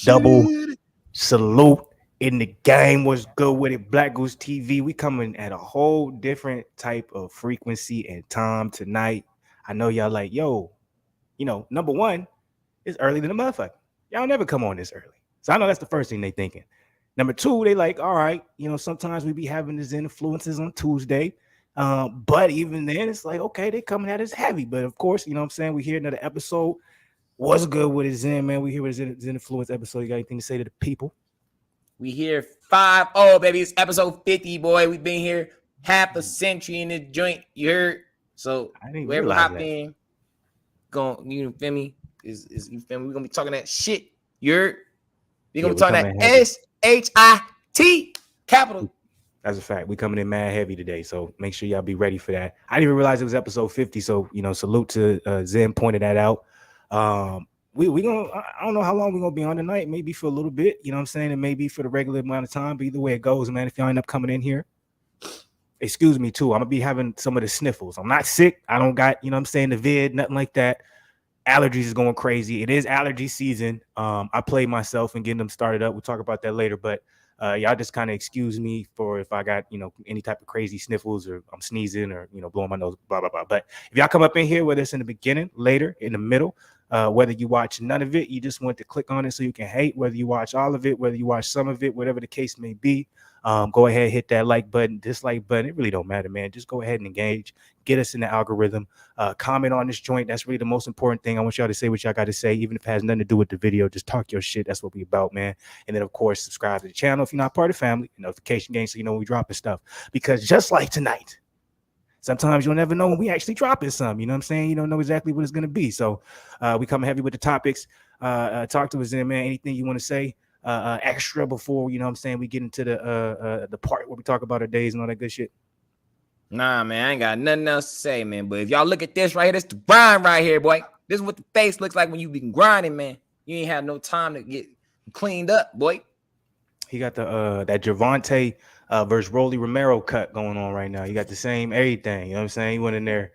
Double salute in the game. Was good with it? Black Goose TV. We coming at a whole different type of frequency and time tonight. I know y'all like, yo, number one, it's early than a motherfucker. Y'all never come on this early. So I know that's the first thing they thinking. Number two, they like, all right, sometimes we be having these influences on Tuesday. But even then, it's like, okay, they coming at us heavy. But of course, you know what I'm saying? We hear another episode. What's good with it, Zen, man? We hear with Zen Influence episode. You got anything to say to the people? We here 5-0, baby. It's episode 50, boy. We've been here half a century in this joint. You heard? So whoever hop in, you feel me? You feel me? We're gonna be talking that shit. You heard? We're gonna be talking that SHIT capital. That's a fact. We coming in mad heavy today, so make sure y'all be ready for that. I didn't even realize it was episode 50, so salute to Zen pointed that out. We gonna, I don't know how long we're gonna be on tonight, maybe for a little bit, you know what I'm saying, and maybe for the regular amount of time, but either way it goes, man. If y'all end up coming in here, excuse me too, I'm gonna be having some of the sniffles. I'm not sick, I don't got, the vid, nothing like that. Allergies is going crazy. It is allergy season. I played myself and getting them started up. We'll talk about that later, but y'all just kind of excuse me for if I got, any type of crazy sniffles or I'm sneezing or, blowing my nose, blah, blah, blah. But if y'all come up in here, whether it's in the beginning, later, in the middle, whether you watch none of it, you just want to click on it so you can hate, whether you watch all of it, whether you watch some of it, whatever the case may be, go ahead, hit that like button, dislike button. It really don't matter, man. Just go ahead and engage, get us in the algorithm, comment on this joint. That's really the most important thing. I want y'all to say what y'all got to say, even if it has nothing to do with the video. Just talk your shit. That's what we about, man. And then, of course, subscribe to the channel if you're not part of the family, notification gang, so you know when we dropping stuff. Because just like tonight, sometimes you'll never know when we actually dropping some. You know what I'm saying? You don't know exactly what it's going to be. So we come heavy with the topics. Talk to us in, man. Anything you want to say extra before, we get into the part where we talk about our days and all that good shit? Nah, man, I ain't got nothing else to say, man. But if y'all look at this right here, this the grind right here, boy. This is what the face looks like when you been grinding, man. You ain't had no time to get cleaned up, boy. He got the that Javante versus Rolly Romero cut going on right now. You got the same everything. You know what I'm saying? He went in there.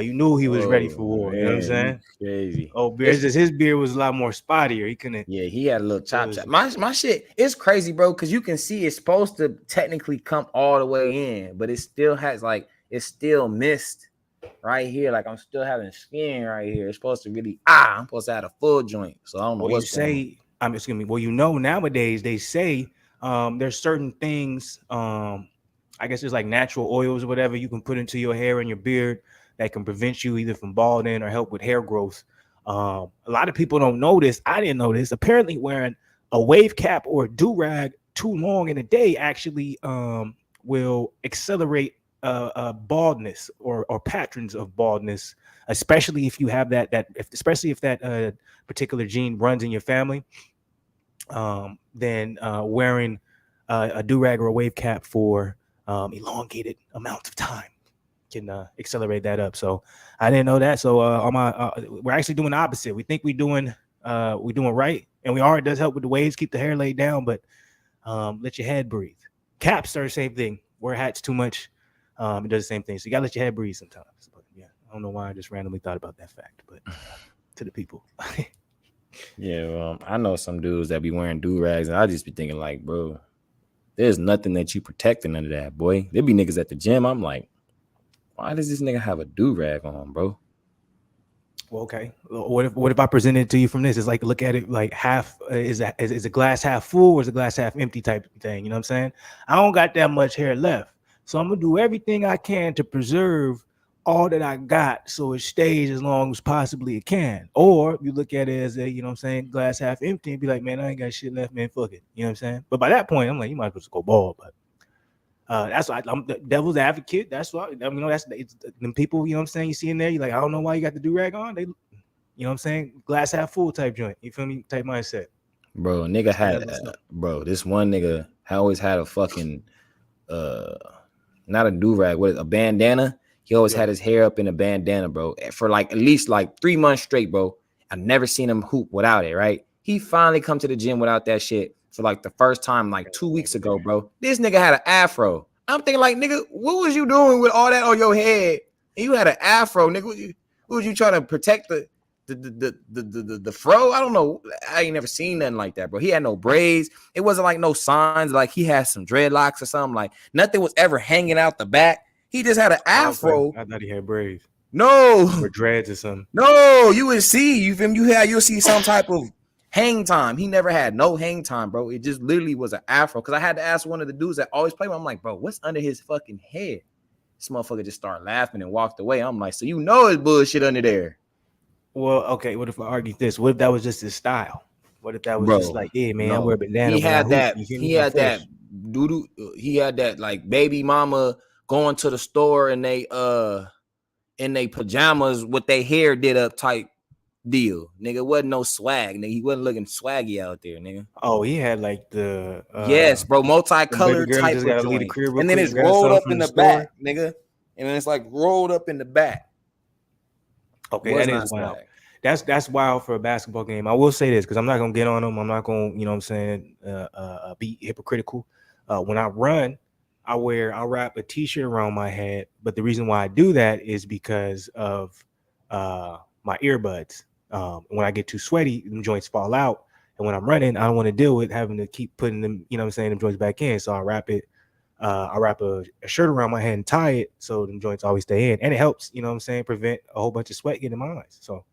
You knew he was ready for war. Man, you know what I'm saying? Crazy. Oh, beard. His beard was a lot more spottier. He couldn't. Yeah, he had a little chop. My shit, it's crazy, bro, because you can see it's supposed to technically come all the way in, but it still has it's still missed right here. Like I'm still having skin right here. It's supposed to really I'm supposed to have a full joint. So I don't know what you say. Excuse me. Well, nowadays they say there's certain things. I guess there's like natural oils or whatever you can put into your hair and your beard that can prevent you either from balding or help with hair growth. A lot of people don't know this. I didn't know this. Apparently, wearing a wave cap or a do-rag too long in a day actually will accelerate baldness or patterns of baldness, especially if you have especially if that particular gene runs in your family. Then wearing a do-rag or a wave cap for elongated amounts of time can accelerate that up. So I didn't know that. So we're actually doing the opposite. We think we're doing right, and we are. It does help with the waves, keep the hair laid down, but let your head breathe. Caps are the same thing. Wear hats too much, it does the same thing. So you gotta let your head breathe sometimes. But yeah, I don't know why I just randomly thought about that fact, but to the people. Yeah, well, I know some dudes that be wearing do-rags, and I just be thinking like, bro, there's nothing that you protecting under that, boy. There be niggas at the gym. I'm like, why does this nigga have a do-rag on, bro? Well, okay. What if I presented it to you from this? It's like, look at it like half. Is a glass half full or is a glass half empty type of thing? You know what I'm saying? I don't got that much hair left, so I'm gonna do everything I can to preserve all that I got so it stays as long as possibly it can. Or you look at it as a, glass half empty and be like, man, I ain't got shit left, man. Fuck it. You know what I'm saying? But by that point, I'm like, you might as well just go bald. But that's why I'm the devil's advocate. That's why that's them people, you know what I'm saying? You see in there, you're like, I don't know why you got the do-rag on. They, you know what I'm saying? Glass half full type joint. You feel me? Type mindset. Bro, nigga had this one nigga always had a fucking not a do-rag, what is a bandana? He always had his hair up in a bandana, bro, for like at least like 3 months straight, bro. I've never seen him hoop without it, right? He finally come to the gym without that shit for like the first time like 2 weeks ago, bro. This nigga had an afro. I'm thinking like, nigga, what was you doing with all that on your head? And you had an afro, nigga. What was you trying to protect the fro. I don't know. I ain't never seen nothing like that, bro. He had no braids. It wasn't like no signs like he had some dreadlocks or something. Like nothing was ever hanging out the back. He just had an afro. I thought he had braids. No, or dreads or something. No, you would see. You'll see some type of hang time. He never had no hang time, bro. It just literally was an afro. Because I had to ask one of the dudes that always play with him. I'm like, bro, what's under his fucking head? This motherfucker just started laughing and walked away. I'm like, so you know it's bullshit under there. Well, okay. What if I argue this? What if that was just his style? What if that was just like, yeah, man, no. I wear a bandana. He had that doo-doo. He had that like baby mama going to the store and they in they pajamas with their hair did up type deal. Nigga wasn't no swag. Nigga, he wasn't looking swaggy out there, nigga. Oh, he had like the yes, bro, multicolored type of joint. And then it's rolled up in the back, nigga. And then it's like rolled up in the back. Okay, that is wild. That's wild for a basketball game. I will say this because I'm not gonna get on them. I'm not gonna, you know what I'm saying, be hypocritical. When I run, I wrap a t-shirt around my head, but the reason why I do that is because of my earbuds. When I get too sweaty, them joints fall out, and when I'm running, I don't want to deal with having to keep putting them, you know what I'm saying, them joints back in. So I wrap a shirt around my head and tie it so them joints always stay in, and it helps, you know what I'm saying, prevent a whole bunch of sweat getting in my eyes. So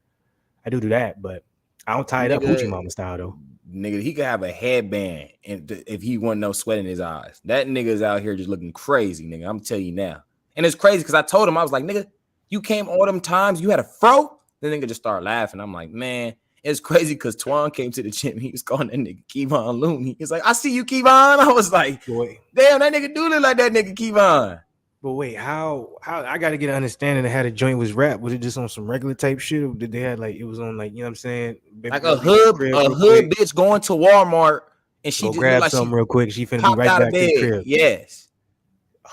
I do that, but I don't tie it up Hoochie Mama style though. Nigga, he could have a headband and if he wasn't no sweat in his eyes. That nigga's out here just looking crazy, nigga. I'm telling you now. And it's crazy because I told him, I was like, nigga, you came all them times, you had a fro? The nigga just started laughing. I'm like, man, it's crazy because Twan came to the gym. He was calling that nigga Kevon Looney. He's like, I see you, Kevon. I was like, boy, damn, that nigga do look like that nigga Kevon. But wait, how I gotta get an understanding of how the joint was wrapped. Was it just on some regular type shit, or did they have like it was on like, you know what I'm saying, like a hood bitch going to Walmart and she just grab something real quick. She finna be right back to the crib. Yes.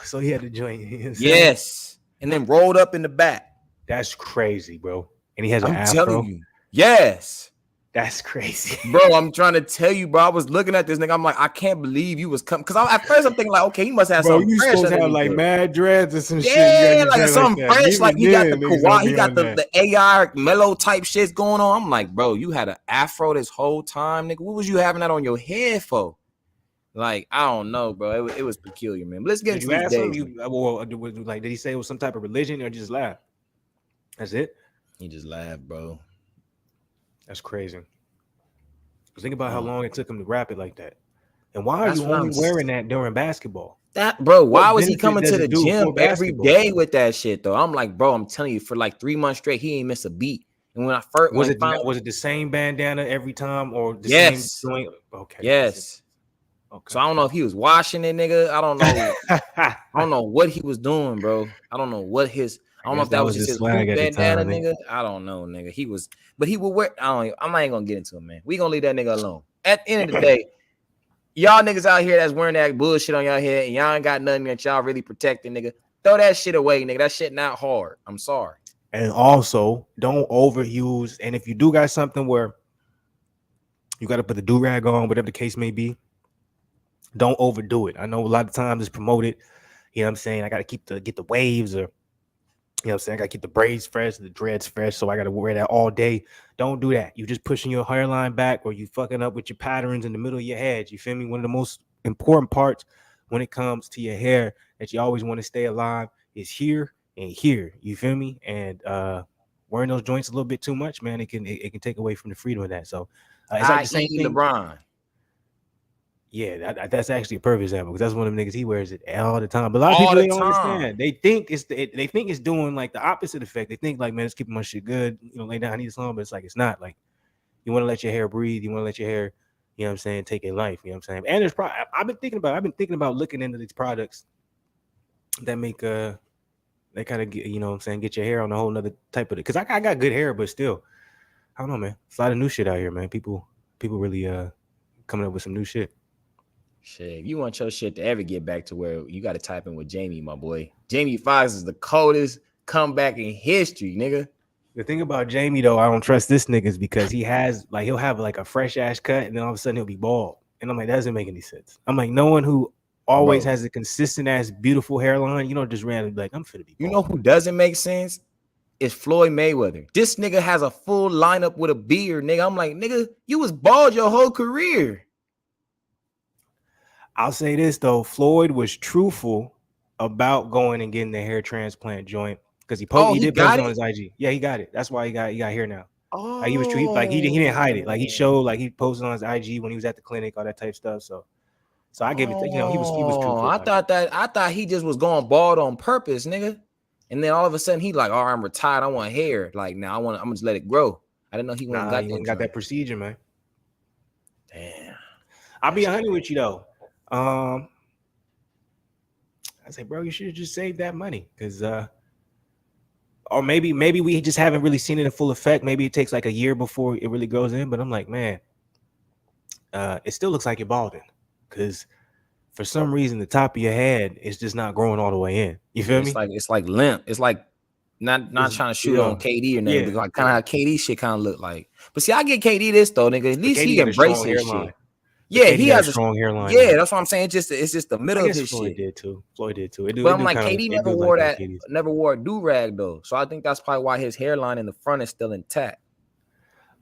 So he had the joint. You know yes, and then rolled up in the back. That's crazy, bro. And he has an afro. Telling you. Yes. That's crazy, bro. I'm trying to tell you, bro. I was looking at this nigga. I'm like, I can't believe you was coming. Because at first I'm thinking like, okay, he must have something fresh. You supposed to have like mad dreads or some shit. Yeah, like something fresh. Like he got the Kawhi, he got the AI mellow type shit going on. I'm like, bro, you had an afro this whole time, nigga. What was you having that on your head for? Like, I don't know, bro. It was peculiar, man. But let's get into these days. Like, did he say it was some type of religion or just laugh? That's it. He just laughed, bro. That's crazy. Think about how long it took him to wrap it like that. And why are you only wearing that during basketball? That, bro, why was he coming to the gym every day with that shit, though? I'm like, bro, I'm telling you, for like 3 months straight, he ain't miss a beat. And when I first was it the same bandana every time or the same joint? Okay. Yes. Okay. So I don't know if he was washing it, nigga. I don't know. I don't know what he was doing, bro. I don't know what his. I don't know if that was just his bandana, nigga. I don't know, nigga. He was, but he would wear. I'm not even gonna get into it, man. We gonna leave that nigga alone. At the end of the day, y'all niggas out here that's wearing that bullshit on y'all head and y'all ain't got nothing that y'all really protecting, nigga. Throw that shit away, nigga. That shit not hard. I'm sorry. And also, don't overuse. And if you do got something where you got to put the do-rag on, whatever the case may be, don't overdo it. I know a lot of times it's promoted. You know what I'm saying? I got to get the waves, or you know what I'm saying? I got to keep the braids fresh, the dreads fresh, so I got to wear that all day. Don't do that. You just pushing your hairline back, or you fucking up with your patterns in the middle of your head. You feel me? One of the most important parts when it comes to your hair that you always want to stay alive is here and here. You feel me? And wearing those joints a little bit too much, man, it can take away from the freedom of that. So it's like the same thing. LeBron. Yeah, that's actually a perfect example because that's one of them niggas. He wears it all the time. But a lot of people they don't understand. They think it's doing like the opposite effect. They think like, man, it's keeping my shit good. You know, lay down, I need a song, but it's like it's not. Like you want to let your hair breathe. You want to let your hair, you know what I'm saying, take a life. You know what I'm saying. And there's probably I've been thinking about looking into these products that make they kind of get, you know what I'm saying, get your hair on a whole nother type of it. Because I got good hair, but still, I don't know, man. It's a lot of new shit out here, man. People really coming up with some new shit. Shit, if you want your shit to ever get back to where you got to type in with Jamie, my boy. Jamie Foxx is the coldest comeback in history, nigga. The thing about Jamie, though, I don't trust this nigga is because he'll have like a fresh ass cut and then all of a sudden he'll be bald. And I'm like, that doesn't make any sense. I'm like, no one who always has a consistent ass beautiful hairline, you know, just randomly be like, I'm finna be bald. You know who doesn't make sense? is Floyd Mayweather. This nigga has a full lineup with a beard, nigga. I'm like, nigga, you was bald your whole career. I'll say this though, Floyd was truthful about going and getting the hair transplant joint because he did post it on his IG. Yeah, he got it. That's why he got hair now. Oh, like he was true. He didn't hide it. Like he showed, like he posted on his IG when he was at the clinic, all that type of stuff. So I gave it. He was truthful. I thought he just was going bald on purpose, nigga. And then all of a sudden he like, oh, I'm retired. I want hair. Like now I'm gonna just let it grow. I didn't know he went and got that procedure, man. Damn. I'll be 100 with you though. I say, bro, you should have just saved that money because or maybe we just haven't really seen it in full effect. Maybe it takes like a year before it really goes in. But I'm like, man, it still looks like you're balding because for some reason the top of your head is just not growing all the way in. You feel me? It's like limp. It's like not trying to shoot on KD or nothing, but like kind of how KD shit kind of look like. But see, I get KD this though, nigga. At least he embraces his shit. Yeah, he has a strong hairline. Yeah, that's what I'm saying. It's just the middle of his Floyd shit. Did too. Floyd did too. But I'm like, KD never wore that. Never wore a do-rag though. So I think that's probably why his hairline in the front is still intact.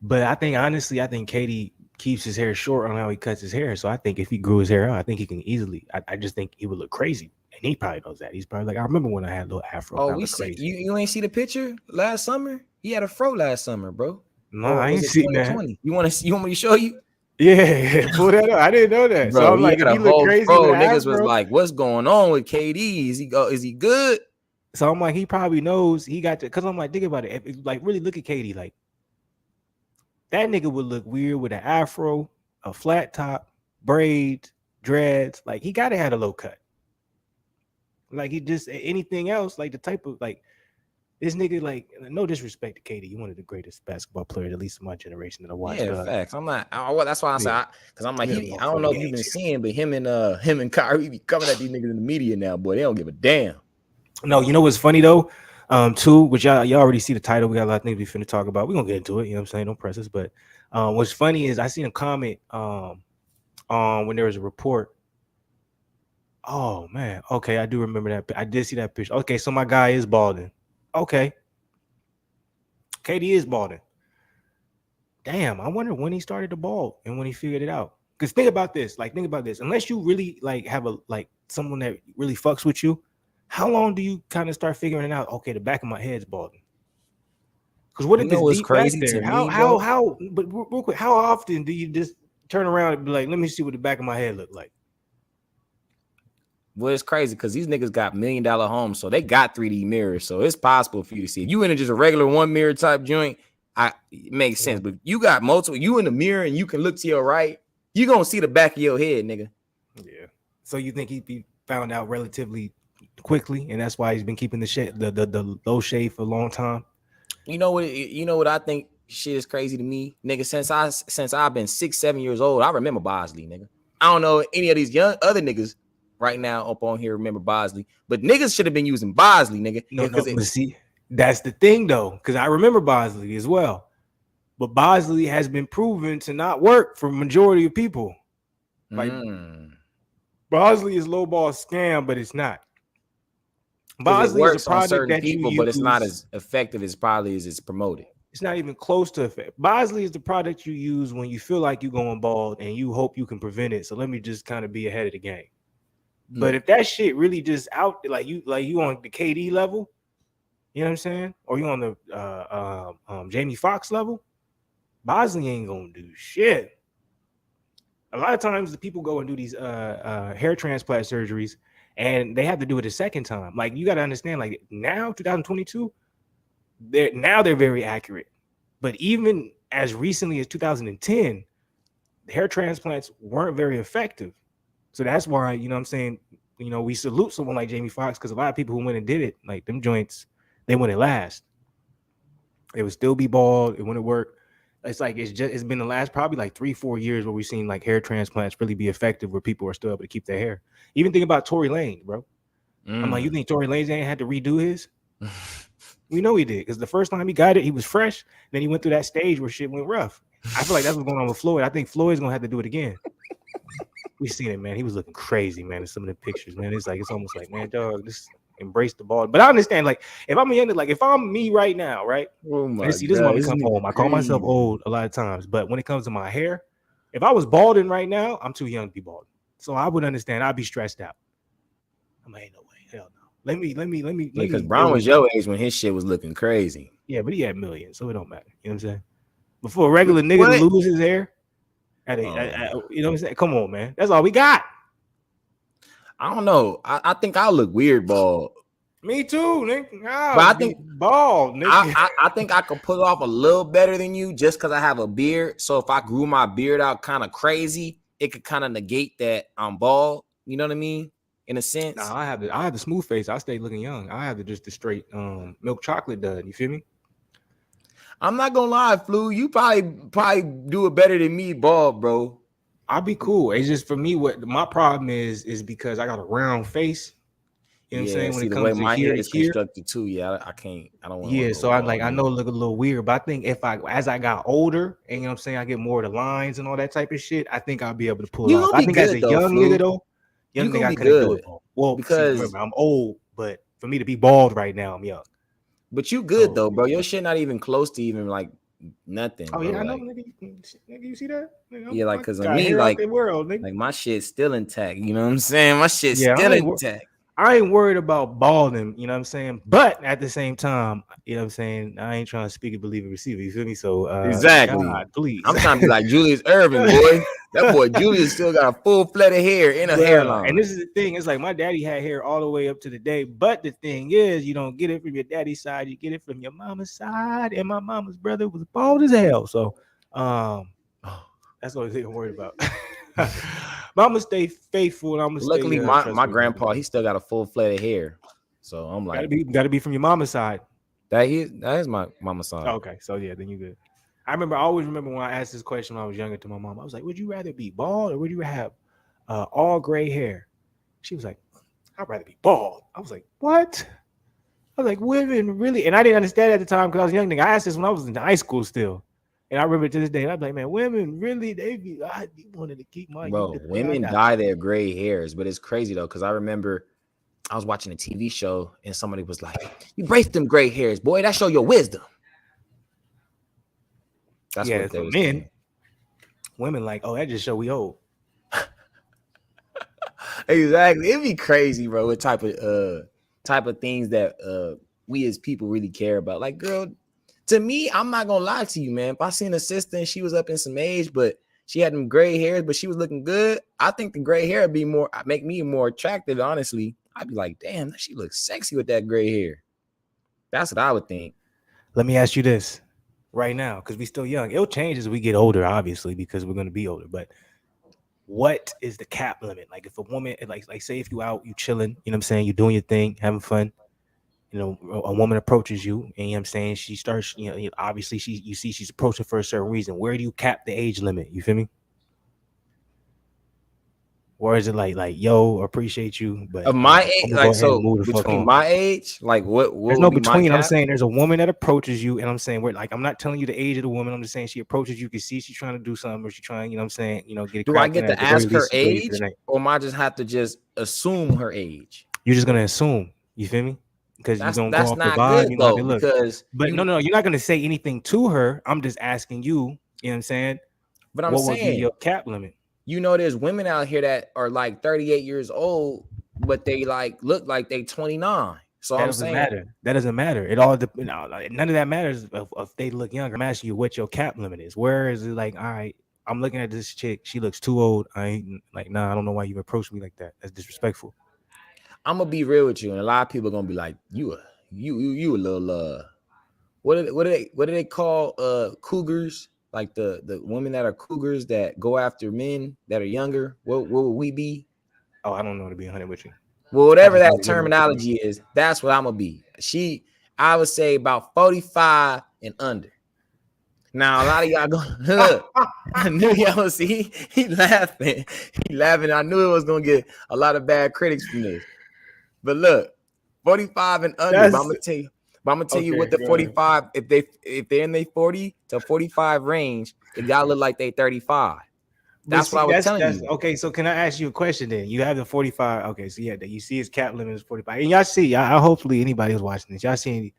But I think honestly, KD keeps his hair short on how he cuts his hair. So I think if he grew his hair out, I think he can easily. I just think he would look crazy, and he probably knows that. He's probably like, I remember when I had a little afro. Oh, we see you ain't see the picture last summer? He had a fro last summer, bro. No, I ain't seen that. You want me to show you? Yeah, pull that up. I didn't know that. Bro, so I'm like, he look crazy. Niggas was like, what's going on with KD? Is he good? So I'm like, he probably knows he got to. Because I'm like, think about it. Like, really look at KD. Like, that nigga would look weird with an afro, a flat top, braids, dreads. Like, he got to have a low cut. Like, he just anything else, like the type of like. This nigga, like, no disrespect to KD, you one of the greatest basketball players, at least in my generation that I watched. Yeah, facts. I'm not. That's why I said, because I'm like, I don't know if you've been seeing, but him and Kyrie be coming at these niggas in the media now, boy. They don't give a damn. No, you know what's funny though, too, which y'all already see the title. We got a lot of things we finna talk about. We're gonna get into it. You know what I'm saying? Don't press us. But what's funny is I seen a comment when there was a report. Oh man, okay, I do remember that. I did see that picture. Okay, so my guy is balding. Okay. KD is balding. Damn, I wonder when he started to bald and when he figured it out. Because think about this. Unless you really like have someone that really fucks with you, how long do you kind of start figuring it out? Okay, the back of my head's balding. Because what if it's deep crazy back there? But real quick, how often do you just turn around and be like, let me see what the back of my head look like? Well, it's crazy because these niggas got $1 million homes, so they got 3D mirrors, so it's possible for you to see. If you in just a regular one mirror type joint, it makes sense. But you got multiple, you in the mirror and you can look to your right, you gonna see the back of your head, nigga. Yeah. So you think he'd be found out relatively quickly, and that's why he's been keeping the low shade for a long time? You know what I think shit is crazy to me, nigga. Since I've been 6-7 years old, I remember Bosley, nigga. I don't know any of these young other niggas right now up on here remember Bosley, but niggas should have been using Bosley, nigga. No, see, that's the thing though, because I remember Bosley as well, but Bosley has been proven to not work for majority of people. Like Bosley is lowball scam, but it's not. Bosley is a product that people, but it's not as effective as probably as it's promoted. It's not even close to effective. Bosley is the product you use when you feel like you're going bald and you hope you can prevent it. So let me just kind of be ahead of the game. But if that shit really just out like you on the KD level, you know what I'm saying? Or you on the Jamie Foxx level, Bosley ain't gonna do shit. A lot of times the people go and do these hair transplant surgeries and they have to do it a second time. Like you gotta understand, like now 2022, they're very accurate. But even as recently as 2010, the hair transplants weren't very effective. So that's why, you know what I'm saying, we salute someone like Jamie Foxx, because a lot of people who went and did it, like them joints, they wouldn't last. It would still be bald. It wouldn't work. It's like it's been the last probably like 3-4 years where we've seen like hair transplants really be effective where people are still able to keep their hair. Even think about Tory Lanez, bro. I'm like, you think Tory Lanez ain't had to redo his? We know he did, because the first time he got it, he was fresh. Then he went through that stage where shit went rough. I feel like that's what's going on with Floyd. I think Floyd's gonna have to do it again. We seen it, man. He was looking crazy, man, in some of the pictures, man. It's almost like, man, dog, this embrace the ball. But I understand, like, if I'm a young, like, if I'm me right now, right? Oh my see, this is why we come home. I call myself old a lot of times, but when it comes to my hair, if I was balding right now, I'm too young to be balding. So I would understand. I'd be stressed out. I'm like, ain't no way, hell no. Let me. Because Brown was your age when his shit was looking crazy. Yeah, but he had millions, so it don't matter. You know what I'm saying? Before a regular nigga to lose his hair, you know what I'm saying? Come on, man. That's all we got. I don't know. I think I look weird bald. Me too, nigga. But I think bald, nigga. I think I could pull it off a little better than you just because I have a beard. So if I grew my beard out kind of crazy, it could kind of negate that I'm bald. You know what I mean? In a sense. Nah, I have the smooth face. I stay looking young. I have the straight milk chocolate done. You feel me? I'm not gonna lie, Flu. You probably do it better than me, bald, bro. I'll be cool. It's just for me. What my problem is because I got a round face. You know what I'm saying? When it comes to my hair is constructed too. Yeah, I can't. I don't want. Yeah, so I know it look a little weird, but I think as I got older, and you know what I'm saying, I get more of the lines and all that type of shit. I think I'll be able to pull it off. I think as a young nigga though. Young nigga, I couldn't do it. Well, because remember, I'm old, but for me to be bald right now, I'm young. But you good though, bro. Your shit not even close to even like nothing. Oh bro. yeah, I know, nigga. You see that? Nigga, yeah, like because of me, like my shit's still intact. You know what I'm saying? My shit's still intact. I ain't worried about balding, you know what I'm saying? But at the same time, you know what I'm saying? I ain't trying to speak it, believe it, receive it. You feel me? So exactly. God, please. I'm trying to be like Julius Erving, boy. That boy Julius still got a full flat of hair in a hairline. And this is the thing. It's like my daddy had hair all the way up to the day. But the thing is, you don't get it from your daddy's side. You get it from your mama's side. And my mama's brother was bald as hell. So that's what I'm worried about. But I'm gonna stay faithful. And I'm gonna luckily my grandpa, he still got a full flat of hair. So I'm like, gotta be from your mama's side. That is my mama's side. Okay, so yeah, then you good. I always remember when I asked this question when I was younger to my mom. I was like, would you rather be bald or would you have all gray hair? She was like, I'd rather be bald. I was like, what? I was like, women really? And I didn't understand at the time because I was a young nigga. I asked this when I was in high school still. And I remember to this day, I'm like, man, women really, I wanted to keep my. Bro, women dye their gray hairs, but it's crazy though, because I remember I was watching a TV show and somebody was like, you brace them gray hairs, boy, that show your wisdom. That's what they was men. Saying. Women like, oh, that just show we old. Exactly. It'd be crazy, bro, what type of things that we as people really care about. Like, girl, to me, I'm not gonna lie to you, man. If I seen a sister and she was up in some age, but she had them gray hairs, but she was looking good, I think the gray hair would make me more attractive, honestly. I'd be like, damn, she looks sexy with that gray hair. That's what I would think. Let me ask you this right now, because we're still young. It'll change as we get older, obviously, because we're going to be older. But what is the cap limit? Like if a woman, like say if you out, you chilling, you know what I'm saying? You're doing your thing, having fun. You know, a woman approaches you, and you know what I'm saying? She starts, you know, obviously you see she's approaching for a certain reason. Where do you cap the age limit? You feel me? Or is it like yo, appreciate you, but of my age, like so between my age, like what there's no between. I'm saying there's a woman that approaches you, and I'm saying I'm not telling you the age of the woman. I'm just saying she approaches you, can see she's trying to do something, or she's trying, you know what I'm saying, you know, get it. Do I get to ask her age, or am I just have to just assume her age? You're just gonna assume, you feel me? Because you're gonna go off the vibe, you know, because but no, you're not gonna say anything to her. I'm just asking you, you know what I'm saying? But I'm saying what would be your cap limit? You know, there's women out here that are like 38 years old, but they like look like they 29. So that doesn't matter. It all none of that matters if they look younger. I'm asking you what your cap limit is. Where is it like, all right, I'm looking at this chick, she looks too old. I ain't like, nah, I don't know why you approach me like that. That's disrespectful. I'm gonna be real with you, and a lot of people are gonna be like, you a little what do they call cougars? Like the women that are cougars that go after men that are younger, what would we be? Oh, I don't know, to be 100 with you. Well, whatever that terminology is, that's what I'm gonna be. I would say about 45 and under. Now, a lot of y'all go, I knew y'all see he laughing. I knew it was gonna get a lot of bad critics from this. But look, 45 and under, I'm gonna tell you what the 45, if they're in their 40 to 45 range, if y'all look like they 35. That's what I was telling you. Okay, so can I ask you a question then? You have the 45. Okay, so yeah, you see his cap limit is 45. And y'all see, I hopefully anybody who's watching this, y'all see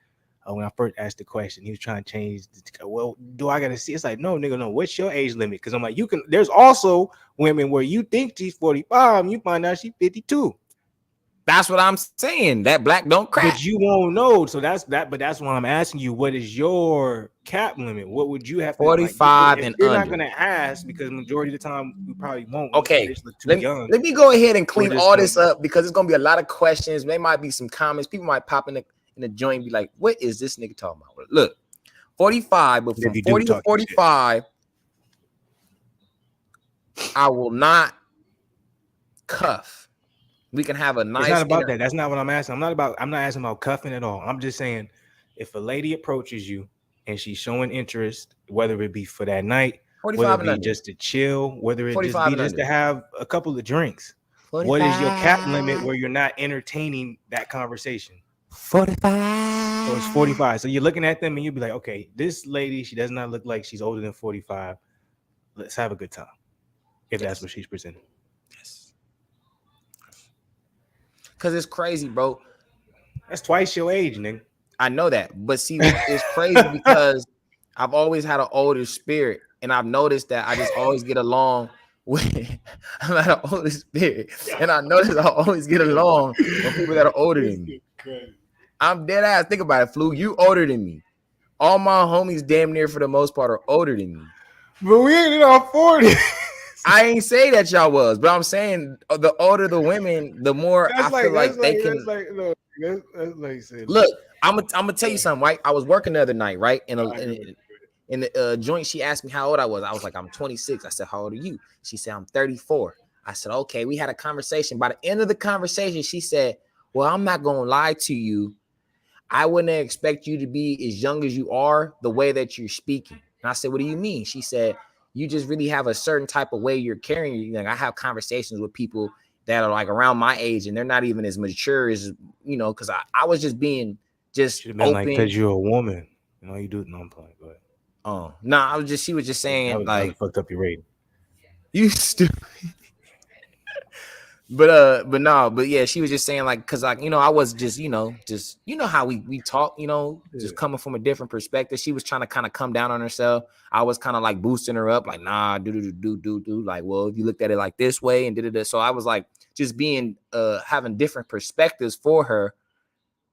when I first asked the question, he was trying to change. Well, do I gotta see? It's like, no, nigga, no. What's your age limit? Because I'm like, there's also women where you think she's 45, and you find out she's 52. That's what I'm saying. That black don't crack. But you won't know. So that's that. But that's why I'm asking you, what is your cap limit? What would you have to 45 and you're under. Not gonna ask because majority of the time we probably won't. Okay. Let me go ahead and clean all this up because it's gonna be a lot of questions. There might be some comments. People might pop in the joint and be like, what is this nigga talking about? Look, 45, but from 40 to 45, I will not cuff. We can have a nice. It's not about that. That's not what I'm asking. I'm not asking about cuffing at all. I'm just saying, if a lady approaches you and she's showing interest, whether it be for that night, whether it be just to chill, whether it just be just to have a couple of drinks, 45. What is your cap limit where you're not entertaining that conversation? 45. So it's 45. So you're looking at them and you'll be like, okay, this lady, she does not look like she's older than 45. Let's have a good time. If that's what she's presenting. Because it's crazy, bro. That's twice your age, nigga. I know that. But see, it's crazy because I've always had an older spirit. And I've noticed that I just always get along with I'm at an older spirit. And I notice I always get along with people that are older than me. I'm dead ass. Think about it, Flu. You older than me. All my homies damn near for the most part are older than me. But we ain't in our 40s. I ain't say that y'all was, but I'm saying the older the women, the more I feel like they can. Look, I'm gonna tell you something, right? I was working the other night, right? In the joint, she asked me how old I was. I was like, I'm 26. I said, how old are you? She said, I'm 34. I said, okay. We had a conversation. By the end of the conversation, she said, well, I'm not gonna lie to you. I wouldn't expect you to be as young as you are the way that you're speaking. And I said, what do you mean? She said, you just really have a certain type of way you're carrying. Like I have conversations with people that are like around my age and they're not even as mature as, because I was just being just open. Like, because you're a woman. You do it. No, I'm playing. Go ahead. Oh, no, she was just saying like fucked up your rating. You stupid. But yeah, she was just saying like, cause like, I was just, how we talk, just coming from a different perspective. She was trying to kind of come down on herself. I was kind of like boosting her up, like, nah, do. Like, well, if you looked at it like this way and did it. So I was like, just being, having different perspectives for her.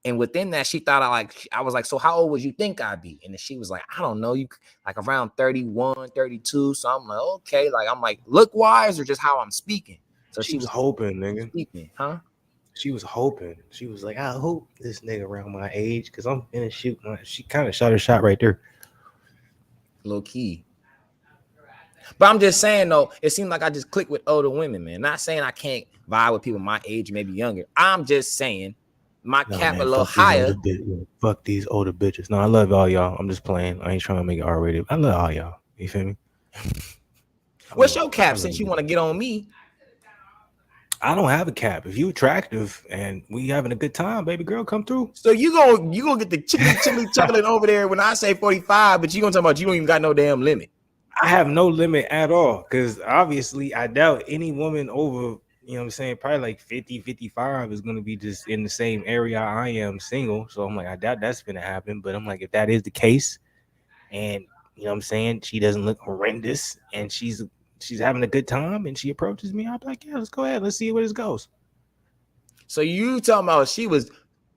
And within that, she thought I was like, so how old would you think I'd be? And then she was like, I don't know, you like around 31, 32. So I'm like, okay. Like, I'm like, look wise or just how I'm speaking. So she was hoping, nigga. Speaking, huh? She was hoping. She was like, I hope this nigga around my age, because I'm finna shoot. She kind of shot her shot right there. Low key. But I'm just saying, though, it seemed like I just click with older women, man. Not saying I can't vibe with people my age, maybe younger. I'm just saying my cap a little higher. Fuck these older bitches. No, I love all y'all. I'm just playing. I ain't trying to make it R-rated. I love all y'all. You feel me? What's your cap since you want to get on me? I don't have a cap. If you attractive and we having a good time, baby girl, come through. So you gonna get the chili chocolate over there when I say 45, but you gonna talk about you don't even got no damn limit. I have no limit at all, because obviously I doubt any woman over, probably like 50, 55 is gonna be just in the same area I am, single. So I'm like, I doubt that's gonna happen. But I'm like, if that is the case, and she doesn't look horrendous and she's having a good time and she approaches me, I'll be like, yeah, let's go ahead. Let's see where this goes. So you talking about she was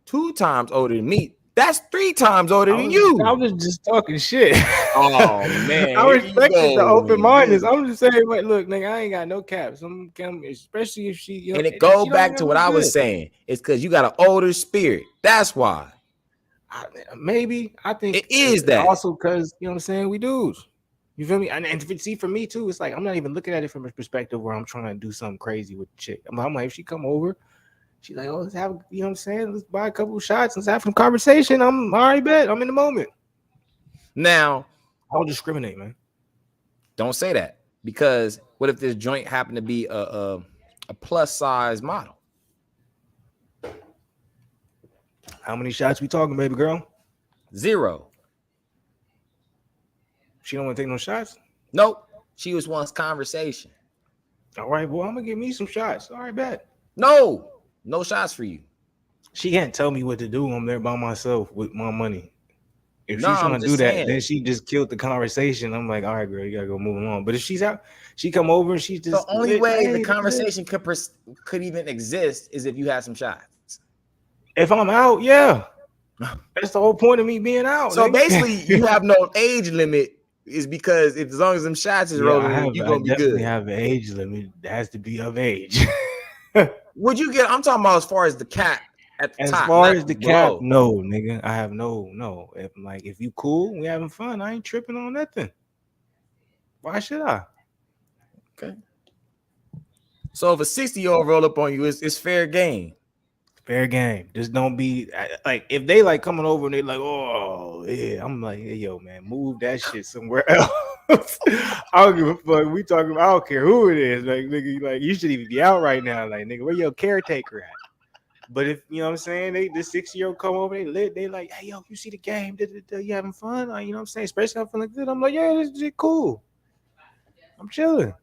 2 times older than me. That's 3 times older than you. I was just talking shit. Oh, man. I respect the open mindedness. I'm just saying, wait, look, nigga, I ain't got no caps. Especially if she, and it go back to what I was saying. It's because you got an older spirit. That's why. Maybe. I think it is that. Also because, we dudes. You feel me? And see, for me too, it's like I'm not even looking at it from a perspective where I'm trying to do something crazy with the chick. I'm like, if she come over, she's like, oh, let's have, let's buy a couple of shots, let's have some conversation. I'm all right, bet. I'm in the moment. Now, I don't discriminate, man. Don't say that, because what if this joint happened to be a plus size model? How many shots we talking, baby girl? 0. She don't want to take no shots? Nope. She was once conversation. All right, well, I'm gonna give me some shots. All right, bet. No shots for you. She can't tell me what to do. I'm there by myself with my money. If No, she's I'm trying to do just that, then saying. she just killed the conversation. I'm like, all right, girl, you gotta go move along. But if she's out, she come over and she's The just only lit, way the hey, conversation could even exist is if you had some shots. if I'm out, yeah. That's the whole point of me being out. So Nigga. basically, you have no age limit, is because if as long as them shots is Yeah, rolling, you're I gonna be definitely good. have an age limit. It has to be of age. Would you get? I'm talking about as far as the cap at the As top, far not as the cap, below. no, nigga. I have no. If you cool, we having fun. I ain't tripping on nothing. Why should I? Okay. So if a 60-year-old roll up on you, it's fair game. Fair game. Just don't be like if they like coming over and they like, oh yeah, I'm like, hey, yo, man, move that shit somewhere else. I don't give a fuck. We talking about, I don't care who it is. Like, nigga, like you should even be out right now. Like, nigga, where your caretaker at? But if you know what I'm saying, the 60-year-old come over, they lit, they like, hey yo, you see the game? You having fun? Like, you know what I'm saying? Especially I'm feeling good. I'm like, yeah, this is cool. I'm chilling.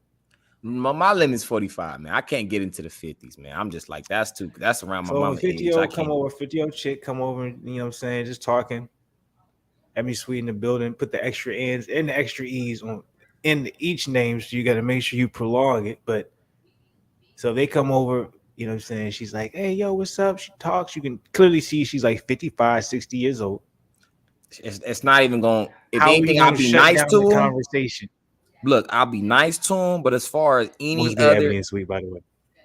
My limit's 45, man. I can't get into the 50s, man. I'm just like, that's around my mama age. 50-year-old come over, 50-year-old chick come over, you know what I'm saying, just talking. Have me sweet in the building, put the extra N's and the extra E's on in each name, so you got to make sure you prolong it. But so they come over, you know what I'm saying? She's like, hey, yo, what's up? She talks. You can clearly see she's like 55, 60 years old. It's not even going. If How anything, I'll be shut nice down to the him. conversation? Look, I'll be nice to him, but as far as any other Sweet, by the way,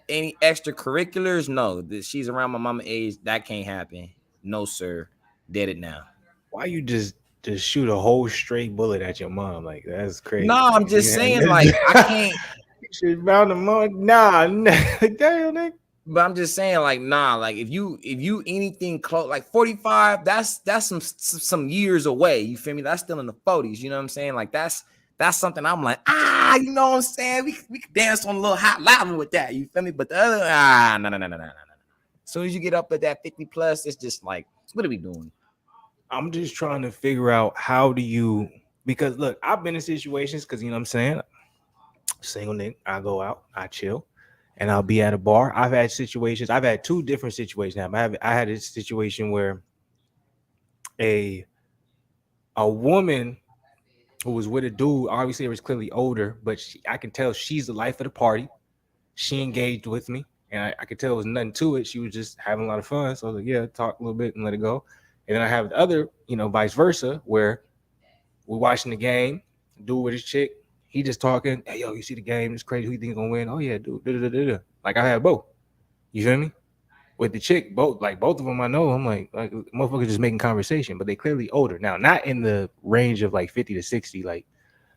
any extracurriculars, no. She's around my mama age. That can't happen. No, sir. Dead it now. Why you just shoot a whole straight bullet at your mom? Like that's crazy. No, I'm just saying, like I can't. She's bound to mom. Nah, damn, nigga. But I'm just saying, like, nah, like if you anything close, like 45, that's some years away. You feel me? That's still in the 40s. You know what I'm saying? Like that's something I'm like, you know what I'm saying? We can dance on a little hot lava with that. You feel me? But the other, no. As soon as you get up at that 50 plus, it's just like, what are we doing? I'm just trying to figure out how do you, because look, I've been in situations, because you know what I'm saying, single nigga, I go out, I chill, and I'll be at a bar. I've had two different situations. I had a situation where a woman who was with a dude, obviously it was clearly older, but I can tell she's the life of the party. She engaged with me, and I could tell there was nothing to it. She was just having a lot of fun. So I was like, yeah, talk a little bit and let it go. And then I have the other, vice versa, where we're watching the game, dude with his chick, he just talking, hey, yo, you see the game? It's crazy. Who you think is going to win? Oh, yeah, dude. Like, I had both. You feel me? With the chick, both of them I know. I'm like motherfuckers just making conversation, but they clearly older. Now, not in the range of like 50 to 60. Like,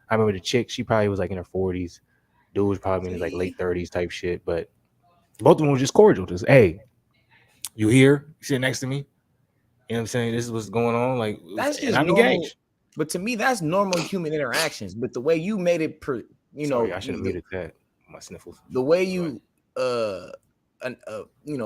I remember the chick, she probably was like in her 40s. Dude was probably in his like late 30s type shit. But both of them were just cordial. Just, hey, you here? You sit next to me? You know what I'm saying? This is what's going on. Like, that's just I'm normal. engaged. But to me, that's normal human interactions. But the way you made it, Sorry, I should have muted that. My sniffles. The way you,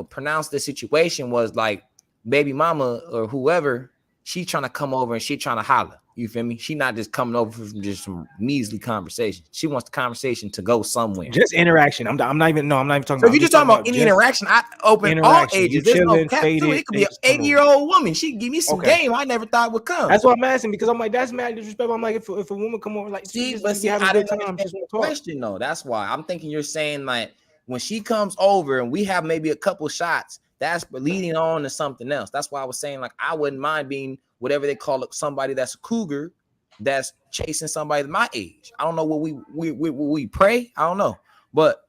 pronounce the situation was like, baby mama or whoever, she trying to come over and she trying to holler. You feel me? She not just coming over from just some measly conversation. She wants the conversation to go somewhere. Just interaction. I'm not even talking so about. If you're just talking about any interaction, I open all ages. There's no cap to it. It could be an 80-year-old woman. She give me some game I never thought would come. That's what I'm asking, because I'm like, that's mad disrespectful. I'm like, if a woman come over, like, I didn't understand the question though. That's why I'm thinking you're saying like when she comes over and we have maybe a couple shots, that's leading on to something else. That's why I was saying like I wouldn't mind being whatever they call it, somebody that's a cougar that's chasing somebody my age. I don't know what we pray. I don't know, but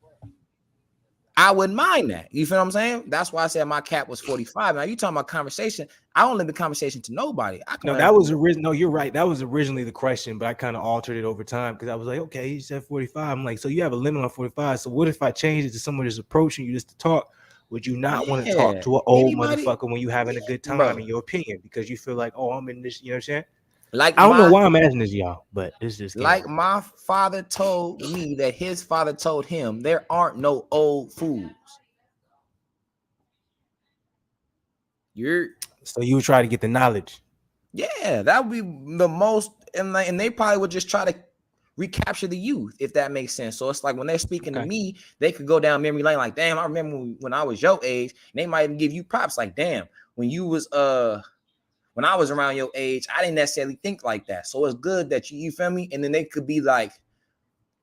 I wouldn't mind that. You feel what I'm saying? That's why I said my cap was 45. Now you talking about conversation. I don't limit conversation to nobody. That was original. No, you're right. That was originally the question, but I kind of altered it over time because I was like, okay, you said 45. I'm like, so you have a limit on 45. So what if I change it to someone that's approaching you just to talk? Would you not want to talk to an old motherfucker when you having a good time, in your opinion, because you feel like, oh, I'm in this, you know what I'm saying? Like, I don't know why I'm asking this, y'all, but it's just like my father told me that his father told him there aren't no old fools. So you would try to get the knowledge. Yeah, that would be the most, and they probably would just try to recapture the youth, if that makes sense. So it's like when they're speaking to me, they could go down memory lane like, damn, I remember when I was your age. And they might even give you props like, damn, when you was when I was around your age, I didn't necessarily think like that. So it's good that you feel me? And then they could be like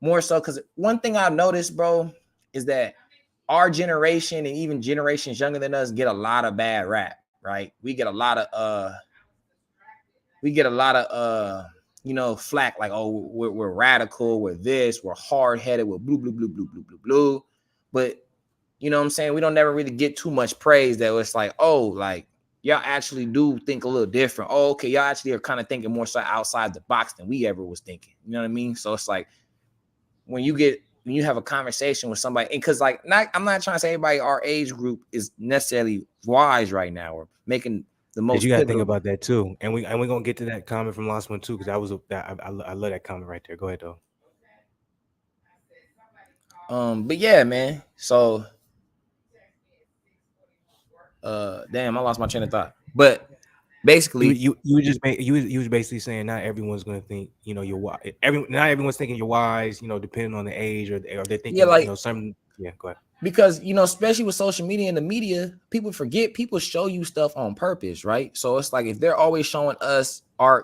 more so, because one thing I've noticed, bro, is that our generation and even generations younger than us get a lot of bad rap, right? We get a lot of flack, like, oh, we're radical, we're this, we're hard-headed, we're blue, blue, blue, blue, blue, blue, blue. But you know what I'm saying? We don't never really get too much praise that it's like, oh, like y'all actually do think a little different. Oh, okay, y'all actually are kind of thinking more so outside the box than we ever was thinking. You know what I mean? So it's like when you have a conversation with somebody, and because like I'm not trying to say everybody our age group is necessarily wise right now or making the most. You got to think about that too, and we're gonna get to that comment from Lost One too, because I love that comment right there. Go ahead though. But yeah, man. So, damn, I lost my train of thought. But basically, you was basically saying not everyone's gonna think you're wise. Not everyone's thinking you're wise. Depending on the age or they're thinking some. Yeah, go ahead. Because especially with social media and the media, people forget people show you stuff on purpose, right? So it's like if they're always showing us our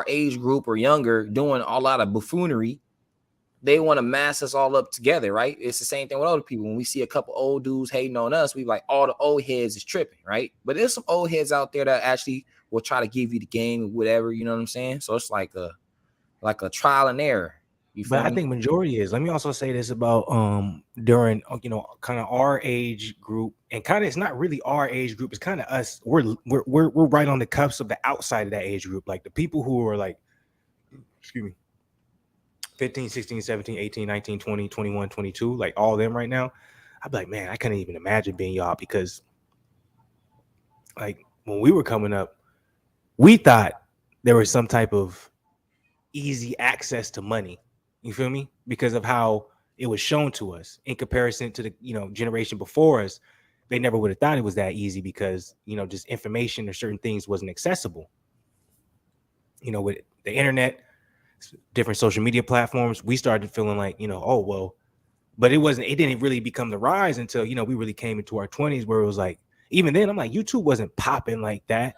age group or younger doing a lot of buffoonery, they want to mass us all up together, right? It's the same thing with older people. When we see a couple old dudes hating on us, we like all the old heads is tripping, right? But there's some old heads out there that actually will try to give you the game or whatever, you know what I'm saying? So it's like a trial and error. But I think majority is. Let me also say this about during kind of our age group, and kind of it's not really our age group. It's kind of us. We're right on the cusp of the outside of that age group, like the people who are like, 15, 16, 17, 18, 19, 20, 21, 22, like all of them right now. I'd be like, man, I couldn't even imagine being y'all, because like when we were coming up, we thought there was some type of easy access to money. You feel me? Because of how it was shown to us in comparison to the generation before us. They never would have thought it was that easy because just information or certain things wasn't accessible. With the internet, different social media platforms, we started feeling like oh well, but it didn't really become the rise until we really came into our 20s, where it was like, even then I'm like, YouTube wasn't popping like that.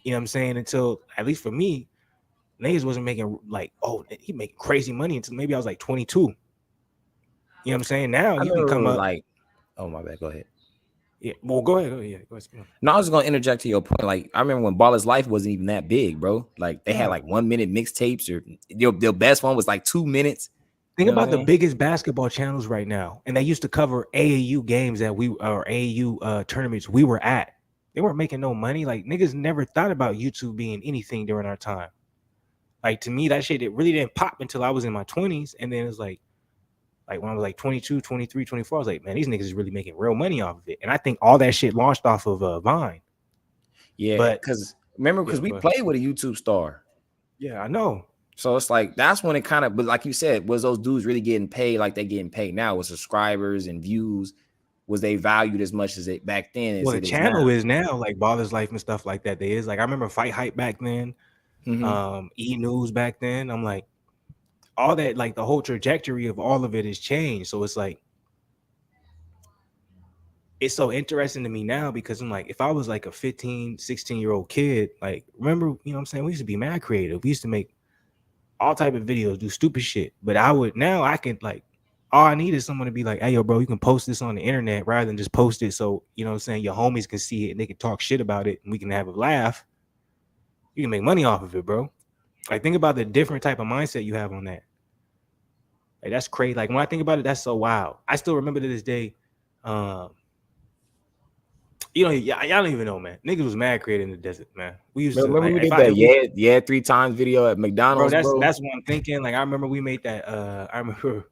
You know what I'm saying? Until, at least for me, niggas wasn't making like, oh, he making crazy money until maybe I was like 22. You know what I'm saying? Now you can come up like, oh my bad, go ahead. Yeah, well, go ahead. Go ahead. No, I was gonna interject to your point. Like, I remember when Baller's Life wasn't even that big, bro. Like, they had like 1 minute mixtapes, or their best one was like 2 minutes. Think about the biggest basketball channels right now, and they used to cover AAU games or AAU tournaments we were at. They weren't making no money. Like, niggas never thought about YouTube being anything during our time. Like, to me, that shit, it really didn't pop until I was in my 20s, and then it's like when I was like 22, 23, 24, I was like, man, these niggas is really making real money off of it. And I think all that shit launched off of Vine. Yeah, but because we played with a YouTube star. Yeah, I know. So it's like, that's when it kind of, but like you said, was those dudes really getting paid like they getting paid now with subscribers and views? Was they valued as much as it back then? Well, the channel is now, like Baller's Life and stuff like that. They is like, I remember Fight Hype back then, E News back then. I'm like, all that, like the whole trajectory of all of it has changed. So it's like, it's so interesting to me now, because I'm like, if I was like a 15, 16-year-old kid, like, remember, you know what I'm saying? We used to be mad creative. We used to make all type of videos, do stupid shit. But now I can, like, all I need is someone to be like, hey, yo, bro, you can post this on the internet rather than just post it. So, you know what I'm saying? Your homies can see it and they can talk shit about it and we can have a laugh. You can make money off of it, bro. Like, think about the different type of mindset you have on that. Like, that's crazy. Like, when I think about it, that's so wild. I still remember to this day. Y'all don't even know, man. Niggas was mad creative in the desert, man. We used to remember we did that 3 times video at McDonald's. Bro, that's what I'm thinking. Like, I remember we made that. I remember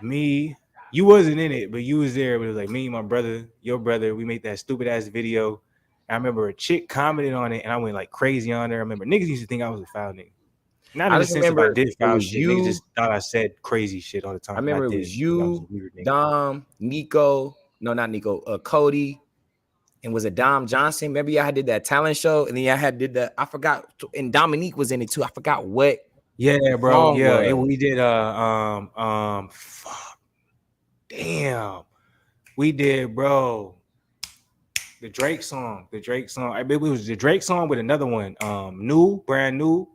me. You wasn't in it, but you was there. But it was like me, my brother, your brother. We made that stupid ass video. I remember a chick commented on it, and I went like crazy on there. I remember niggas used to think I was a foul nigga. Not in the sense that I did foul shit. Niggas just thought I said crazy shit all the time. I remember it was you, Dom, Nico. No, not Nico. Cody. And was it Dom Johnson? Remember y'all did that talent show, and then y'all did that. I forgot. And Dominique was in it too. I forgot what. Yeah, bro. Yeah, we did. Fuck. Damn, we did, bro. The Drake song. I mean, it was the Drake song with another one. Brand new.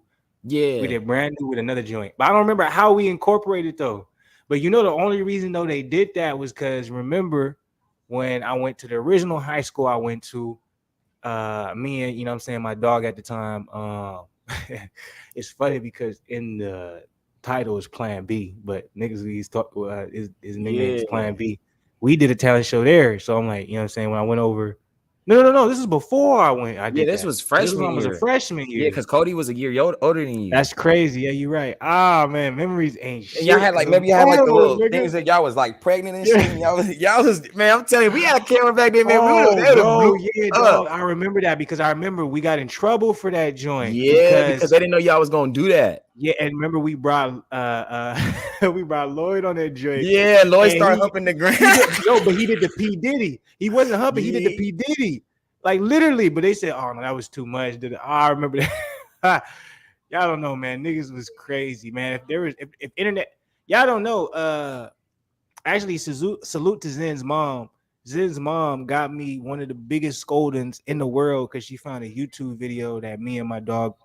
Yeah, we did brand new with another joint, but I don't remember how we incorporated though. But the only reason though they did that was because remember when I went to the original high school I went to, me and what I'm saying, my dog at the time. It's funny because in the title is Plan B, but niggas he's talk his nickname is Plan B. We did a talent show there, so I'm like, what I'm saying, when I went over. No. This is before I went. I did. This was freshman year. Was a freshman year. Yeah, because Cody was a year older than you. That's crazy. Yeah, you're right. Man, memories ain't shit. And y'all had like maybe y'all had like the little things that y'all was like pregnant and shit. And y'all was man. I'm telling you, we had a camera back then, man. Dog, I remember that because I remember we got in trouble for that joint. Yeah, because they didn't know y'all was gonna do that. Yeah, and remember we brought we brought Lloyd on that joint. Yeah, Lloyd started humping the ground. But he did the P Diddy. He wasn't humping. He did the P Diddy. Like literally, but they said, "Oh no, that was too much." I remember that. Y'all don't know, man. Niggas was crazy, man. If internet, y'all don't know. Actually, salute to Zen's mom. Zen's mom got me one of the biggest scoldings in the world because she found a YouTube video that me and my dog,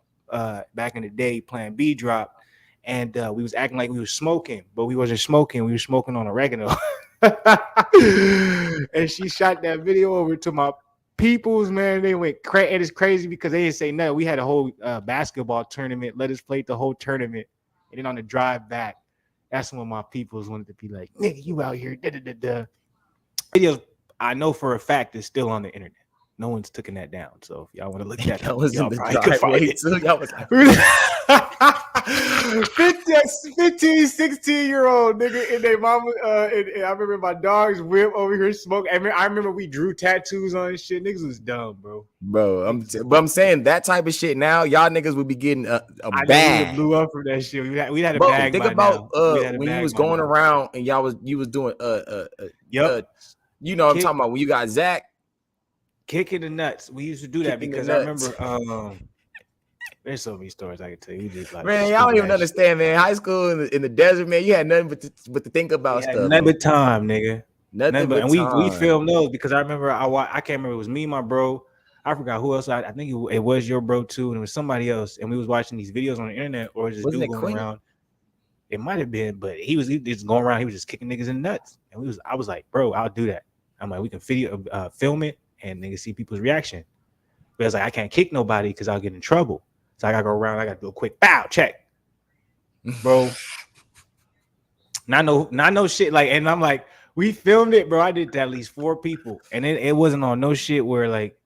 back in the day, Plan B dropped, and we was acting like we was smoking, but we wasn't smoking. We were smoking on oregano, and she shot that video over to my peoples, man. They went crazy. It is crazy because they didn't say nothing. We had a whole basketball tournament. Let us play the whole tournament, and then on the drive back, that's when my peoples wanted to be like, "Nigga, you out here?" Videos, I know for a fact, is still on the internet. No one's taking that down. So if y'all want to look at that, was in the driveway too. Y'all was like 15, 16-year-old nigga and their mama. And I remember my dog's whip over here smoking. I remember we drew tattoos on and shit. Niggas was dumb, bro. I'm saying that type of shit now, y'all niggas would be getting a bag. We blew up from that shit. We had a bag. Think about when you was going around and you was doing you know what I'm talking about when you got Zach kicking the nuts. We used to do that because I remember there's so many stories I can tell you. Just like, man, y'all don't even understand, man. High school in the desert, man, you had nothing but to think about stuff. Nothing but time, nigga. Nothing but time. We filmed those because I remember I can't remember. It was me, my bro. I forgot who else. I think it was your bro too, and it was somebody else. And we was watching these videos on the internet, or just dude going around. It might have been, but he was just going around. He was just kicking niggas in the nuts, and I was like, bro, I'll do that. I'm like, we can film it, and niggas see people's reaction. But it's like I can't kick nobody because I'll get in trouble. So I gotta go around. I gotta do a quick bow check, bro. Not no shit. Like, and I'm like, we filmed it, bro. I did to at least 4 people, and it wasn't on no shit where like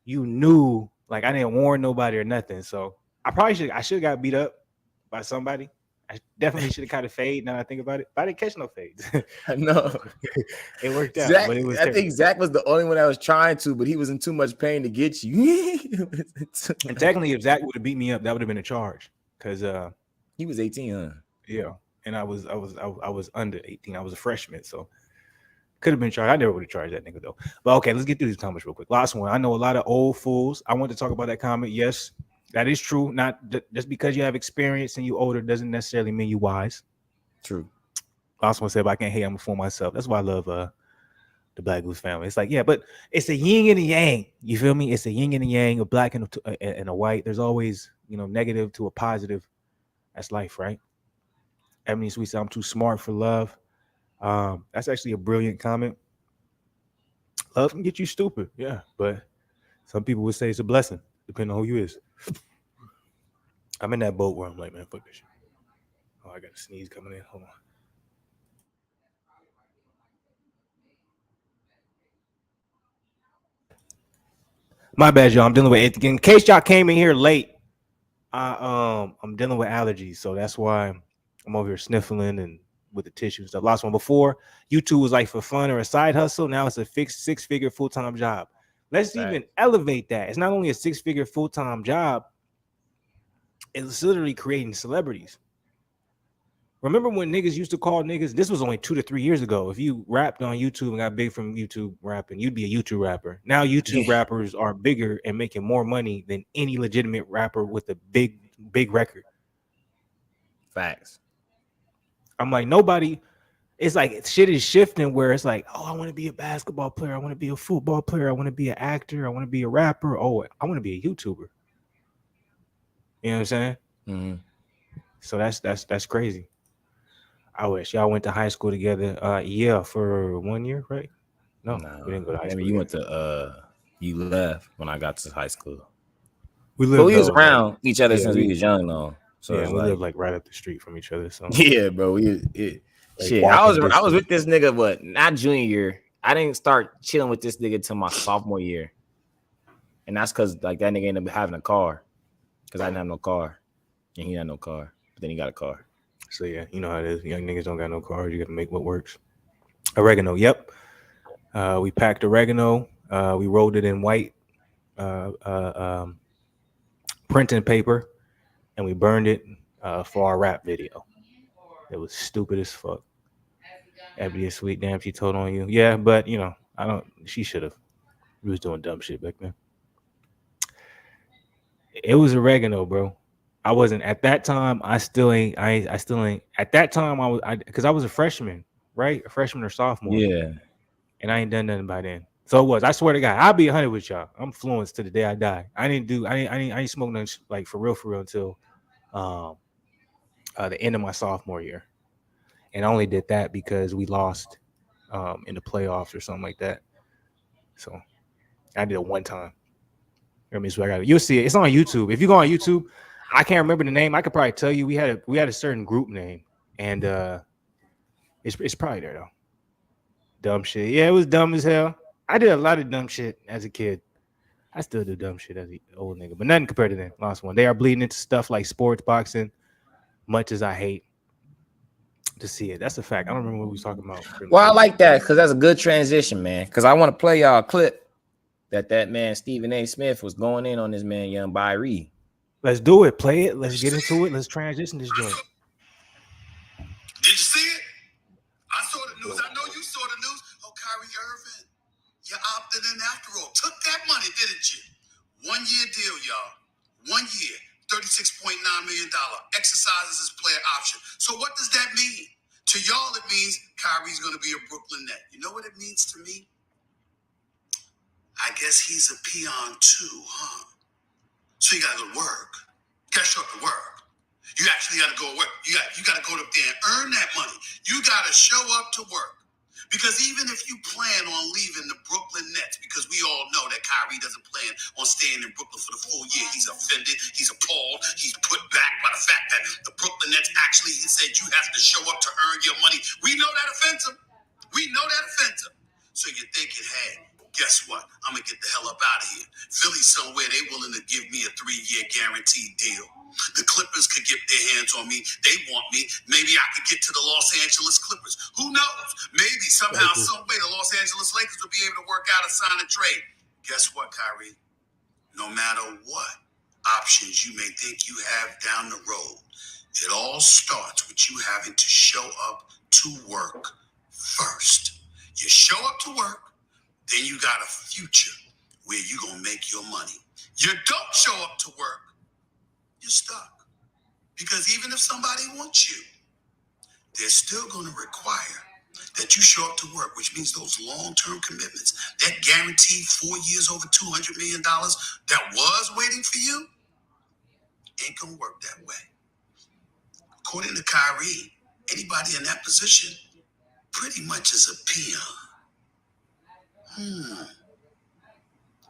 you knew, like I didn't warn nobody or nothing. So I should have got beat up by somebody. I definitely should have kind of fade. Now I think about it, but I didn't catch no fades. No, it worked out. Zach, but it was I think Zach was the only one that was trying to, but he was in too much pain to get you. And technically, if Zach would have beat me up, that would have been a charge because he was 18, huh? Yeah, and I was under 18. I was a freshman, so could have been charged. I never would have charged that nigga though. But okay, let's get through these comments real quick. Last one. I know a lot of old fools. I want to talk about that comment. Yes. That is true. Not just because you have experience and you older doesn't necessarily mean you wise. True. Last one said, "If I can't hate, I'm for myself." That's why I love the Black Goose family. It's like, yeah, but it's a yin and a yang. You feel me? It's a yin and a yang, a black and a white. There's always, negative to a positive. That's life, right? Ebony Sweet said, "I'm too smart for love." That's actually a brilliant comment. Love can get you stupid, yeah, but some people would say it's a blessing, depending on who you is. I'm in that boat where I'm like, man, fuck this shit. Oh, I got a sneeze coming in. Hold on. My bad, y'all. I'm dealing with it. In case y'all came in here late, I'm dealing with allergies, so that's why I'm over here sniffling and with the tissue stuff. Last one before, YouTube was like for fun or a side hustle. Now it's a fixed 6-figure full-time job. Let's even elevate that. It's not only a 6-figure full-time job. It's literally creating celebrities. Remember when niggas used to call niggas? This was only 2 to 3 years ago. If you rapped on YouTube and got big from YouTube rapping, you'd be a YouTube rapper. Now YouTube rappers are bigger and making more money than any legitimate rapper with a big record. Facts. I'm like, nobody. It's like shit is shifting where it's like, oh, I want to be a basketball player. I want to be a football player. I want to be an actor. I want to be a rapper. Oh, I want to be a YouTuber. You know what I'm saying? Mm-hmm. So that's crazy. I wish y'all went to high school together. Yeah, for 1 year, right? No, we didn't go to high school. You went to you left when I got to high school. We was around each other since we was young though. So yeah, we lived like right up the street from each other. So yeah, bro. Shit, I was with this nigga, not junior year. I didn't start chilling with this nigga till my sophomore year, and that's because like that nigga ended up having a car, because I didn't have no car, and he had no car. But then he got a car. So yeah, you know how it is. Young niggas don't got no cars. You got to make what works. Oregano, yep. We packed oregano. We rolled it in white printing paper, and we burned it for our rap video. It was stupid as fuck. Abby is sweet. Damn, she told on you. Yeah, but you know, she should have. We was doing dumb shit back then. It was oregano, bro. I wasn't at that time. I still ain't. At that time, because I was a freshman, right? A freshman or sophomore. Yeah. And I ain't done nothing by then. So it was. I swear to God, I'll be 100 with y'all. I'm Fluence to the day I die. I ain't smoke nothing like for real until the end of my sophomore year. And I only did that because we lost in the playoffs or something like that. So I did it one time. I mean, so you'll see it. It's on YouTube. If you go on YouTube, I can't remember the name. I could probably tell you. We had a certain group name, and it's probably there though. Dumb shit. Yeah, it was dumb as hell. I did a lot of dumb shit as a kid. I still do dumb shit as an old nigga, but nothing compared to them. Last one. They are bleeding into stuff like sports, boxing. Much as I hate to see it, that's a fact. I don't remember what we was talking about. Well, I like that because that's a good transition, man. Because I want to play y'all a clip that man Stephen A. Smith was going in on this man Young Kyrie. Let's do it. Play it. Let's get into it. Let's transition this joint. Did you see it? I saw the news. I know you saw the news. Oh, Kyrie Irving, you opted in after all. Took that money, didn't you? 1 year deal, y'all. 1 year, $36.9 million. Exercises his player option. So what does that mean? To y'all, it means Kyrie's going to be a Brooklyn Net. You know what it means to me? I guess he's a peon too, huh? So you got to go to work. You got to show up to work. You actually got to go to work. You got to go up there and earn that money. You got to show up to work. Because even if you plan on leaving the Brooklyn Nets, because we all know that Kyrie doesn't plan on staying in Brooklyn for the full year. He's offended. He's appalled. He's put back by the fact that the Brooklyn Nets actually said you have to show up to earn your money. We know that offends him. We know that offends him. So you're thinking, hey, guess what? I'm going to get the hell up out of here. Philly somewhere, they willing to give me a 3-year guaranteed deal. The Clippers could get their hands on me. They want me. Maybe I could get to the Los Angeles Clippers. Who knows? Maybe somehow, some way, the Los Angeles Lakers will be able to work out a sign and trade. Guess what, Kyrie? No matter what options you may think you have down the road, it all starts with you having to show up to work first. You show up to work, then you got a future where you're going to make your money. You don't show up to work, you're stuck. Because even if somebody wants you, they're still going to require that you show up to work, which means those long-term commitments, that guaranteed 4 years over $200 million that was waiting for you, ain't going to work that way. According to Kyrie, anybody in that position pretty much is a peon.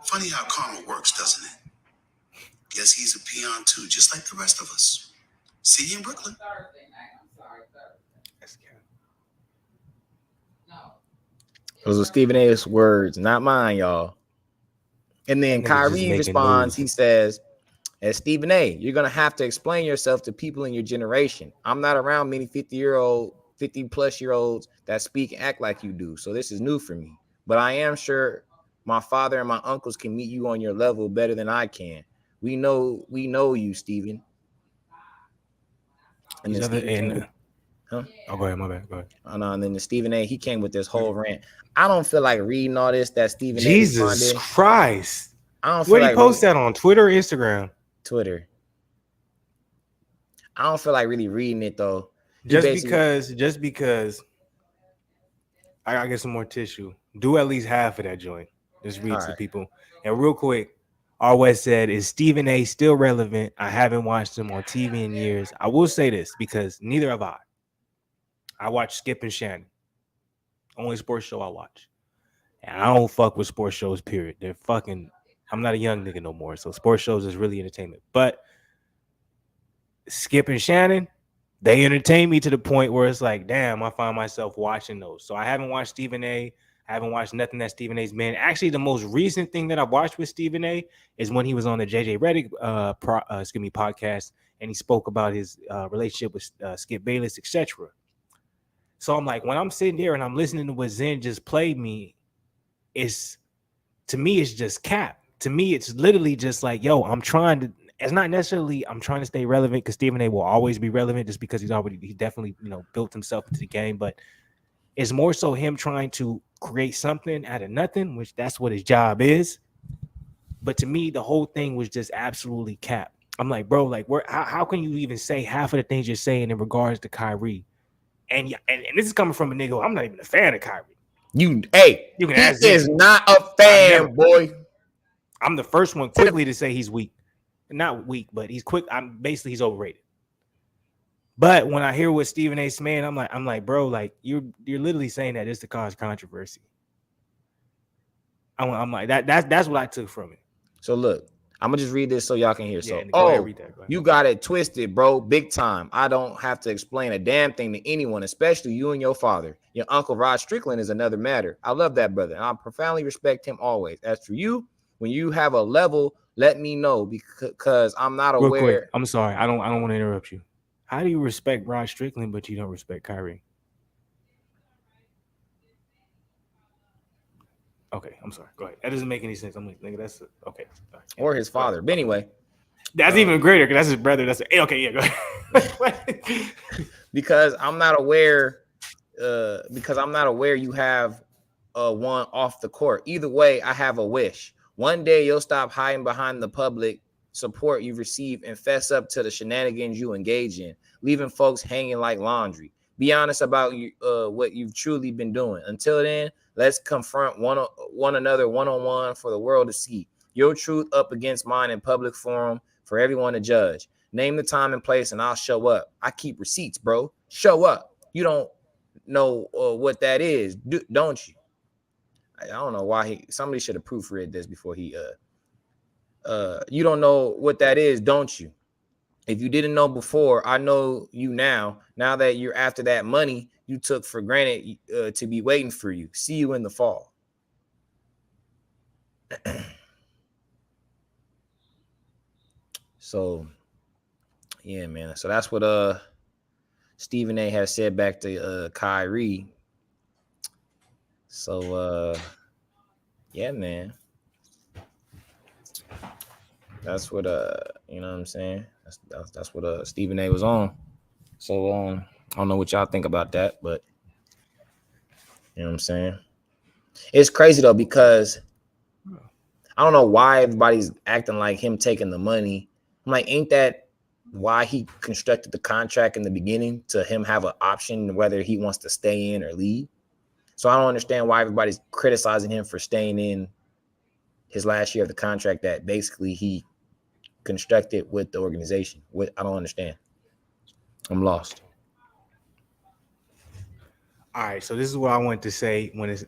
Funny how karma works, doesn't it? Guess he's a peon too, just like the rest of us. See you in Brooklyn. Those are Stephen A.'s words, not mine, y'all. And then Kyrie responds, he says, as Stephen A., you're going to have to explain yourself to people in your generation. I'm not around many 50-plus-year-olds that speak and act like you do, so this is new for me. But I am sure my father and my uncles can meet you on your level better than I can. We know you, Stephen. And then Oh, go ahead, my bad. Go ahead. And then the Stephen A., he came with this whole rant. I don't feel like reading all this that Stephen A. Jesus Christ. I don't feel Where did he post that on? Twitter or Instagram? Twitter. I don't feel like really reading it though. Just because I gotta get some more tissue. Do at least half of that joint. Just read to people. And real quick, R. West said, "Is Stephen A. still relevant? I haven't watched him on TV in years." I will say this because neither have I. I watch Skip and Shannon. Only sports show I watch. And I don't fuck with sports shows, period. They're fucking. I'm not a young nigga no more. So sports shows is really entertainment. But Skip and Shannon, they entertain me to the point where it's like, damn, I find myself watching those. So I haven't watched Stephen A. I haven't watched nothing that Stephen A's been. Actually, the most recent thing that I watched with Stephen A. is when he was on the JJ Redick podcast, and he spoke about his relationship with Skip Bayless, etc. So I'm like, when I'm sitting there and I'm listening to what Zen just played me, to me, it's just cap. To me, it's literally just like, yo, it's not necessarily I'm trying to stay relevant because Stephen A will always be relevant just because he definitely, built himself into the game. But it's more so him trying to create something out of nothing, which that's what his job is. But to me, the whole thing was just absolutely cap. I'm like, bro, like, how can you even say half of the things you're saying in regards to Kyrie? And this is coming from a nigga. I'm not even a fan of Kyrie. You can ask him. He is not a fan, boy. I'm the first one quickly to say he's weak. Not weak, but he's quick. He's overrated. But when I hear what Stephen A. saying, I'm like, bro, like you're literally saying that just to cause controversy. I'm like that's what I took from it. So look, I'm gonna just read this so y'all can hear. Yeah, so, you got it twisted, bro, big time. I don't have to explain a damn thing to anyone, especially you and your father. Your uncle Rod Strickland is another matter. I love that brother, and I profoundly respect him always. As for you, when you have a level, let me know because I'm not aware. Real quick, I'm sorry, I don't want to interrupt you. How do you respect Rod Strickland, but you don't respect Kyrie? Okay, I'm sorry. Go ahead. That doesn't make any sense. I'm like, nigga, that's okay. Or his father. But anyway, that's even greater because that's his brother. Okay. Yeah, go ahead. because I'm not aware. You have one off the court. Either way, I have a wish. One day you'll stop hiding behind the public support you receive and fess up to the shenanigans you engage in, leaving folks hanging like laundry. Be honest about what you've truly been doing. Until then, let's confront one another one-on-one for the world to see. Your truth up against mine in public forum for everyone to judge. Name the time and place and I'll show up. I keep receipts, bro. Show up. You don't know what that is, don't you? I don't know why somebody should have proofread this before he you don't know what that is, don't you? If you didn't know before, I know you now. Now that you're after that money you took for granted to be waiting for you. See you in the fall. So, yeah, man. So that's what Stephen A. has said back to Kyrie. So, yeah, man. That's what you know what I'm saying? That's what Stephen A. was on. So I don't know what y'all think about that, but you know what I'm saying? It's crazy though, because I don't know why everybody's acting like him taking the money. I'm like, ain't that why he constructed the contract in the beginning, to him have an option whether he wants to stay in or leave? So I don't understand why everybody's criticizing him for staying in his last year of the contract that basically he constructed with the organization. I don't understand. I'm lost. All right, so this is what I wanted to say when it's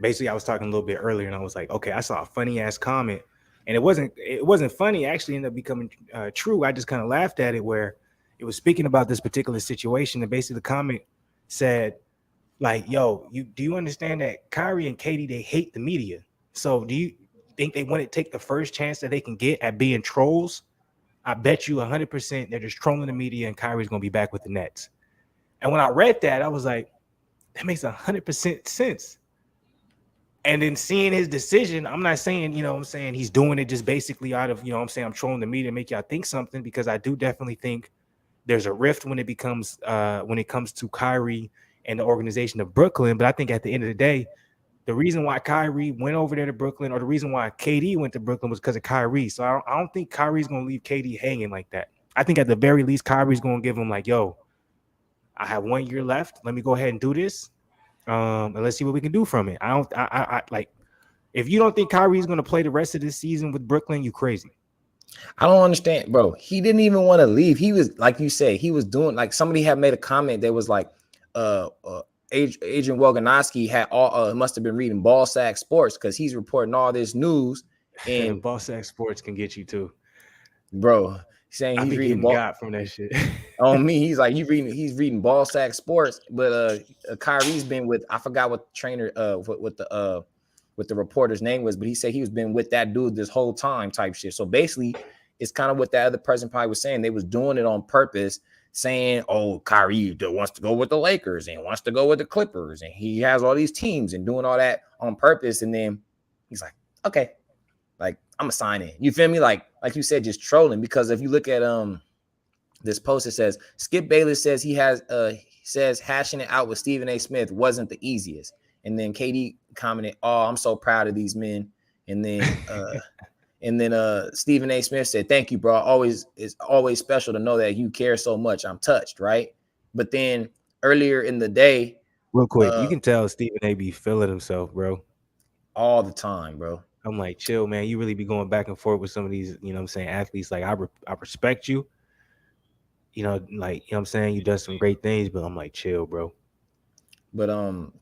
basically I was talking a little bit earlier and I was like, okay, I saw a funny ass comment and it wasn't funny. It actually ended up becoming true. I just kind of laughed at it, where it was speaking about this particular situation, and basically the comment said, like, yo, do you understand that Kyrie and Katie, they hate the media? So do you think they want to take the first chance that they can get at being trolls? I bet you 100% they're just trolling the media and Kyrie's going to be back with the Nets. And when I read that, I was like, that makes 100% sense. And then seeing his decision, I'm not saying, you know what I'm saying, he's doing it just basically out of, you know what I'm saying, I'm trolling the media to make y'all think something, because I do definitely think there's a rift when it comes to Kyrie and the organization of Brooklyn. But I think at the end of the day, the reason why Kyrie went over there to Brooklyn, or the reason why KD went to Brooklyn, was because of Kyrie. So I don't think Kyrie's going to leave KD hanging like that. I think at the very least, Kyrie's going to give him like, yo, I have 1 year left. Let me go ahead and do this. And let's see what we can do from it. I like, if you don't think Kyrie's going to play the rest of this season with Brooklyn, you crazy. I don't understand, bro. He didn't even want to leave. He was, like you said, he was doing, like, somebody had made a comment that was like, Adrian Wojnarowski had must have been reading Ball Sack Sports because he's reporting all this news. And Ball Sack Sports can get you too, bro. Saying he's reading got from that shit on me. He's like, he's reading Ball Sack Sports, but Kyrie's been with, I forgot what the trainer what the reporter's name was, but he said he was been with that dude this whole time type shit. So basically, it's kind of what that other person probably was saying. They was doing it on purpose, saying, oh, Kyrie wants to go with the Lakers and wants to go with the Clippers, and he has all these teams and doing all that on purpose. And then he's like, okay, like, I'm gonna sign in. You feel me? Like you said, just trolling. Because if you look at this post, it says Skip Bayless says says hashing it out with Stephen A. Smith wasn't the easiest. And then KD commented, "Oh, I'm so proud of these men." And then Stephen A. Smith said, "Thank you, bro. It's always special to know that you care so much. I'm touched." Right. But then earlier in the day, real quick, you can tell Stephen A. be feeling himself, bro, all the time, bro. I'm like, chill, man. You really be going back and forth with some of these, you know what I'm saying, athletes. Like, I respect you. You know, like, you know what I'm saying? You done some great things, but I'm like, chill, bro. But and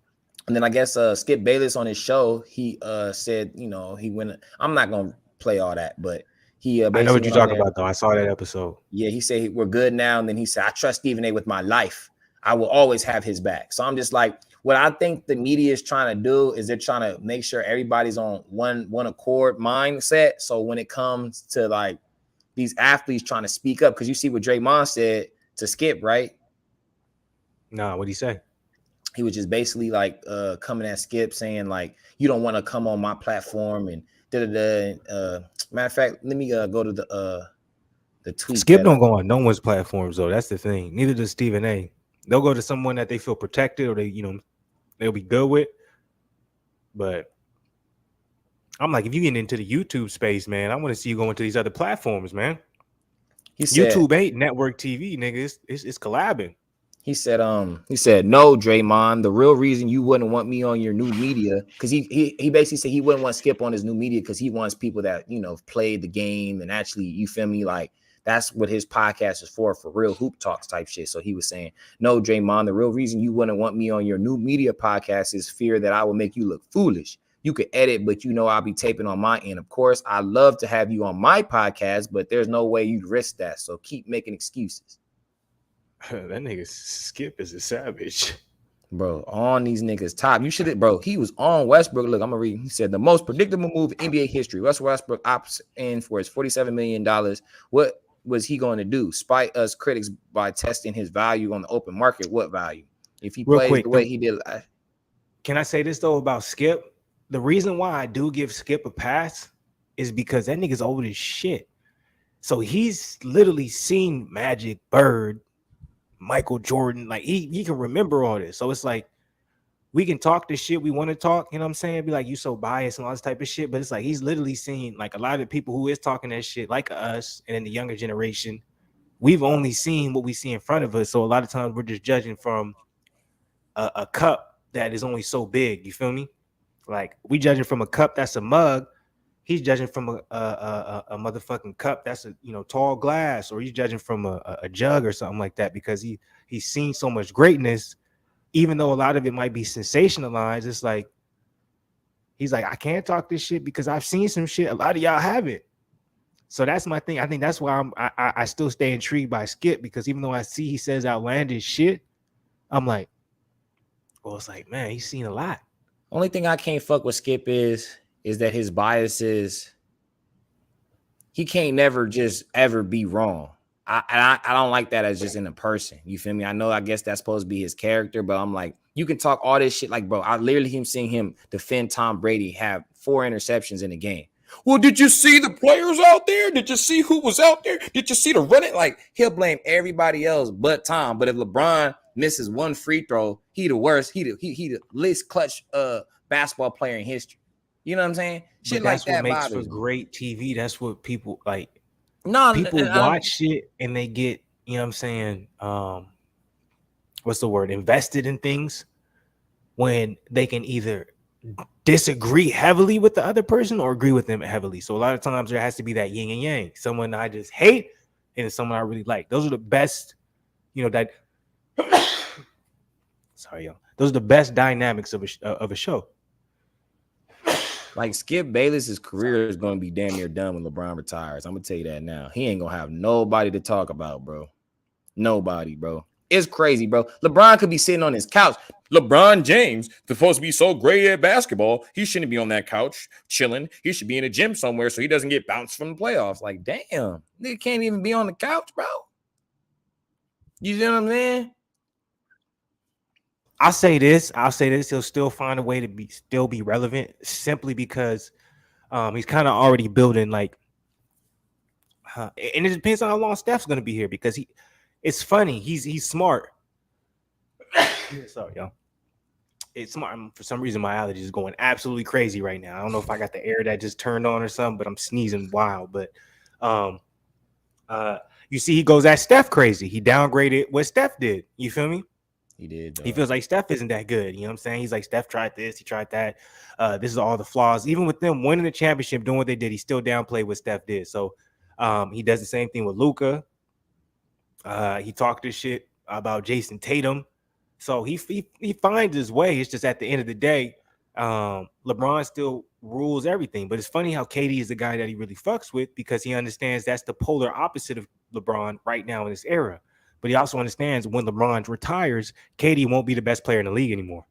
then I guess Skip Bayless on his show, he said, you know, he went. I'm not gonna play all that, but he I know what you're talking about, though. I saw that episode. Yeah, he said we're good now, and then he said, I trust Stephen A. with my life. I will always have his back. So I'm just like, what I think the media is trying to do is they're trying to make sure everybody's on one accord mindset. So when it comes to like these athletes trying to speak up, because you see what Draymond said to Skip, right? Nah, what'd he say? He was just basically like coming at Skip saying like, you don't want to come on my platform and da-da-da. Matter of fact, let me go to the tweet. Skip don't go on no one's platforms though. That's the thing. Neither does Stephen A. They'll go to someone that they feel protected or they, you know, they'll be good with. But I'm like, if you get into the YouTube space, man, I want to see you go into these other platforms, man. He said, YouTube ain't network TV, nigga. It's collabing. He said, no, Draymond, the real reason you wouldn't want me on your new media, because he basically said he wouldn't want Skip on his new media because he wants people that, you know, played the game and actually, you feel me, like that's what his podcast is for real hoop talks type shit. So he was saying, no, Draymond, the real reason you wouldn't want me on your new media podcast is fear that I will make you look foolish. You could edit, but you know I'll be taping on my end. Of course, I love to have you on my podcast, but there's no way you'd risk that. So keep making excuses. That nigga Skip is a savage. Bro, on these niggas top. You should have, bro. He was on Westbrook. Look, I'm gonna read. He said the most predictable move in NBA history. Westbrook opts in for his $47 million. What was he going to do? Spite us critics by testing his value on the open market. What value? If he plays the way he did. Can I say this though about Skip? The reason why I do give Skip a pass is because that nigga's old as shit. So he's literally seen Magic, Bird, Michael Jordan, like he can remember all this. So it's like we can talk the shit we want to talk, you know what I'm saying? Be like, you so biased and all this type of shit. But it's like he's literally seen like a lot of the people who is talking that shit, like us and in the younger generation, we've only seen what we see in front of us. So a lot of times we're just judging from a cup that is only so big. You feel me? Like we judging from a cup that's a mug. He's judging from a motherfucking cup that's a, you know, tall glass, or he's judging from a jug or something like that because he's seen so much greatness, even though a lot of it might be sensationalized. It's like he's like, I can't talk this shit because I've seen some shit. A lot of y'all haven't. So that's my thing. I think that's why I still stay intrigued by Skip, because even though I see he says outlandish shit, I'm like, well, it's like, man, he's seen a lot. Only thing I can't fuck with Skip is that his biases, he can't never just ever be wrong. I don't like that as just in a person. You feel me? I know, I guess that's supposed to be his character, but I'm like, you can talk all this shit. Like, bro, I literally am seeing him defend Tom Brady have 4 interceptions in a game. Well, did you see the players out there? Did you see who was out there? Did you see the running? Like, he'll blame everybody else but Tom. But if LeBron misses one free throw, he the worst. He the least clutch basketball player in history. You know what I'm saying? Shit like that. That's what makes for great TV. That's what people like. No, people watch shit and they get, you know what I'm saying, what's the word, invested in things when they can either disagree heavily with the other person or agree with them heavily. So a lot of times there has to be that yin and yang. Someone I just hate and someone I really like. Those are the best, you know, that sorry, y'all. Those are the best dynamics of a show. Like Skip Bayless's career is going to be damn near done when LeBron retires. I'm gonna tell you that now. He ain't gonna have nobody to talk about, bro. Nobody, bro. It's crazy, bro. LeBron could be sitting on his couch. LeBron James, supposed to be so great at basketball, he shouldn't be on that couch chilling. He should be in a gym somewhere so he doesn't get bounced from the playoffs. Like, damn, nigga can't even be on the couch, bro. You see what I'm saying? I'll say this. He'll still find a way to still be relevant simply because he's kind of already building and it depends on how long Steph's going to be here because it's funny. He's smart. Sorry, y'all. It's smart. For some reason, my allergy is going absolutely crazy right now. I don't know if I got the air that just turned on or something, but I'm sneezing wild. But you see, he goes at Steph crazy. He downgraded what Steph did. You feel me? He did. He feels like Steph isn't that good. You know what I'm saying? He's like, Steph tried this, he tried that. This is all the flaws. Even with them winning the championship, doing what they did, he still downplayed what Steph did. So he does the same thing with Luka. He talked this shit about Jason Tatum. So he finds his way. It's just at the end of the day, LeBron still rules everything. But it's funny how KD is the guy that he really fucks with because he understands that's the polar opposite of LeBron right now in this era. But he also understands when LeBron retires, KD won't be the best player in the league anymore.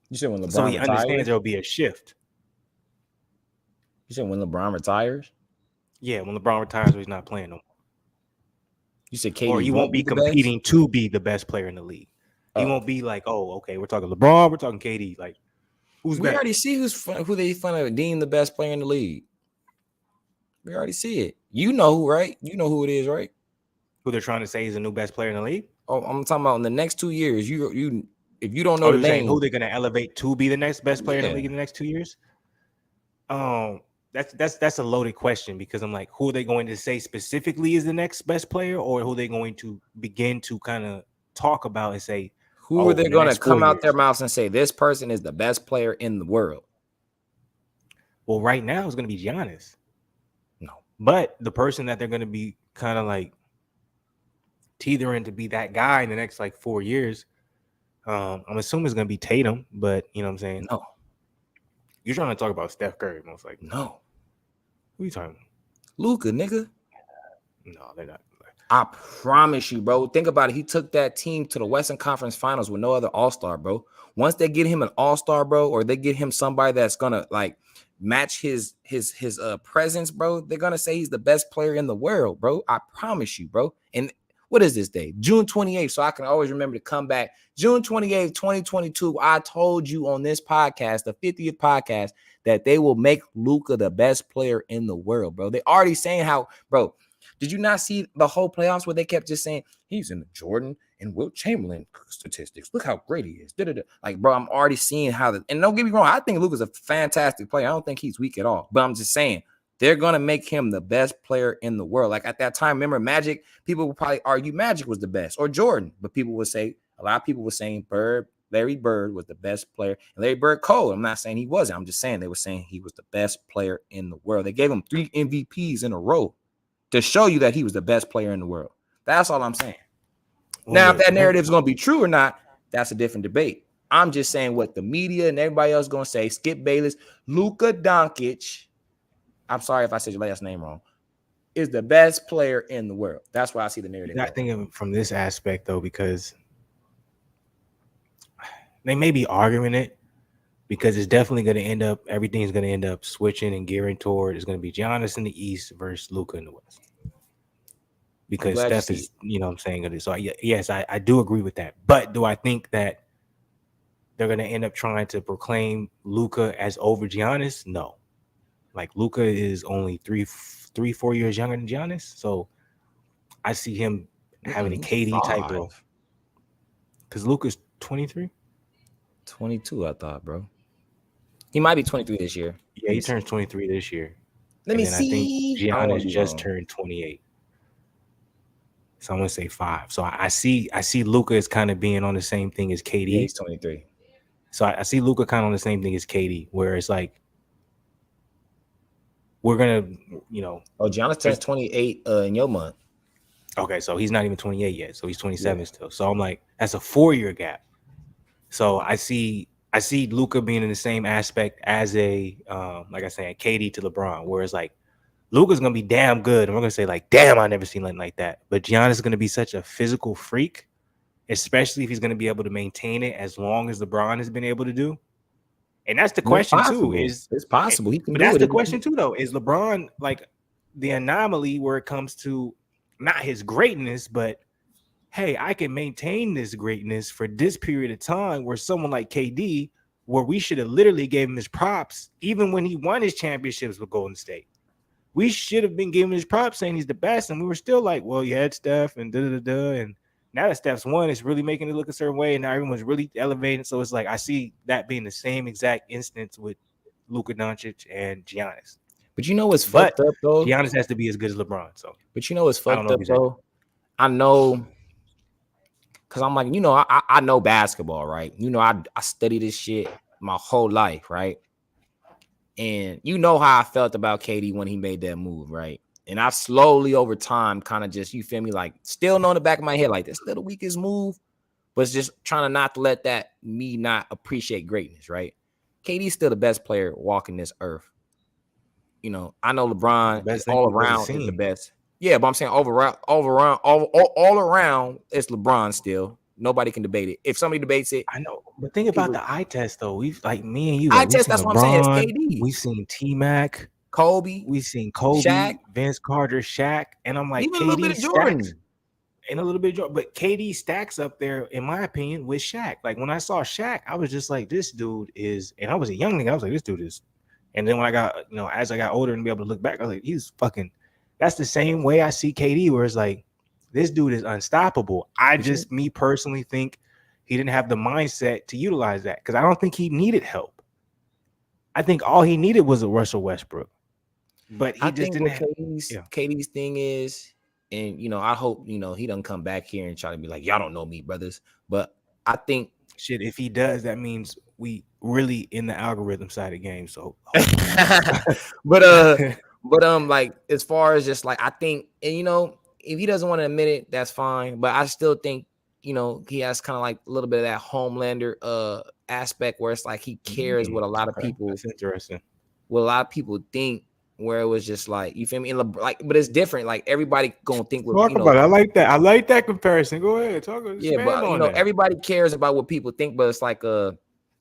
You said when LeBron so he understands there'll be a shift. You said when LeBron retires? Yeah, when LeBron retires, he's not playing no more. You said KD or he won't be competing to be the best player in the league. He won't be like, oh, okay, we're talking LeBron, we're talking KD. Like, who's we already see who they deem the best player in the league. We already see it. You know who, right? You know who it is, right? Who they're trying to say is the new best player in the league? Oh, I'm talking about in the next 2 years. You if you don't know the name, who they're gonna elevate to be the next best player in the league in the next 2 years? That's a loaded question because I'm like, who are they going to say specifically is the next best player, or who are they going to begin to kind of talk about and say who are they going to come out their mouths and say this person is the best player in the world? Well, right now it's going to be Giannis. No, but the person that they're going to be kind of like teetering to be that guy in the next like 4 years, I'm assuming it's going to be Tatum. But you know what I'm saying? No. You're trying to talk about Steph Curry, most likely. No. Who are you talking about? Luka, nigga. No, they're not. I promise you, bro. Think about it. He took that team to the Western Conference Finals with no other All-Star, bro. Once they get him an All-Star, bro, or they get him somebody that's gonna like match his presence, bro, they're gonna say he's the best player in the world, bro. I promise you, bro. And what is this day? June 28th. So I can always remember to come back. June 28th, 2022. I told you on this podcast, the 50th podcast, that they will make Luka the best player in the world, bro. They already saying how, bro. Did you not see the whole playoffs where they kept just saying he's in the Jordan and Wilt Chamberlain statistics? Look how great he is. Da-da-da. Like, bro, I'm already seeing how and don't get me wrong, I think Luka's a fantastic player. I don't think he's weak at all. But I'm just saying they're gonna make him the best player in the world. Like at that time, remember Magic? People would probably argue Magic was the best or Jordan, but people would say a lot of people were saying Larry Bird was the best player, and Larry Bird cold. I'm not saying he wasn't. I'm just saying they were saying he was the best player in the world. They gave him 3 MVPs in a row to show you that he was the best player in the world. That's all I'm saying. Now, if that narrative is going to be true or not, that's a different debate. I'm just saying what the media and everybody else is going to say. Skip Bayless, Luka Doncic, I'm sorry if I said your last name wrong, is the best player in the world. That's why I see the narrative. I think from this aspect, though, because they may be arguing it because it's definitely going to end up, everything's going to end up switching and gearing toward it's going to be Giannis in the East versus Luka in the West. Because Steph is, you know what I'm saying? So, yes, I do agree with that. But do I think that they're going to end up trying to proclaim Luka as over Giannis? No. Like, Luka is only 3-4 years younger than Giannis. So, I see him having a KD type role. Because Luka's 23? 22, I thought, bro. He might be 23 this year. Yeah, he turns 23 this year. Let me see. I think Giannis just turned 28. So I'm gonna say 5. So I see Luka as kind of being on the same thing as KD. Yeah, he's 23. So I see Luka kind of on the same thing as KD, where it's like we're gonna, Giannis turns 28 in your month. Okay, so he's not even 28 yet, so he's 27 still. So I'm like, that's a 4-year gap. So I see Luka being in the same aspect as like I said, KD to LeBron, where it's like Luka's gonna be damn good, and we're gonna say like, damn, I never seen nothing like that. But Giannis is gonna be such a physical freak, especially if he's gonna be able to maintain it as long as LeBron has been able to do. And that's the question too. It's possible he can do it. But that's the question too, though. Is LeBron like the anomaly where it comes to not his greatness, but hey, I can maintain this greatness for this period of time, where someone like KD, where we should have literally gave him his props, even when he won his championships with Golden State. We should have been giving his props saying he's the best, and we were still like, well, you had Steph and and now that Steph's won, it's really making it look a certain way, and now everyone's really elevating. So it's like I see that being the same exact instance with Luka Doncic and Giannis. But you know what's fucked up though? Giannis has to be as good as LeBron. So, but you know what's fucked up though? I know, because I'm like, I know basketball, right? I study this shit my whole life, right? And you know how I felt about KD when he made that move, right? And I slowly over time kind of just, you feel me, like still know in the back of my head, like that's still the weakest move, but it's just trying to not let that me not appreciate greatness, right? KD's still the best player walking this earth. I know LeBron is all around is the best. Yeah, but I'm saying all around, it's LeBron still. Nobody can debate it. If somebody debates it, I know. But think about the eye test, though. We've like me and you. Eye test. That's LeBron, what I'm saying. It's KD. We've seen T-Mac, Kobe. We've seen Kobe, Shaq, Vince Carter, Shaq, and I'm like, even KD a little bit of Jordan. And a little bit of Jordan, but KD stacks up there, in my opinion, with Shaq. Like when I saw Shaq, I was just like, this dude is, and I was a young nigga. I was like, this dude is. And then when I got, as I got older and be able to look back, I was like, he's fucking. That's the same way I see KD, where it's like, this dude is unstoppable. Me personally think he didn't have the mindset to utilize that, because I don't think he needed help. I think all he needed was a Russell Westbrook, but he just didn't have. KD's thing is, and I hope he doesn't come back here and try to be like, y'all don't know me, brothers. But I think shit, if he does, that means we really in the algorithm side of the game. So, but like as far as just like I think, and if he doesn't want to admit it, that's fine. But I still think he has kind of like a little bit of that Homelander aspect where it's like he cares what a lot of people. That's interesting. What a lot of people think, where it was just like, you feel me? And like, but it's different. Like everybody gonna think. Talk about it. I like that. I like that comparison. Go ahead. Talk. Yeah, but everybody cares about what people think. But it's like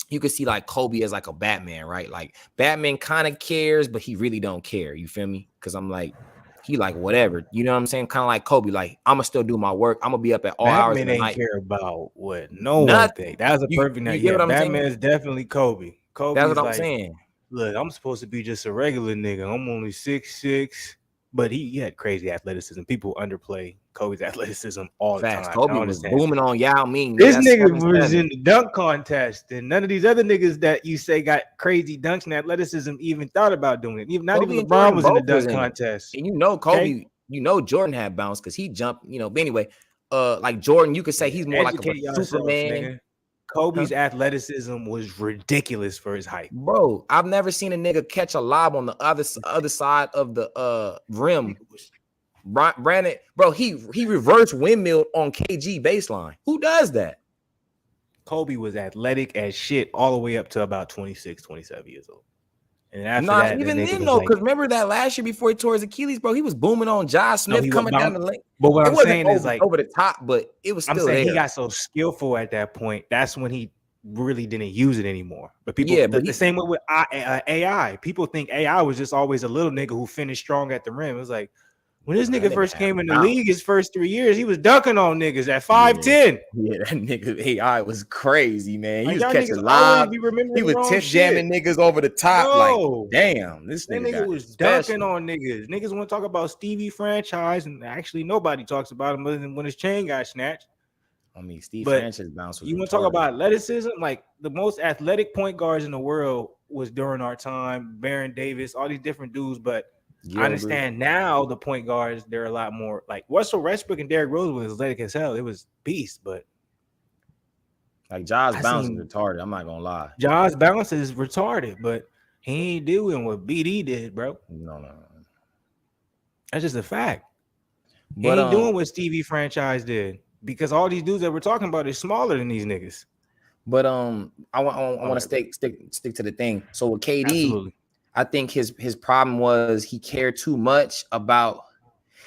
you could see like Kobe as like a Batman, right? Like Batman kind of cares, but he really don't care. You feel me? Because I'm like, he like whatever. You know what I'm saying? Kind of like Kobe. Like I'm gonna still do my work. I'm gonna be up at all hours of the night. Batman ain't care about what no one think. That was a perfect night. Yeah, Batman is definitely Kobe. That's what I'm saying. Look, I'm supposed to be just a regular nigga. I'm only 6'6", but he had crazy athleticism. People underplay Kobe's athleticism all the time. Kobe was booming on Yao Ming. This nigga was in the dunk contest, and none of these other niggas that you say got crazy dunks and athleticism even thought about doing it. Even not even LeBron was in the dunk contest. And Kobe, Jordan had bounce because he jumped. But anyway, like Jordan, you could say he's more like a Superman. Nigga. Kobe's athleticism was ridiculous for his height. Bro, I've never seen a nigga catch a lob on the other side of the rim. Brandon, bro, he reverse windmill on KG baseline. Who does that? Kobe was athletic as shit all the way up to about 26, 27 years old. And after that, even then though, because remember that last year before he tore his Achilles, bro, he was booming on Josh Smith coming down the lane. But what I'm saying is like over the top, but it was still there. He got so skillful at that point. That's when he really didn't use it anymore. But people, the same way with AI. People think AI was just always a little nigga who finished strong at the rim. It was like, when this nigga first came in the league, his first 3 years, he was dunking on niggas at 5'10". Yeah, that nigga AI was crazy, man. He was catching live. He was tip jamming niggas over the top. Like, damn, this nigga was dunking on niggas. Niggas want to talk about Stevie franchise, and actually nobody talks about him other than when his chain got snatched. I mean, franchise bounce. You want to talk about athleticism? Like the most athletic point guards in the world was during our time. Baron Davis, all these different dudes, but I understand now the point guards, they're a lot more like Russell Westbrook and Derrick Rose was athletic as hell. It was beast, but like Ja's bounce is retarded. I'm not gonna lie. Ja's bounce is retarded, but he ain't doing what BD did, bro. No. That's just a fact. He ain't doing what Stevie franchise did because all these dudes that we're talking about is smaller than these niggas. But I want to stick to the thing. So with KD, absolutely. I think his problem was he cared too much about.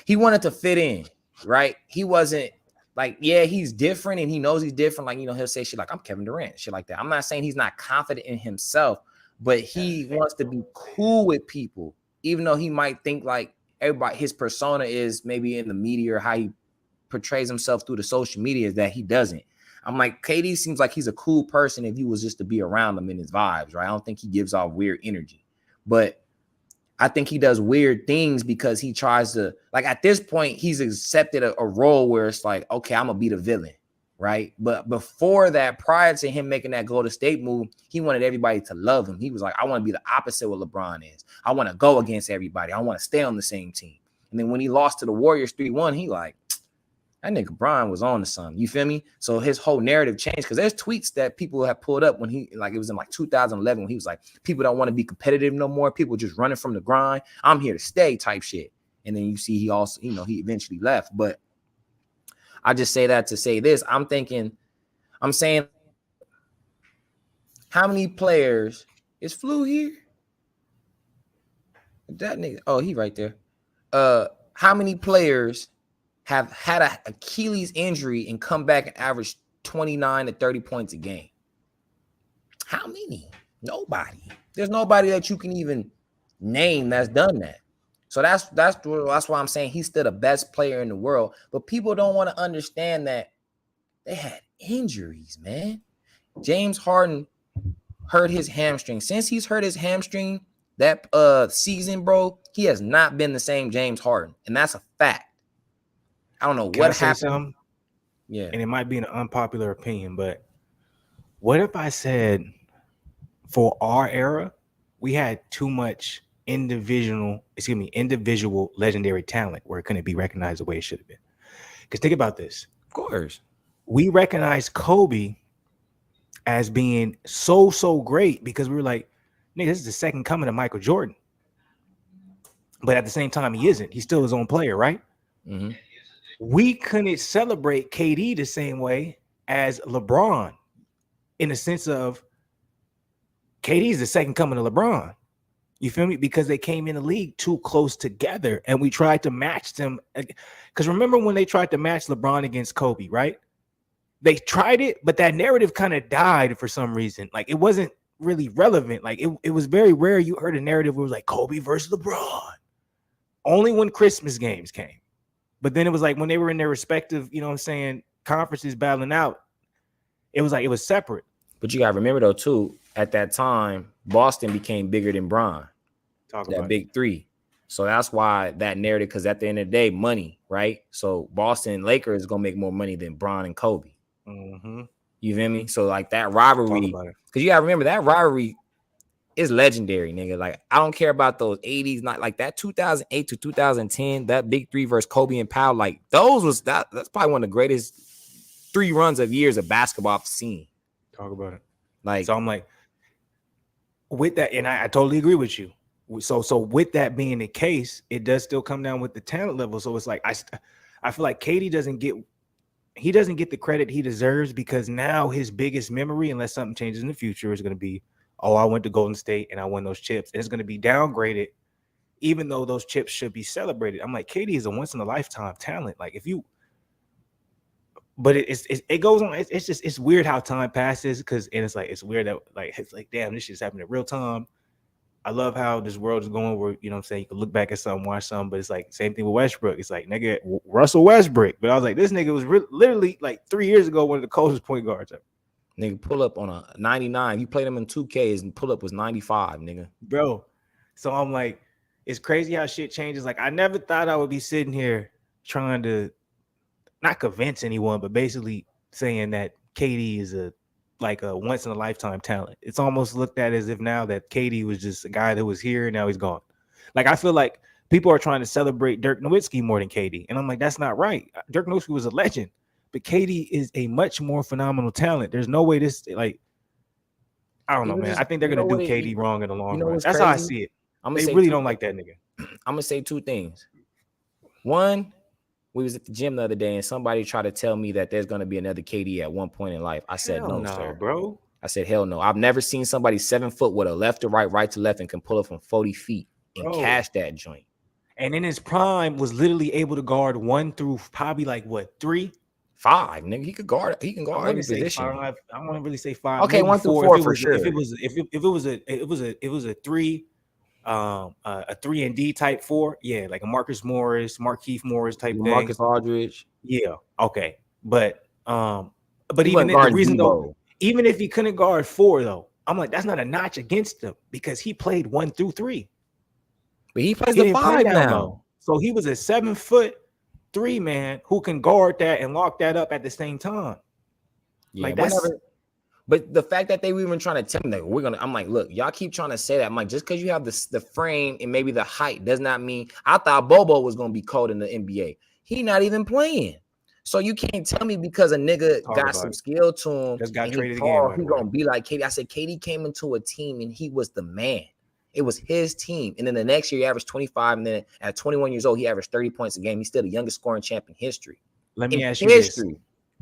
He wanted to fit in, right? He wasn't like, yeah, he's different and he knows he's different. Like, you know, he'll say shit like, I'm Kevin Durant, shit like that. I'm not saying he's not confident in himself, but he wants to be cool with people, even though he might think like everybody, his persona is maybe in the media or how he portrays himself through the social media that he doesn't. I'm like, KD seems like he's a cool person if he was just to be around him in his vibes, right? I don't think he gives off weird energy, but I think he does weird things because he tries to, like, at this point, he's accepted a role where it's like, okay, I'm gonna be the villain, right? But before that, prior to him making that Golden State move, he wanted everybody to love him. He was like, I want to be the opposite of what LeBron is. I want to go against everybody. I want to stay on the same team. And then when he lost to the Warriors 3-1, he like, that nigga Brian was on to something. You feel me? So his whole narrative changed because there's tweets that people have pulled up when he, like, it was in like 2011 when he was like, people don't want to be competitive no more. People just running from the grind. I'm here to stay type shit. And then you see he also, you know, he eventually left. But I just say that to say this. I'm saying, how many players is Flu here? That nigga, oh, he right there. How many players have had an Achilles injury and come back and average 29 to 30 points a game? How many? Nobody. There's nobody that you can even name that's done that. So that's why I'm saying he's still the best player in the world. But people don't want to understand that they had injuries, man. James Harden hurt his hamstring. Since he's hurt his hamstring that season, bro, he has not been the same James Harden. And that's a fact. I don't know what happened. Yeah. And it might be an unpopular opinion, but what if I said for our era, we had too much individual legendary talent where it couldn't be recognized the way it should have been? Because think about this. Of course. We recognize Kobe as being so great because we were like, nigga, this is the second coming of Michael Jordan. But at the same time, he isn't. He's still his own player, right? Mm-hmm. We couldn't celebrate KD the same way as LeBron in the sense of KD is the second coming of LeBron. You feel me? Because they came in the league too close together and we tried to match them. Because remember when they tried to match LeBron against Kobe, right? They tried it, but that narrative kind of died for some reason. Like it wasn't really relevant. Like it was very rare you heard a narrative where it was like Kobe versus LeBron. Only when Christmas games came. But then it was like when they were in their respective, you know what I'm saying, conferences battling out, it was like it was separate. But you got to remember, though, too, at that time, Boston became bigger than Bron. That big three. So that's why that narrative, because at the end of the day, money, right? So Boston and Lakers is going to make more money than Bron and Kobe. Mm-hmm. You feel me? So like that rivalry, because you got to remember that rivalry is legendary, nigga. Like, I don't care about those 80s, not like that 2008 to 2010, that big three versus Kobe and Powell. Like, that's probably one of the greatest 3 runs of years of basketball I've seen. Talk about it. Like, so I'm like, with that, and I totally agree with you. So with that being the case, it does still come down with the talent level. So it's like, I feel like KD doesn't get the credit he deserves because now his biggest memory, unless something changes in the future, is going to be, oh, I went to Golden State and I won those chips. And it's going to be downgraded, even though those chips should be celebrated. I'm like, KD is a once in a lifetime talent. Like but it goes on. It's weird how time passes it's weird that it's like, damn, this shit's happening in real time. I love how this world is going where, you know what I'm saying, you can look back at something, watch something, but it's like same thing with Westbrook. It's like, nigga, Russell Westbrook. But I was like, this nigga was literally like 3 years ago one of the coldest point guards ever. Nigga, pull up on a 99. You played him in 2Ks and pull up was 95, nigga. Bro. So I'm like, it's crazy how shit changes. Like, I never thought I would be sitting here trying to not convince anyone, but basically saying that KD is a once in a lifetime talent. It's almost looked at as if now that KD was just a guy that was here and now he's gone. Like, I feel like people are trying to celebrate Dirk Nowitzki more than KD. And I'm like, that's not right. Dirk Nowitzki was a legend, but KD is a much more phenomenal talent. There's no way this, like, I don't know, man. I think they're going to do KD wrong in the long run. That's how I see it. They really don't like that nigga. I'm going to say two things. One, we was at the gym the other day and somebody tried to tell me that there's going to be another KD at one point in life. I said, no, sir. Bro. I said, hell no. I've never seen somebody 7 foot with a left to right, right to left, and can pull it from 40 feet and cash that joint. And in his prime was literally able to guard 1 through probably like what, 3? 5, nigga. He can guard every position. I want to really say 5. Okay, 1 through 4 for sure. If it was a 3, a 3 and D type 4, yeah, like a Marcus Morris, Markieff Morris type thing. Marcus Aldridge. Yeah, okay. But even the reason though, even if he couldn't guard 4 though, I'm like, that's not a notch against him because he played 1 through 3. But he plays the 5 now. So he was a 7'3" man who can guard that and lock that up at the same time. Yeah, like that's whatever. But the fact that they were even trying to tell me that I'm like, look, y'all keep trying to say that. I'm like, just because you have the frame and maybe the height does not mean. I thought Bobo was gonna be cold in the NBA. He not even playing. So you can't tell me because a nigga got some skill to him. Just got traded again. He gonna be like KD. I said KD came into a team and he was the man. It was his team. And then the next year he averaged 25. And then at 21 years old, he averaged 30 points a game. He's still the youngest scoring champ in history. Let me ask you this.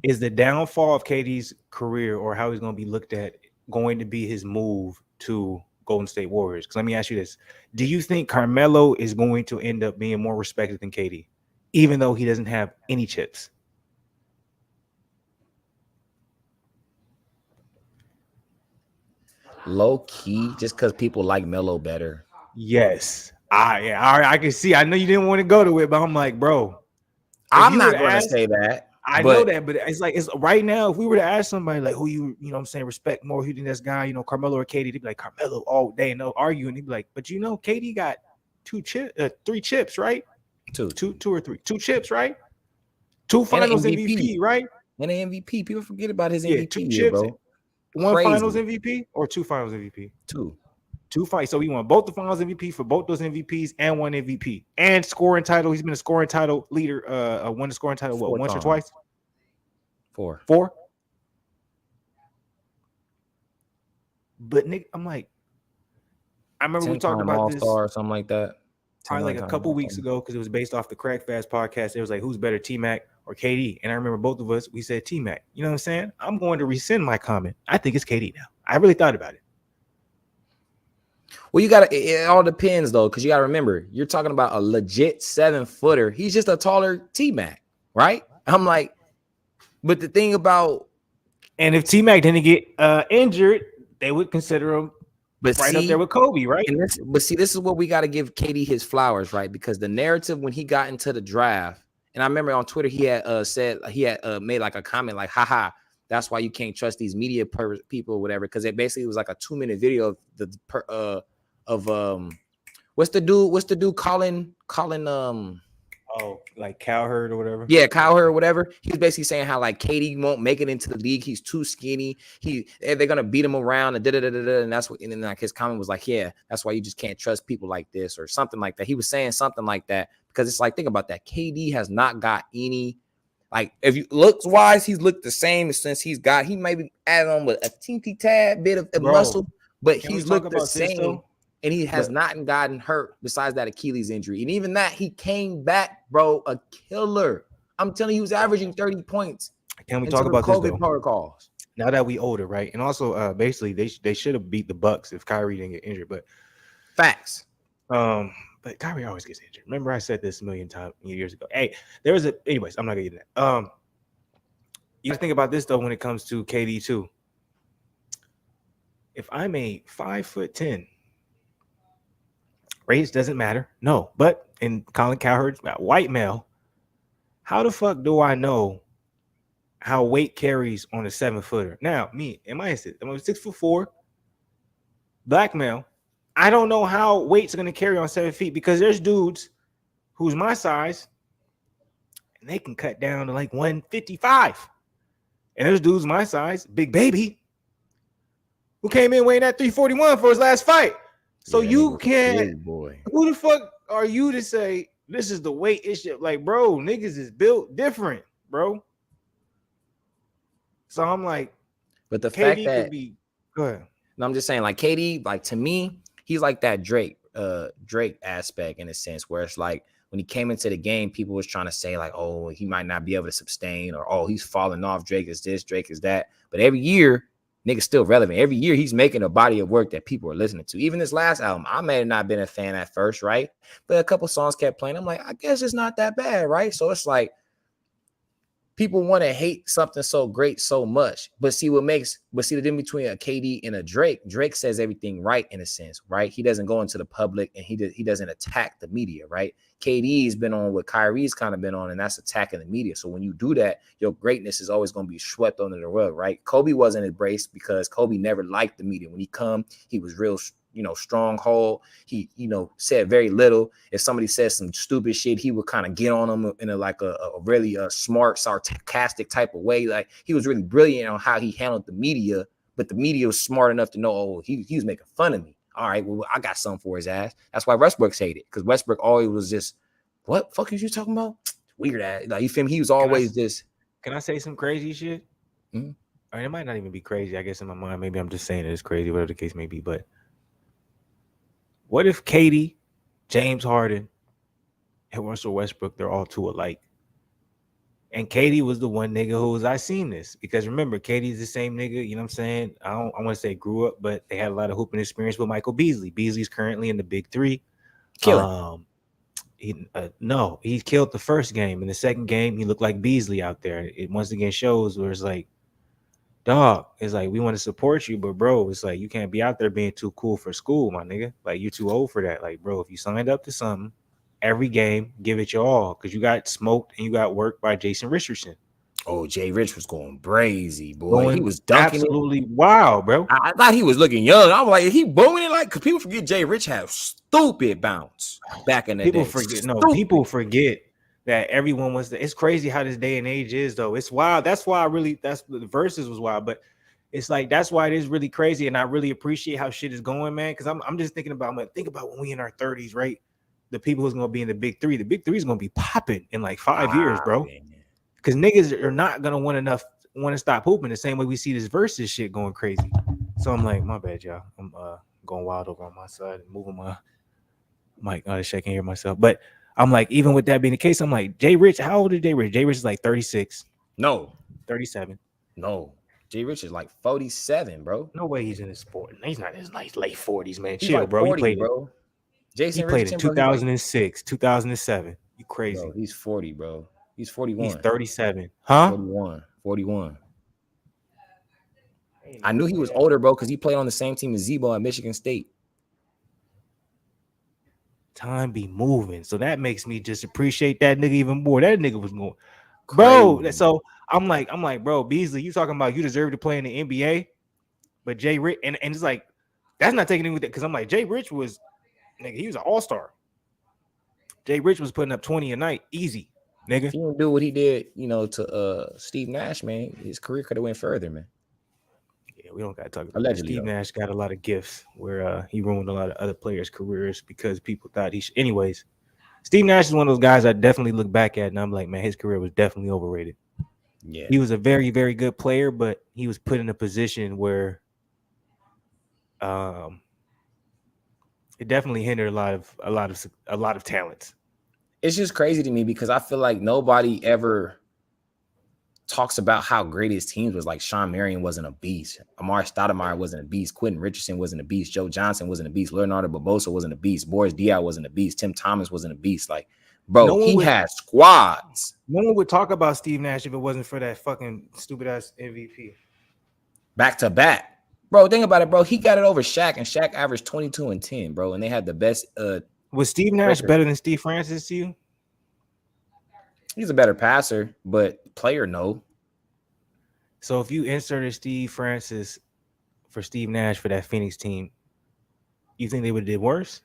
Is the downfall of KD's career or how he's going to be looked at going to be his move to Golden State Warriors? Because let me ask you this. Do you think Carmelo is going to end up being more respected than KD, even though he doesn't have any chips? Low key, just because people like Melo better. Yes. I can see. I know you didn't want to go to it, but I'm like, bro. I'm not going to say that. I know that, but it's like it's right now. If we were to ask somebody like who you know what I'm saying, respect more, who think this guy, you know, Carmelo or KD, they'd be like Carmelo all day and they'll argue and they'd be like, but you know, KD got 3 chips, right? Two or three, 2 chips, right? 2 finals MVP, right? And an MVP. People forget about his MVP, 2 chips, bro. 1 finals MVP or 2 finals MVP? 2 fights. So he won both the finals MVP for both those MVPs and 1 MVP and scoring title. He's been a scoring title leader. Won the scoring title what, once or twice? 4. But Nick, I'm like, I remember we talked about this or something like that. Probably like a couple weeks ago because it was based off the Crack Fast podcast. It was like, who's better, T-Mac or KD? And I remember both of us, we said T-Mac. You know what I'm saying? I'm going to rescind my comment. I think it's KD now. I really thought about it. Well, it all depends though, because you gotta remember, you're talking about a legit 7-footer. He's just a taller T-Mac, right? I'm like, but the thing about, and if T-Mac didn't get injured, they would consider him up there with Kobe, right? This is what we got to give KD his flowers, right? Because the narrative when he got into the draft, and I remember on Twitter he had made like a comment like, haha, that's why you can't trust these media people or whatever, because it basically was like a 2-minute video of what's the dude Colin like Cowherd or whatever. Yeah, Cowherd or whatever. He was basically saying how like KD won't make it into the league. He's too skinny. They're gonna beat him around and and that's what. And then like his comment was like, yeah, that's why you just can't trust people like this or something like that. He was saying something like that because it's like, think about that. KD has not got any. Like, if you looks wise, he's looked the same since he maybe added on with a teensy tad bit of muscle, but he's looked the same. And he has not gotten hurt besides that Achilles injury. And even that, he came back, bro, a killer. I'm telling you, he was averaging 30 points. Can we talk about this, though? Protocols. Now that we older, right? And also, basically, they should have beat the Bucks if Kyrie didn't get injured. But facts. But Kyrie always gets injured. Remember, I said this a million times years ago. Hey, anyways, I'm not gonna get into that. You gotta think about this though when it comes to KD too. If I'm a 5'10", race doesn't matter. No, but in Colin Cowherd's white male, how the fuck do I know how weight carries on a 7-footer? Now, I'm a 6'4", black male. I don't know how weight's going to carry on 7 feet because there's dudes who's my size and they can cut down to like 155. And there's dudes my size, big baby, who came in weighing at 341 for his last fight. So you can't. Who the fuck? are you to say this is the way it should? Like, bro, niggas is built different, bro. So I'm like, but the KD fact that could be. Go ahead. No, I'm just saying, like KD, like to me, he's like that Drake aspect in a sense, where it's like when he came into the game, people was trying to say like, oh, he might not be able to sustain, or oh, he's falling off. Drake is this, Drake is that. But every year, nigga's still relevant. Every year, he's making a body of work that people are listening to. Even this last album, I may have not been a fan at first, right? But a couple songs kept playing. I'm like, I guess it's not that bad, right? So it's like, people want to hate something so great so much, but see the difference between a KD and a Drake. Drake says everything right in a sense, right? He doesn't go into the public and he doesn't attack the media, right? KD's been on what Kyrie's kind of been on, and that's attacking the media. So when you do that, your greatness is always going to be swept under the rug, right? Kobe wasn't embraced because Kobe never liked the media. When he was real, stronghold. He, said very little. If somebody says some stupid shit, he would kind of get on them in a really smart, sarcastic type of way. Like, he was really brilliant on how he handled the media, but the media was smart enough to know, oh, he was making fun of me. All right, well, I got something for his ass. That's why Westbrook's hated, because Westbrook always was just, what fuck is you talking about? Weird ass. Like, you feel me? He was always this. Can I say some crazy shit? Mm-hmm. I mean, it might not even be crazy. I guess in my mind, maybe I'm just saying it's crazy, whatever the case may be. But what if KD, James Harden, and Russell Westbrook, they're all two alike? And KD was the one nigga who was, I seen this. Because remember, KD's the same nigga, you know what I'm saying? I want to say grew up, but they had a lot of hooping experience with Michael Beasley. Beasley's currently in the Big Three. Killing. He killed the first game. In the second game, he looked like Beasley out there. It once again shows where it's like, dog, it's like, we want to support you, but bro, it's like, you can't be out there being too cool for school, my nigga. Like, you're too old for that. Like, bro, if you signed up to something, every game, give it your all, because you got smoked and you got worked by Jason Richardson. Oh, Jay Rich was going crazy, boy. He was dunking absolutely wild, bro. I thought he was looking young. I'm like, he booming it, like, because people forget Jay Rich had stupid bounce back in the day. People forget that everyone was. It's crazy how this day and age is, though. It's wild. That's why the verses was wild, but it's like, that's why it is really crazy, and I really appreciate how shit is going, man. Because I'm just thinking about, think about when we in our 30s, right? The people who's gonna be in the Big Three. The Big Three is gonna be popping in like 5 years, bro. Because niggas are not gonna want to stop hooping the same way we see this versus shit going crazy. So I'm like, my bad, y'all. I'm going wild over on my side and moving my mic. I can't hear myself, but I'm like, even with that being the case, I'm like, Jay Rich, how old is Jay Rich? Jay Rich is like 36. No. 37. No. Jay Rich is like 47, bro. No way he's in his sport. He's not in his late 40s, man. He's Chill, like bro. 40, He played bro. Jason Rich played in 2006, 2007. You crazy. Bro, he's 40, bro. He's 41. He's 37. Huh? 41. I knew he was older, bro, because he played on the same team as Zebo at Michigan State. Time be moving. So that makes me just appreciate that nigga even more. That nigga was going, bro. Crazy. So I'm like, bro, Beasley, you talking about you deserve to play in the NBA, but Jay Rich, and it's like, that's not taking anything, because I'm like, Jay Rich was, nigga, he was an all-star. Jay Rich was putting up 20 a night, easy, nigga. If he didn't do what he did, to Steve Nash, man, his career could have went further, man. Yeah, we don't got to talk about that. Steve Nash got a lot of gifts where he ruined a lot of other players' careers because people thought he should. Anyways, Steve Nash is one of those guys I definitely look back at, and I'm like, man, his career was definitely overrated. Yeah, he was a very, very good player, but he was put in a position where it definitely hindered a lot of talents. It's just crazy to me because I feel like nobody ever talks about how great his teams was. Like, Sean Marion wasn't a beast. Amari Stoudemire wasn't a beast. Quentin Richardson wasn't a beast. Joe Johnson wasn't a beast. Leonardo Barbosa wasn't a beast. Boris Diaw wasn't a beast. Tim Thomas wasn't a beast. Like, bro, he had squads. No one would talk about Steve Nash if it wasn't for that fucking stupid ass MVP. Back to back. Bro, think about it, bro. He got it over Shaq, and Shaq averaged 22 and 10, bro. And they had the best. Was Steve Nash better than Steve Francis to you? He's a better passer, but player, no. So if you inserted Steve Francis for Steve Nash for that Phoenix team, you think they would have did worse?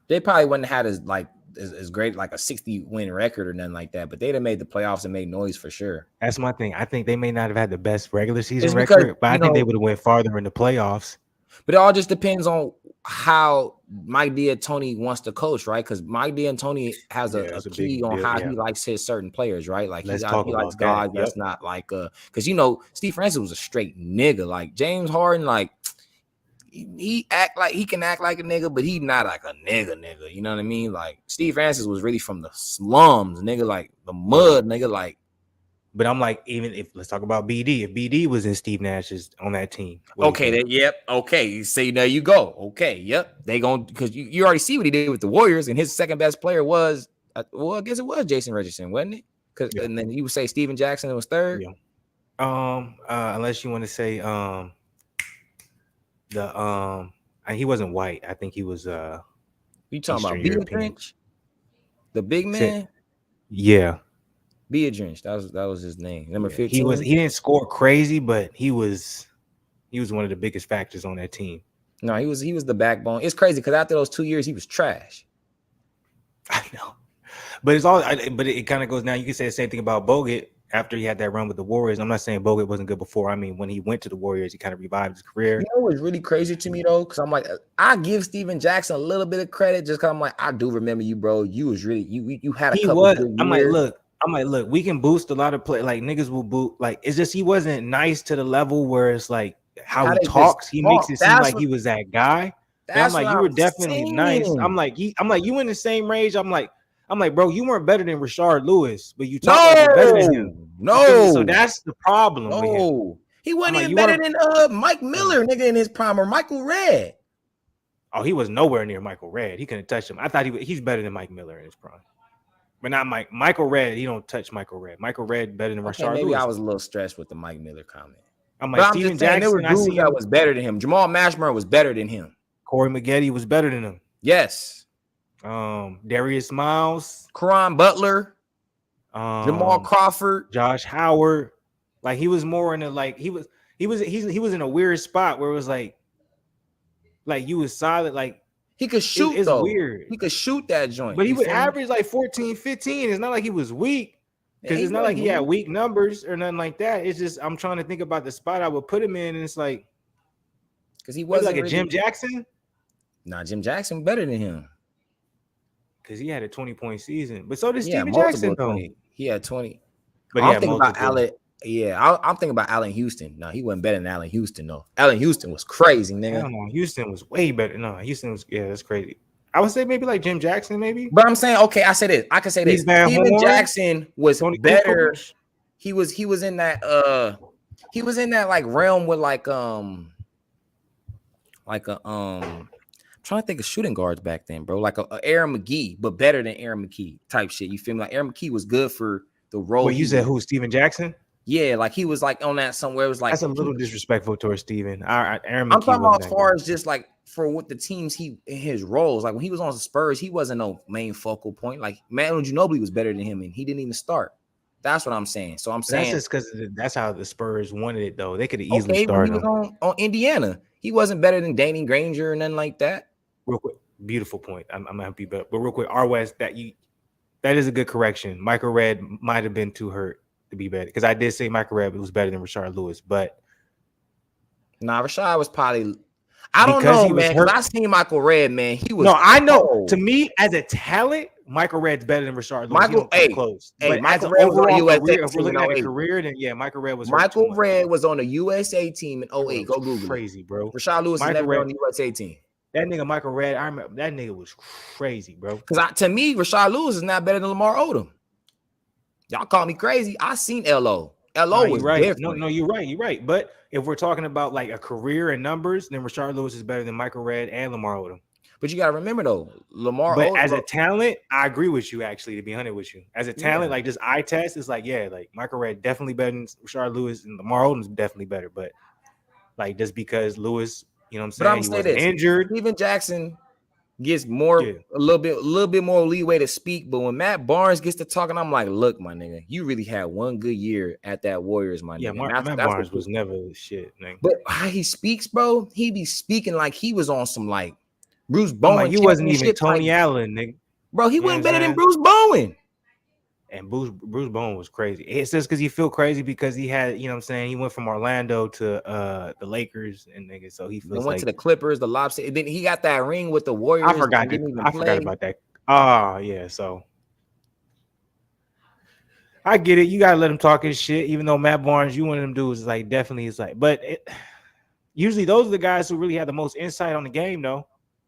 They probably wouldn't have had as great, like a 60-win record or nothing like that, but they'd have made the playoffs and made noise for sure. That's my thing. I think they may not have had the best regular season record, but I think they would have went farther in the playoffs. But it all just depends on how Mike D'Antoni wants to coach, right? Because Mike D'Antoni has a key on how he likes his certain players, right? Like he likes guys that's not like because Steve Francis was a straight nigga. Like James Harden, like he can act like a nigga, but he not like a nigga. You know what I mean? Like Steve Francis was really from the slums, nigga, like the mud, nigga, like. But I'm like, even if let's talk about BD, if BD was in Steve Nash's on that team, okay, okay. See, there you go. Okay, yep. They going because you already see what he did with the Warriors, and his second best player was, I guess it was Jason Richardson, wasn't it? And then you would say Steven Jackson was third. Yeah. Unless you want to say he wasn't white. I think he was you talking about Beardrinch, the big man? Yeah. Beardrinch, that was his name. Number 15. He didn't score crazy, but he was one of the biggest factors on that team. No, he was the backbone. It's crazy because after those 2 years, he was trash. I know, but it kind of goes now. You can say the same thing about Bogut after he had that run with the Warriors. I'm not saying Bogut wasn't good before. I mean, when he went to the Warriors, he kind of revived his career. You know what's really crazy to me though? Because I'm like, I give Steven Jackson a little bit of credit just because I'm like, I do remember you, bro. You was really you had a couple good years. I'm like, look, we can boost a lot of play. Like niggas will boot. Like it's just he wasn't nice to the level where it's like how he talks. He makes it seem like he was that guy. I'm like, you were definitely nice. I'm like, you in the same range. I'm like, bro, you weren't better than Rashard Lewis, but you talk like you're better than him. No, so that's the problem. No, with him. He wasn't even better than Mike Miller, nigga, in his prime, or Michael Redd. Oh, he was nowhere near Michael Redd. He couldn't touch him. I thought he's better than Mike Miller in his prime. But not Michael Redd. He don't touch Michael Redd. Michael Redd better than Rashard Lewis. Maybe I was a little stressed with the Mike Miller comment. I'm like, Steven Jackson. There were dudes that was better than him. Jamal Mashburn was better than him. Corey Maggette was better than him. Yes. Darius Miles, Caron Butler, Jamal Crawford, Josh Howard. Like he was more in a like he was in a weird spot where it was like you was solid like. He could shoot, it's though. Weird. He could shoot that joint. But he would average like 14, 15. It's not like he was weak. Because it's not like he had weak numbers or nothing like that. It's just I'm trying to think about the spot I would put him in, and it's like because he wasn't like a Jim Jackson. Nah, Jim Jackson better than him. Because he had a 20-point season. But so did Steven Jackson, though. He had 20. But I'm thinking about Allen. Yeah, I'm thinking about Allen Houston. No, he wasn't better than Allen Houston, though. Allen Houston was crazy, nigga. I don't know. Houston was way better. No, Houston was, that's crazy. I would say maybe like Jim Jackson, maybe. But I'm saying, okay, I say this. I can say this. Steven Jackson was better. He was in that like realm with like I'm trying to think of shooting guards back then, bro. Like a Aaron McGee, but better than Aaron McGee type shit. You feel me? Like Aaron McGee was good for the role. Well, you said who? Steven Jackson? Yeah, like he was like on that somewhere. It was like that's a little disrespectful towards Steven. Aaron McGee. I'm talking about as far as just like for what the teams in his roles. Like when he was on the Spurs, he wasn't no main focal point. Like Manu Ginobili was better than him, and he didn't even start. That's what I'm saying. So I'm saying that's just because that's how the Spurs wanted it, though. They could have easily started. He was on Indiana. He wasn't better than Danny Granger or nothing like that. Real quick, beautiful point. I'm gonna help you, but real quick, R West, that is a good correction. Michael Redd might have been too hurt to be better because I did say Michael Redd was better than Rashard Lewis, but Rashard was probably. I don't know, man. Because I seen Michael Redd, man. He was. No, I know. Cold. To me, as a talent, Michael Redd's better than Rashard Lewis. Close. But Michael Redd was on the USA team. If we're looking at a career, then yeah, Michael Redd was. Michael Redd was on the USA team in 08. Go Google. Crazy, bro. Rashard Lewis was never on the USA team. That nigga Michael Redd, I remember that nigga was crazy, bro. Because to me, Rashard Lewis is not better than Lamar Odom. Y'all call me crazy. I seen LO. LO was right. different. No, you're right. You're right. But if we're talking about like a career and numbers, then Rashard Lewis is better than Michael Redd and Lamar Odom. But you got to remember though, Lamar. But as a talent, I agree with you. Actually, to be honest with you, as a talent, like this eye test is like, yeah, like Michael Redd definitely better than Rashard Lewis, and Lamar Odom's definitely better. But like just because Lewis, you know what I'm saying, he wasn't injured. Steven Jackson gets more a little bit more leeway to speak, but when Matt Barnes gets to talking, I'm like, look, my nigga, you really had one good year at that Warriors, my nigga. Yeah, Matt Barnes was never shit, man. But how he speaks, bro, he be speaking like he was on some like Bruce Bowen. Like, he wasn't even Tony Allen, nigga. Bro, he wasn't better than Bruce Bowen. And Bruce Bowen was crazy. It's just because he feel crazy because he had, you know what I'm saying, he went from Orlando to the Lakers and nigga, so he feels went to the Clippers, the Lobster. Then he got that ring with the Warriors. I forgot about that. Oh, yeah, so I get it. You gotta let him talk his shit, even though Matt Barnes, you one of them dudes is like definitely is like, but usually those are the guys who really have the most insight on the game, though.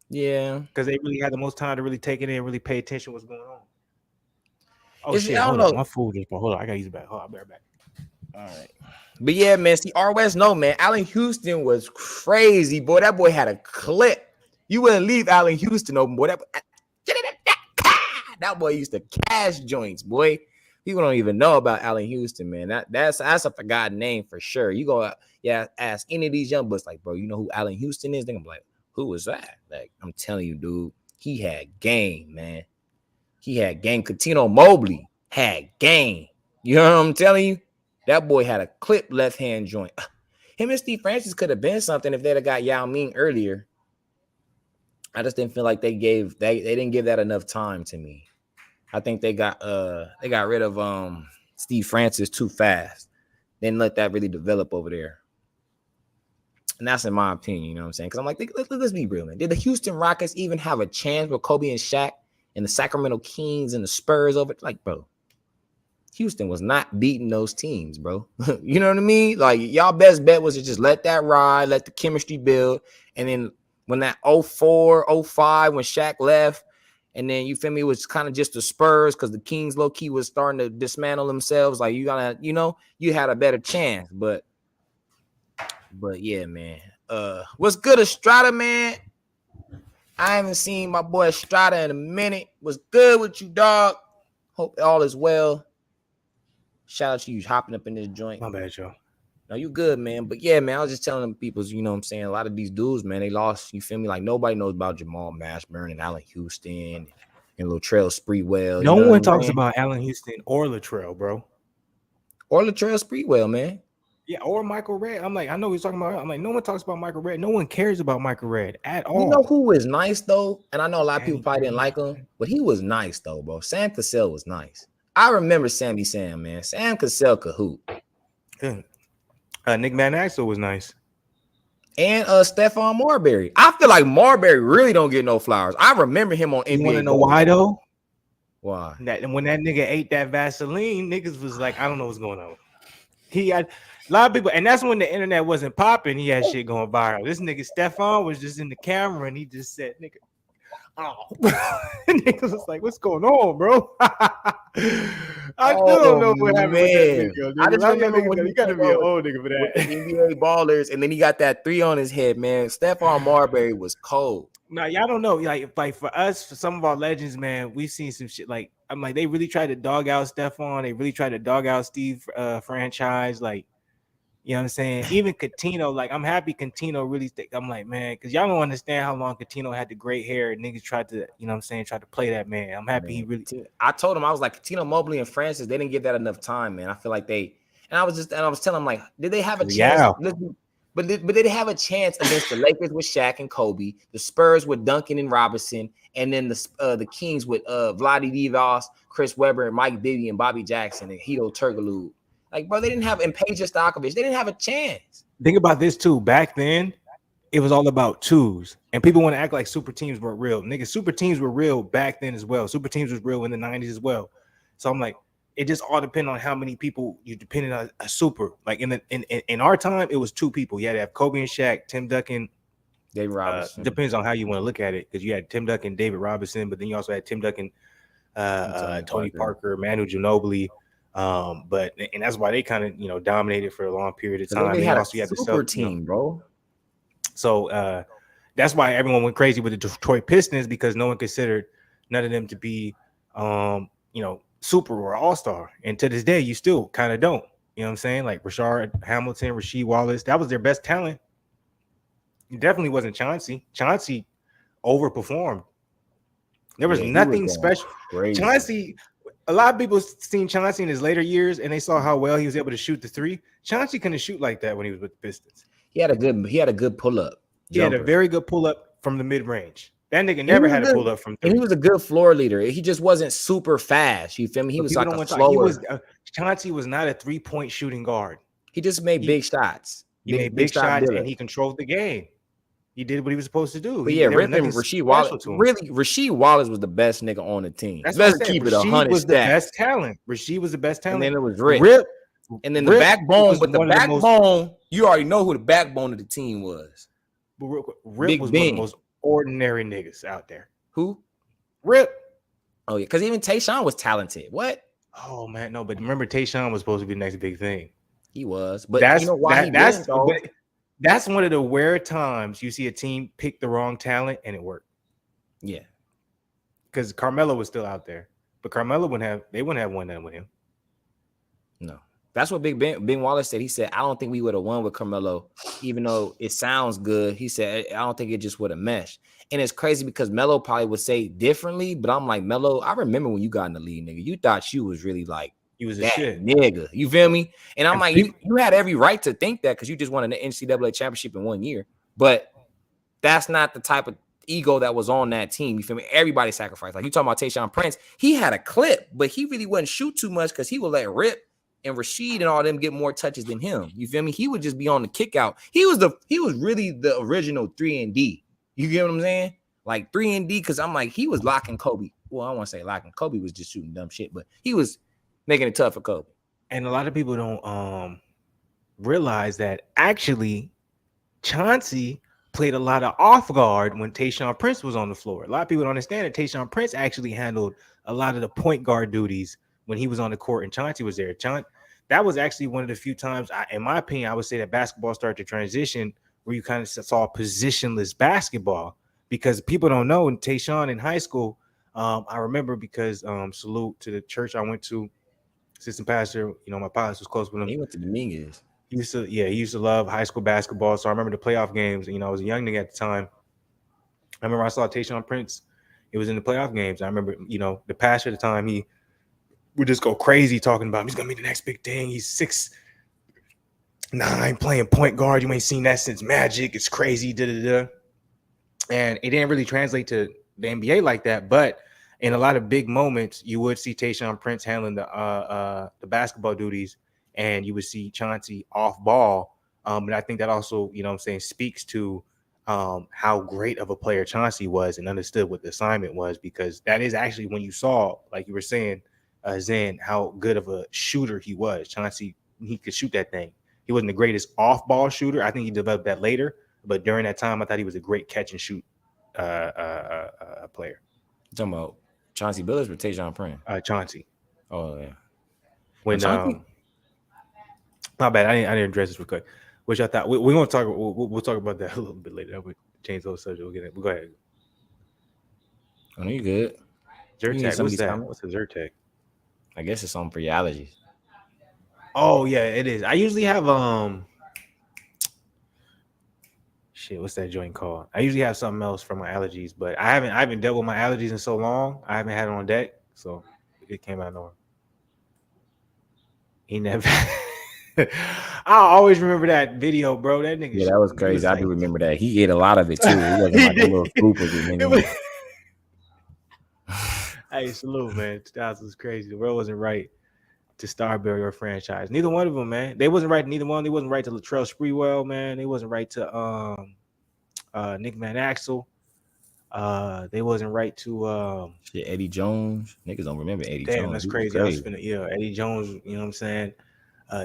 Yeah, because they really had the most time to really take it in, really pay attention to what's going on. Oh shit! Hold on, my food just hold on. I gotta use it back. Hold on, I'll be right back. All right, but yeah, man. See, R West, no man. Allen Houston was crazy, boy. That boy had a clip. You wouldn't leave Allen Houston open, boy. That boy used to cash joints, boy. People don't even know about Allen Houston, man. That's a forgotten name for sure. You go, ask any of these young bucks, like, bro, you know who Allen Houston is? They're gonna be like, who was that? Like, I'm telling you, dude, he had game, man. He had game. Catino Mobley had game. You know what I'm telling you? That boy had a clip left hand joint. Him and Steve Francis could have been something if they'd have got Yao Ming earlier. I just didn't feel like they didn't give that enough time to me. I think they got rid of Steve Francis too fast. Didn't let that really develop over there. And that's in my opinion, you know what I'm saying? Because I'm like, let's be real, man. Did the Houston Rockets even have a chance with Kobe and Shaq and the Sacramento Kings and the Spurs over? Like, bro, Houston was not beating those teams, bro. You know what I mean? Like, y'all best bet was to just let that ride, let the chemistry build. And then when that 04, 05, when Shaq left, and then, you feel me, it was kind of just the Spurs because the Kings low-key was starting to dismantle themselves. Like, you had a better chance. But yeah, man. What's good, Estrada, man? I haven't seen my boy Estrada in a minute. What's good with you, dog? Hope all is well. Shout out to you hopping up in this joint. My bad, y'all. No, you good, man. But yeah, man, I was just telling them people, you know what I'm saying? A lot of these dudes, man, they lost. You feel me? Like, nobody knows about Jamal Mashburn and Allen Houston and Latrell Sprewell. No one talks about Allen Houston or Latrell, bro. Or Latrell Sprewell, man. Yeah, or Michael Redd. I'm like, I know he's talking about. I'm like, no one talks about Michael Redd. No one cares about Michael Redd at all. You know who was nice though, and I know a lot of people probably didn't like him, but he was nice though, bro. Sam Cassell was nice. I remember Sammy Sam, man. Sam Cassell could hoop. Yeah. Nick Van Axel was nice. And Stephon Marbury. I feel like Marbury really don't get no flowers. I remember him on NBA. You want to know why though? Why? When that nigga ate that Vaseline, niggas was like, I don't know what's going on. He had a lot of people, and that's when the internet wasn't popping. He had shit going viral. This nigga Stephon was just in the camera, and he just said, "Nigga, oh." Niggas was like, "What's going on, bro?" I still don't know what happened with that nigga. Dude. I just remember when you got to be an old nigga for that. NBA ballers, and then he got that 3 on his head, man. Stephon Marbury was cold. Nah, y'all don't know. Like for us, for some of our legends, man, we've seen some shit. Like, I'm like, they really tried to dog out Stephon. They really tried to dog out Steve franchise. Like, you know what I'm saying? Even Coutinho, like, I'm happy Coutinho really I'm like, man, because y'all don't understand how long Coutinho had the great hair. And niggas tried to, you know what I'm saying, tried to play that man. I'm happy he really. I told him, I was like, Coutinho, Mobley, and Francis, they didn't give that enough time, man. I feel like I was telling him, like, did they have a chance? Yeah. But did they have a chance against the Lakers with Shaq and Kobe, the Spurs with Duncan and Robinson, and then the Kings with Vlade Divac, Chris Webber, and Mike Bibby, and Bobby Jackson, and Hedo Turkoglu? Like, bro, they didn't have, and Peja Stojakovic, they didn't have a chance. Think about this too. Back then, it was all about twos, and people want to act like super teams weren't real. Nigga, super teams were real back then as well. Super teams was real in the 90s as well. So I'm like, it just all depends on how many people you depended on a super. Like in our time, it was 2 people. You had to have Kobe and Shaq, Tim Duncan, David Robinson. Depends on how you want to look at it, because you had Tim Duncan, David Robinson, but then you also had Tim Duncan, Tony Parker, Manu Ginobili. But that's why they kind of dominated for a long period of time. They had also had the super team, bro. So that's why everyone went crazy with the Detroit Pistons, because no one considered none of them to be super or all-star. And to this day, you still kind of don't. You know what I'm saying? Like Rashard Hamilton, Rasheed Wallace, that was their best talent. It definitely wasn't Chauncey. Chauncey overperformed. There was nothing special. Crazy. Chauncey, a lot of people seen Chauncey in his later years, and they saw how well he was able to shoot the 3. Chauncey couldn't shoot like that when he was with the Pistons. He had a good pull-up. He had a very good pull-up from the mid-range. That nigga never had to pull up from 3. And he was a good floor leader. He just wasn't super fast. You feel me? He was like a slower. Chauncey was not a 3-point shooting guard. He just made big shots. He made big shots and he controlled the game. He did what he was supposed to do. But Rasheed Wallace. Really, Rasheed Wallace was the best nigga on the team. Let's keep it 100. Was the best talent. Rasheed was the best talent. And then it was Rip. And then the backbone. But the backbone, you already know who the backbone of the team was. But Rip was one of the most ordinary niggas out there. Who? Rip. Oh yeah, because even Tayshaun was talented. What? Oh man, no. But remember, Tayshaun was supposed to be the next big thing. He was, but you know why that's one of the rare times you see a team pick the wrong talent and it worked. Yeah, because Carmelo was still out there, but Carmelo wouldn't have won that with him. No, that's what Ben Wallace said. He said, "I don't think we would have won with Carmelo, even though it sounds good." He said, "I don't think it just would have meshed." And it's crazy because Melo probably would say differently, but I'm like, Melo, I remember when you got in the league, nigga. You thought you was really like. You was a shit, nigga. You feel me? And I'm like, you had every right to think that because you just won an NCAA championship in 1 year. But that's not the type of ego that was on that team. You feel me? Everybody sacrificed. Like you talking about Tayshaun Prince, he had a clip, but he really wouldn't shoot too much because he would let Rip and Rasheed and all them get more touches than him. You feel me? He would just be on the kick out. He was really the original 3-and-D. You get what I'm saying? Like 3-and-D, because I'm like, he was locking Kobe. Well, I don't want to say locking. Kobe was just shooting dumb shit, but he was making it tough for Kobe. And a lot of people don't realize that actually Chauncey played a lot of off guard when Tayshaun Prince was on the floor. A lot of people don't understand that Tayshaun Prince actually handled a lot of the point guard duties when he was on the court and Chauncey was there. That was actually one of the few times, in my opinion, I would say that basketball started to transition where you kind of saw positionless basketball, because people don't know in Tayshaun in high school. I remember because salute to the church I went to. Assistant pastor, my pops was close with him. He went to Dominguez. He used to love high school basketball. So I remember the playoff games. I was a young nigga at the time. I remember I saw Tayshaun Prince. It was in the playoff games. I remember, the pastor at the time, he would just go crazy talking about him. He's gonna be the next big thing. He's 6'9", playing point guard. You ain't seen that since Magic. It's crazy. And it didn't really translate to the NBA like that, but in a lot of big moments, you would see Tayshaun Prince handling the basketball duties, and you would see Chauncey off ball. And I think that also, speaks to how great of a player Chauncey was and understood what the assignment was, because that is actually when you saw, like you were saying, Zen, how good of a shooter he was. Chauncey, he could shoot that thing. He wasn't the greatest off-ball shooter. I think he developed that later, but during that time, I thought he was a great catch and shoot player. You talking about Chauncey Billups or Tayshaun Prince? Chauncey. Oh yeah. When my bad, I didn't address this real quick. Which I thought we're gonna talk. We'll talk about that a little bit later. We'll change those subjects. We'll get it. We'll go ahead. I know you good. Zyrtec. What's that? What's a Zyrtec? I guess it's something for your allergies. Oh yeah, it is. I usually have what's that joint called? I usually have something else for my allergies, but I haven't dealt with my allergies in so long. I haven't had it on deck, so it came out of nowhere. He never. I always remember that video, bro. That nigga. Yeah, that was crazy. I do remember that. He ate a lot of it too. He wasn't like a little scoop of it. Hey, salute, man. 2000 was crazy. The world wasn't right to Starberry or franchise. Neither one of them, man. They wasn't right to neither one. They wasn't right to Latrell Sprewell, man. They wasn't right to Nick Van Axel. They wasn't right to Eddie Jones. Niggas don't remember Eddie Jones. Damn, that's crazy. Eddie Jones, you know what I'm saying?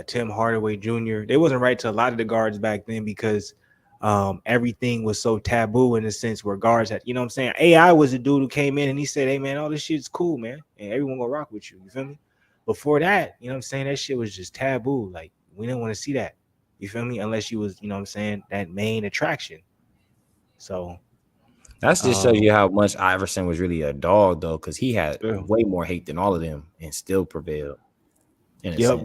Tim Hardaway Jr. They wasn't right to a lot of the guards back then because everything was so taboo in the sense where guards had, you know what I'm saying? AI was a dude who came in and he said, hey man, all this shit's cool, man. And everyone gonna rock with you. You feel me? Before that, you know what I'm saying? That shit was just taboo. Like, we didn't want to see that. You feel me? Unless you was, you know what I'm saying, that main attraction. So that's just show you how much Iverson was really a dog, though, because he had way more hate than all of them and still prevailed. Yep.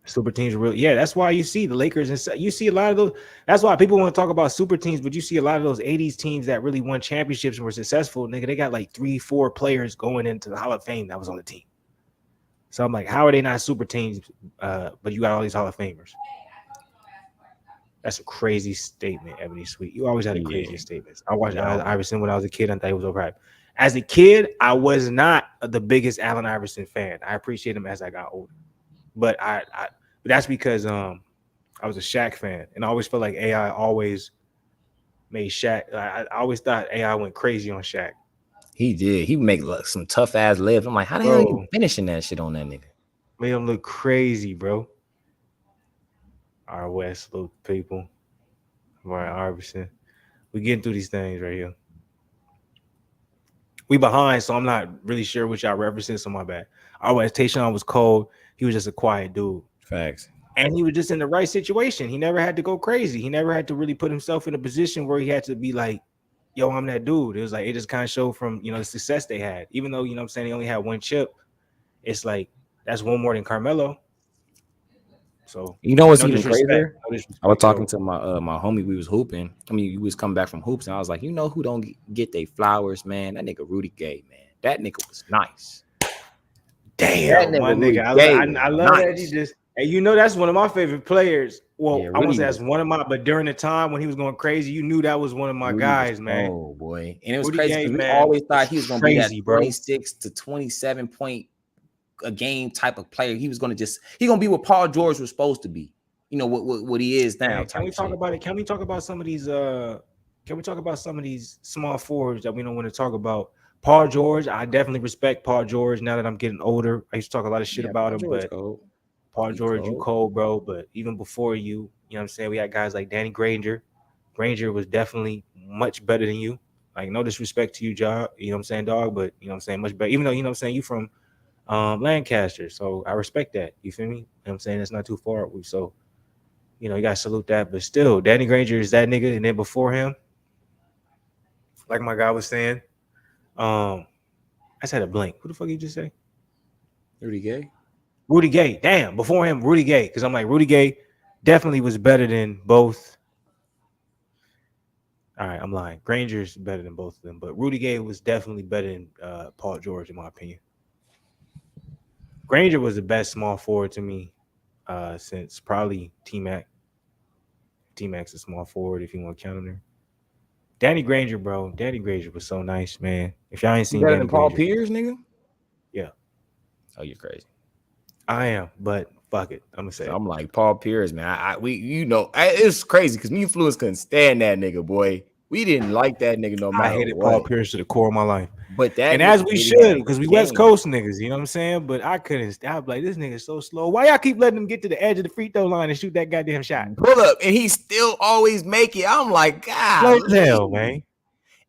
Super teams are real. Yeah, that's why you see the Lakers and you see a lot of those. That's why people want to talk about super teams, but you see a lot of those 80s teams that really won championships and were successful. Nigga, they got like 3-4 players going into the Hall of Fame that was on the team. So I'm like, how are they not super teams? But you got all these Hall of Famers. That's a crazy statement, Ebony Sweet. You always had the craziest statements. I watched Allen Iverson when I was a kid. I thought he was overhyped. As a kid, I was not the biggest Allen Iverson fan. I appreciate him as I got older, but but that's because I was a Shaq fan, and I always felt like AI always made Shaq. I always thought AI went crazy on Shaq. He did. He make some tough ass lives. I'm like, how the hell are you finishing that shit on that nigga? Made him look crazy, bro. Our West, salute people. Ryan Iverson. We getting through these things right here. We behind, so I'm not really sure what y'all referencing, so my bad. Our West, Tayshaun was cold. He was just a quiet dude. Facts. And he was just in the right situation. He never had to go crazy. He never had to really put himself in a position where he had to be like, yo, I'm that dude. It was like, it just kind of showed from, the success they had. Even though, what I'm saying, he only had one chip. It's like, that's one more than Carmelo. So what's even crazier? I was talking to my my homie. We was hooping. I mean, we was coming back from hoops, and I was like, who don't get their flowers, man? That nigga Rudy Gay, man. That nigga was nice. Damn, my nigga. I love that you just. And that's one of my favorite players. Well, I won't say that's one of my, but during the time when he was going crazy, you knew that was one of my guys, man. Oh boy, and it was crazy because we always thought he was going to be that 26 to 27 point a game type of player. He was going to be what Paul George was supposed to be. What he is now. Man, can we talk about it? Can we talk about some of these? Can we talk about some of these small forwards that we don't want to talk about? Paul George, I definitely respect Paul George. Now that I'm getting older, I used to talk a lot of shit about him, but Paul George, you cold, bro. But even before you, what I'm saying, we had guys like Danny Granger. Granger was definitely much better than you. Like, no disrespect to you, Job. You know what I'm saying, dog? But much better. Even though I'm saying, you from Lancaster, so I respect that. You feel me? You know what I'm saying? It's not too far. So, you gotta salute that. But still, Danny Granger is that nigga. And then before him, like my guy was saying, I just had a blank. Who the fuck you just say? Rudy Gay. Rudy Gay. Damn. Before him, Rudy Gay. Because I'm like, Rudy Gay definitely was better than both. All right, I'm lying. Granger's better than both of them, but Rudy Gay was definitely better than Paul George, in my opinion. Granger was the best small forward to me since probably T-Mac. T-Mac's a small forward if you want to count him there. Danny Granger, bro. Danny Granger was so nice, man. If y'all ain't seen better Danny than Paul Granger, Pierce, nigga? Yeah. Oh, you're crazy. I am, but fuck it. I'm gonna say I'm like Paul Pierce, man. It's crazy because me and Fluence couldn't stand that nigga, boy. We didn't like that nigga no matter what. I hated Paul Pierce to the core of my life. But that, and as we should, because we West Coast niggas, you know what I'm saying? But I couldn't stop. Like, this nigga's so slow. Why y'all keep letting him get to the edge of the free throw line and shoot that goddamn shot? Pull up, and he still always make it. I'm like, God, hell, man.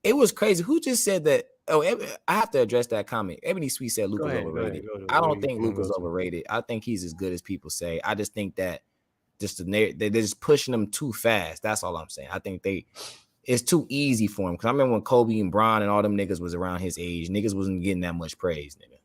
It was crazy. Who just said that? Oh, I have to address that comment. Ebony Sweet said Luke was overrated. I don't think Luke was overrated. I think he's as good as people say. I just think that they're just pushing him too fast. That's all I'm saying. I think it's too easy for him. Because I remember when Kobe and Bron and all them niggas was around his age, niggas wasn't getting that much praise, nigga.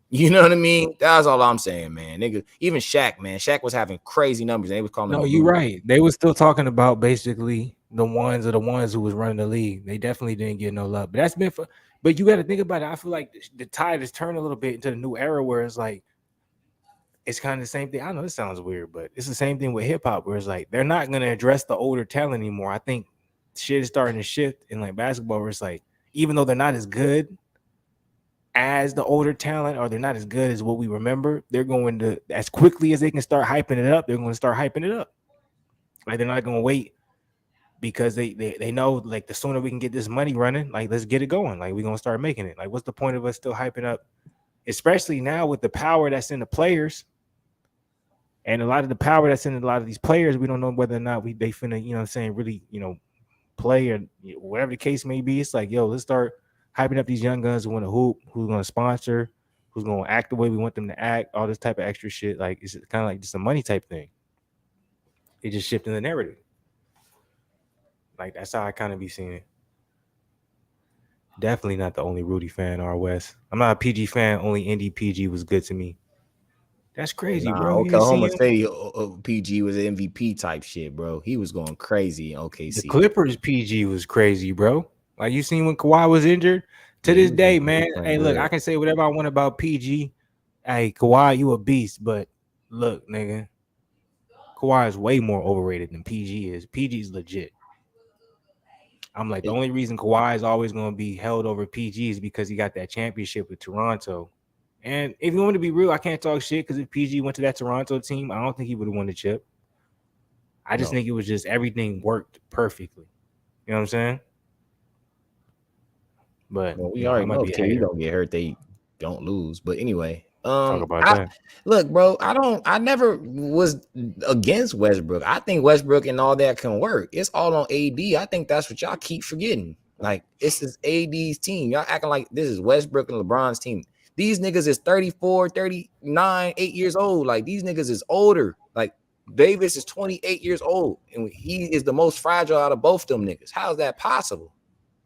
You know what I mean? That's all I'm saying, man. Nigga, even Shaq, man. Shaq was having crazy numbers. And they was calling him. No, you're right. They were still talking about basically the ones who was running the league. They definitely didn't get no love. But that's been for. But you got to think about it. I feel like the tide has turned a little bit into the new era where it's like it's kind of the same thing. I know this sounds weird, but it's the same thing with hip hop where it's like they're not going to address the older talent anymore. I think shit is starting to shift in like basketball where it's like even though they're not as good as the older talent or they're not as good as what we remember, they're going to, as quickly as they can start hyping it up, they're going to start hyping it up. Like they're not going to wait because they know like the sooner we can get this money running, like let's get it going. Like we're going to start making it. Like what's the point of us still hyping up, especially now with the power that's in the players and a lot of the power that's in a lot of these players, we don't know whether or not they finna, you know what I'm saying, really, play or whatever the case may be. It's like, yo, let's start hyping up these young guns who want to hoop, who's going to sponsor, who's going to act the way we want them to act, all this type of extra shit. Like, it's kind of like just a money type thing. It just shifting the narrative. Like, that's how I kind of be seeing it. Definitely not the only Rudy fan, R. West. I'm not a PG fan. Only Indy PG was good to me. That's crazy, bro. Oklahoma State PG was an MVP type shit, bro. He was going crazy in OKC. The Clippers PG was crazy, bro. Like you seen when Kawhi was injured. To this day, man. Hey, look, I can say whatever I want about PG. Hey, Kawhi, you a beast, but look, nigga, Kawhi is way more overrated than PG is. PG is legit. I'm like, the only reason Kawhi is always going to be held over PG is because he got that championship with Toronto. And if you want to be real, I can't talk shit because if PG went to that Toronto team, I don't think he would have won the chip. I just think it was just everything worked perfectly. You know what I'm saying? But we already know if KD don't get hurt, they don't lose. But anyway, talk about that. Look, bro, I never was against Westbrook. I think Westbrook and all that can work. It's all on AD. I think that's what y'all keep forgetting. Like, this is AD's team. Y'all acting like this is Westbrook and LeBron's team. These niggas is 34, 39, 8 years old. Like, these niggas is older. Like, Davis is 28 years old, and he is the most fragile out of both them niggas. How is that possible?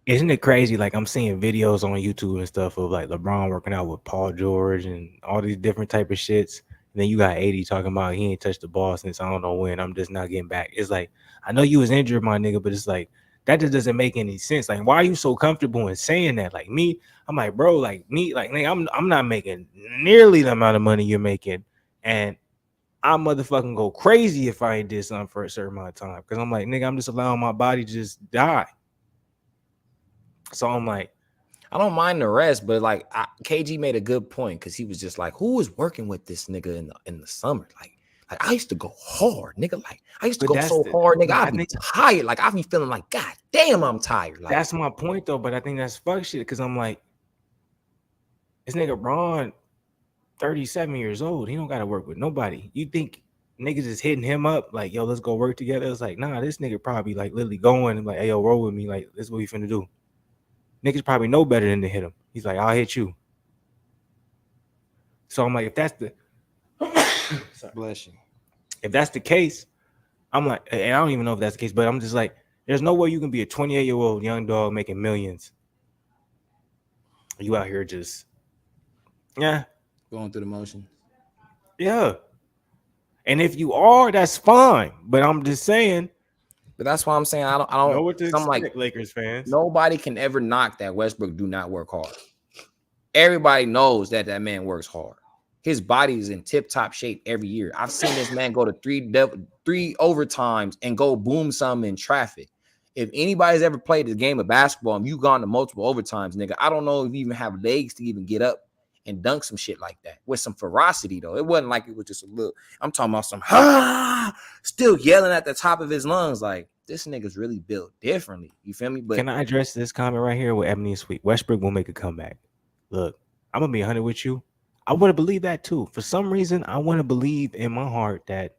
Isn't it crazy? Like, I'm seeing videos on YouTube and stuff of like LeBron working out with Paul George and all these different type of shits. And then you got 80 talking about he ain't touched the ball since I don't know when. I'm just not getting back. It's like, I know you was injured, my nigga, but it's like, that just doesn't make any sense. Like, why are you so comfortable in saying that? Like me, I'm like, bro, like me, like nigga, I'm not making nearly the amount of money you're making, and I'm motherfucking go crazy if I ain't did something for a certain amount of time. Because I'm like, nigga, I'm just allowing my body to just die. So I'm like, I don't mind the rest, but like KG made a good point because he was just like, who is working with this nigga in the summer? Like I used to go hard, nigga. Like I used to go so hard, nigga. I'd be tired. Like I'd be feeling like, God damn, I'm tired. Like, that's my point though, but I think that's fuck shit because I'm like, this nigga Ron, 37 years old. He don't got to work with nobody. You think niggas is hitting him up like, yo, let's go work together? It's like, nah, this nigga probably like literally going and like, hey, yo, roll with me. Like, this is what we finna do. Niggas probably know better than to hit him. He's like, I'll hit you. So I'm like, if that's the bless you. If that's the case, I'm like, and I don't even know if that's the case, but I'm just like, there's no way you can be a 28-year-old young dog making millions. You out here just, yeah, going through the motion. Yeah. And if you are, that's fine. But I'm just saying. But that's why I'm saying I don't know what to expect, like Lakers fans. Nobody can ever knock that Westbrook do not work hard. Everybody knows that man works hard. His body is in tip-top shape every year. I've seen this man go to three overtimes and go boom some in traffic. If anybody's ever played this game of basketball and you've gone to multiple overtimes, nigga, I don't know if you even have legs to even get up and dunk some shit like that with some ferocity, though. It wasn't like it was just a little. I'm talking about some still yelling at the top of his lungs. Like, this nigga's really built differently. You feel me? But can I address this comment right here with Ebony and Sweet? Westbrook will make a comeback. Look, I'm gonna be 100 with you. I want to believe that too. For some reason, I want to believe in my heart that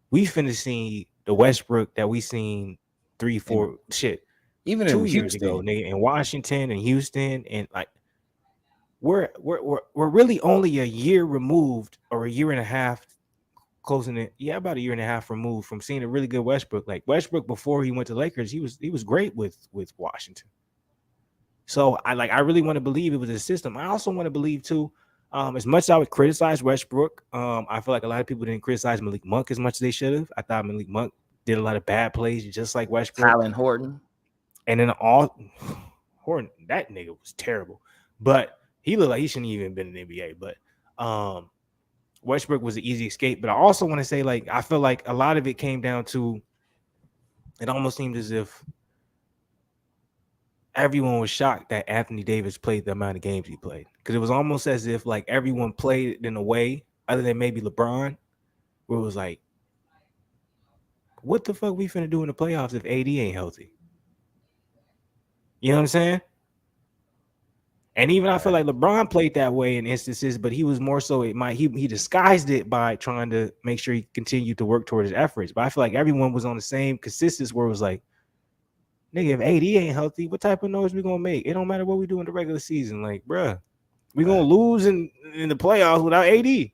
we finna see the Westbrook that we seen 3-4 shit even 2 years ago, nigga, in Washington and Houston, and like we're really only a year removed or a year and a half, closing it, about a year and a half removed from seeing a really good Westbrook. Like Westbrook before he went to Lakers, he was great with Washington. So I really want to believe it was a system. I also want to believe too. As much as I would criticize Westbrook, I feel like a lot of people didn't criticize Malik Monk as much as they should have. I thought Malik Monk did a lot of bad plays, just like Westbrook. Tylen Horton. And then Horton, that nigga was terrible. But he looked like he shouldn't even been in the NBA. But Westbrook was an easy escape. But I also want to say, like, I feel like a lot of it came down to, it almost seemed as if everyone was shocked that Anthony Davis played the amount of games he played. Because it was almost as if like everyone played in a way, other than maybe LeBron, where it was like, what the fuck we finna do in the playoffs if AD ain't healthy? You know what I'm saying? And even I feel like LeBron played that way in instances, but he was more so, he disguised it by trying to make sure he continued to work toward his efforts. But I feel like everyone was on the same consistency where it was like, nigga, if AD ain't healthy, what type of noise we gonna make? It don't matter what we do in the regular season. Like, bruh, we gonna lose in the playoffs without AD.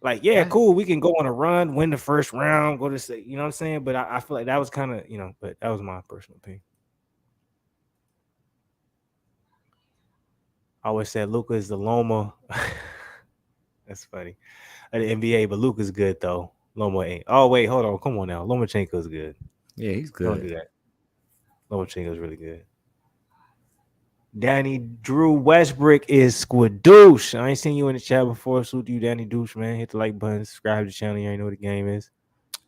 Like, yeah, cool. We can go on a run, win the first round, go to say, you know what I'm saying? But I feel like that was kind of, but that was my personal opinion. I always said Luka is the Loma. That's funny. At the NBA, but Luka's good though. Loma ain't. Oh, wait, hold on. Come on now. Lomachenko's good. Yeah, he's good. Don't do that. Lomachenko's really good. Danny Drew Westbrook is squadoosh. I ain't seen you in the chat before. Salute to you, Danny Douche, man. Hit the like button, subscribe to the channel. You already know what the game is.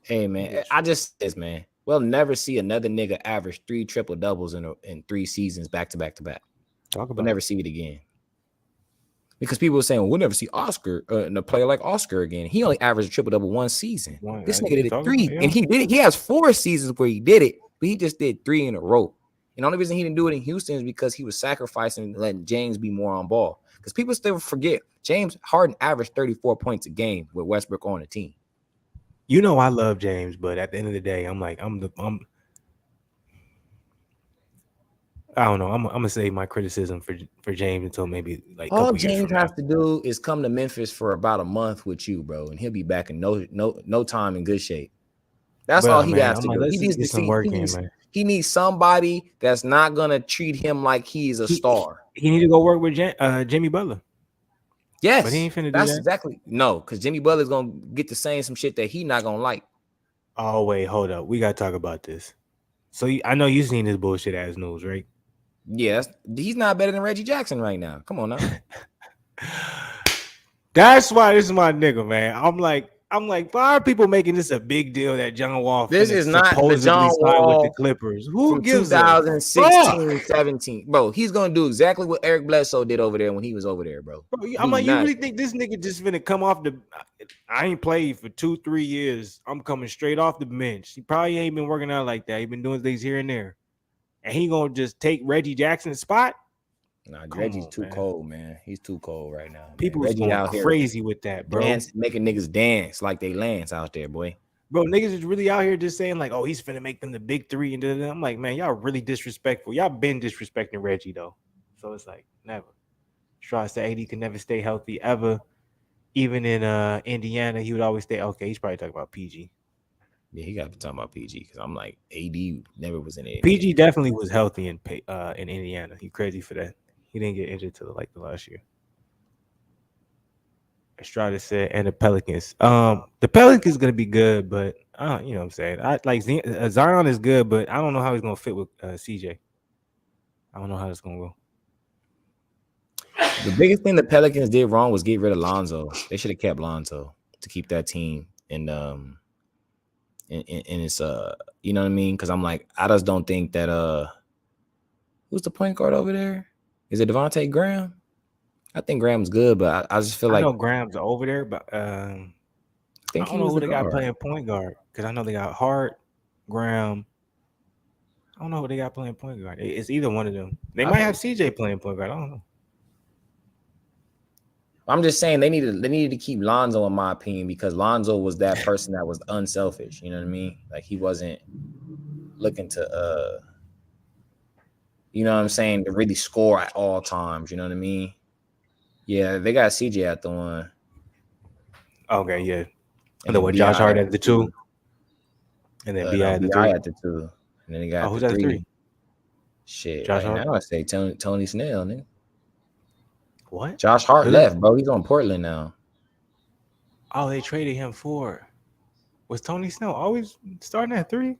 Hey, man, I just says, man, we'll never see another nigga average 3 triple doubles in 3 seasons back to back to back. We'll never see it again. Because people were saying, well, we'll never see Oscar in a player like Oscar again. He only averaged a triple double 1 season. This nigga did it 3, and he did it. He has 4 seasons where he did it, but he just did 3 in a row. And the only reason he didn't do it in Houston is because he was sacrificing and letting James be more on ball. Because people still forget James Harden averaged 34 points a game with Westbrook on the team. You know I love James, but at the end of the day, I'm I don't know. I'm gonna save my criticism for James until maybe like all James has to do is come to Memphis for about a month with you, bro, and he'll be back in no time in good shape. That's all he has to do. He needs to see. He needs somebody that's not gonna treat him like he's a star. He need to go work with Jimmy Butler. Yes, but he ain't finna do that's that. Exactly no, because Jimmy Butler's gonna get to saying some shit that he not gonna like. Oh wait, hold up, we gotta talk about this. So I know you've seen this bullshit ass news, right? Yes, he's not better than Reggie Jackson right now. Come on now. That's why this is my nigga, man. I'm like, why are people making this a big deal that John Wall? This is not the John Wall with the Clippers. Who gives 2016, 17, bro? He's gonna do exactly what Eric Bledsoe did over there when he was over there, bro. I'm like, you really think this nigga just finna come off the? I ain't played for 2-3 years. I'm coming straight off the bench. He probably ain't been working out like that. He been doing things here and there, and he gonna just take Reggie Jackson's spot. Nah, Reggie's too cold, man. He's too cold right now. People is going crazy with that, bro. Making niggas dance like they Lance out there, boy. Bro, niggas is really out here just saying like, oh, he's finna make them the big 3. And I'm like, man, y'all really disrespectful. Y'all been disrespecting Reggie though. So it's like never. Straw said AD could never stay healthy ever. Even in Indiana, he would always stay. Okay, he's probably talking about PG. Yeah, he got to be talking about PG because I'm like, AD never was in it. PG definitely was healthy in Indiana. He crazy for that. He didn't get injured till like the last year. Estrada said, and the Pelicans. The Pelicans gonna be good, but you know what I'm saying. I like Zion is good, but I don't know how he's gonna fit with CJ. I don't know how it's gonna go. The biggest thing the Pelicans did wrong was get rid of Lonzo. They should have kept Lonzo to keep that team in its you know what I mean? Because I'm like, I just don't think that who's the point guard over there? Is it Devontae Graham? I think Graham's good, but I just feel like I know Graham's over there, but I don't know who they got playing point guard because I know they got Hart, Graham. I don't know who they got playing point guard. It's either one of them. They might have CJ playing point guard. I don't know. I'm just saying they needed to keep Lonzo, in my opinion, because Lonzo was that person that was unselfish. You know what I mean? Like he wasn't looking to you know what I'm saying, to really score at all times. You know what I mean? Yeah, they got CJ at the 1. Okay, yeah. And then what? Josh Hart at the 2, and then BI at the 3. At the 2, and then they got who's the at 3? Shit, Josh Hart. Now I say Tony Snell, nigga. What? Josh Hart left, bro. He's on Portland now. Oh, they traded him for. Was Tony Snell always starting at 3?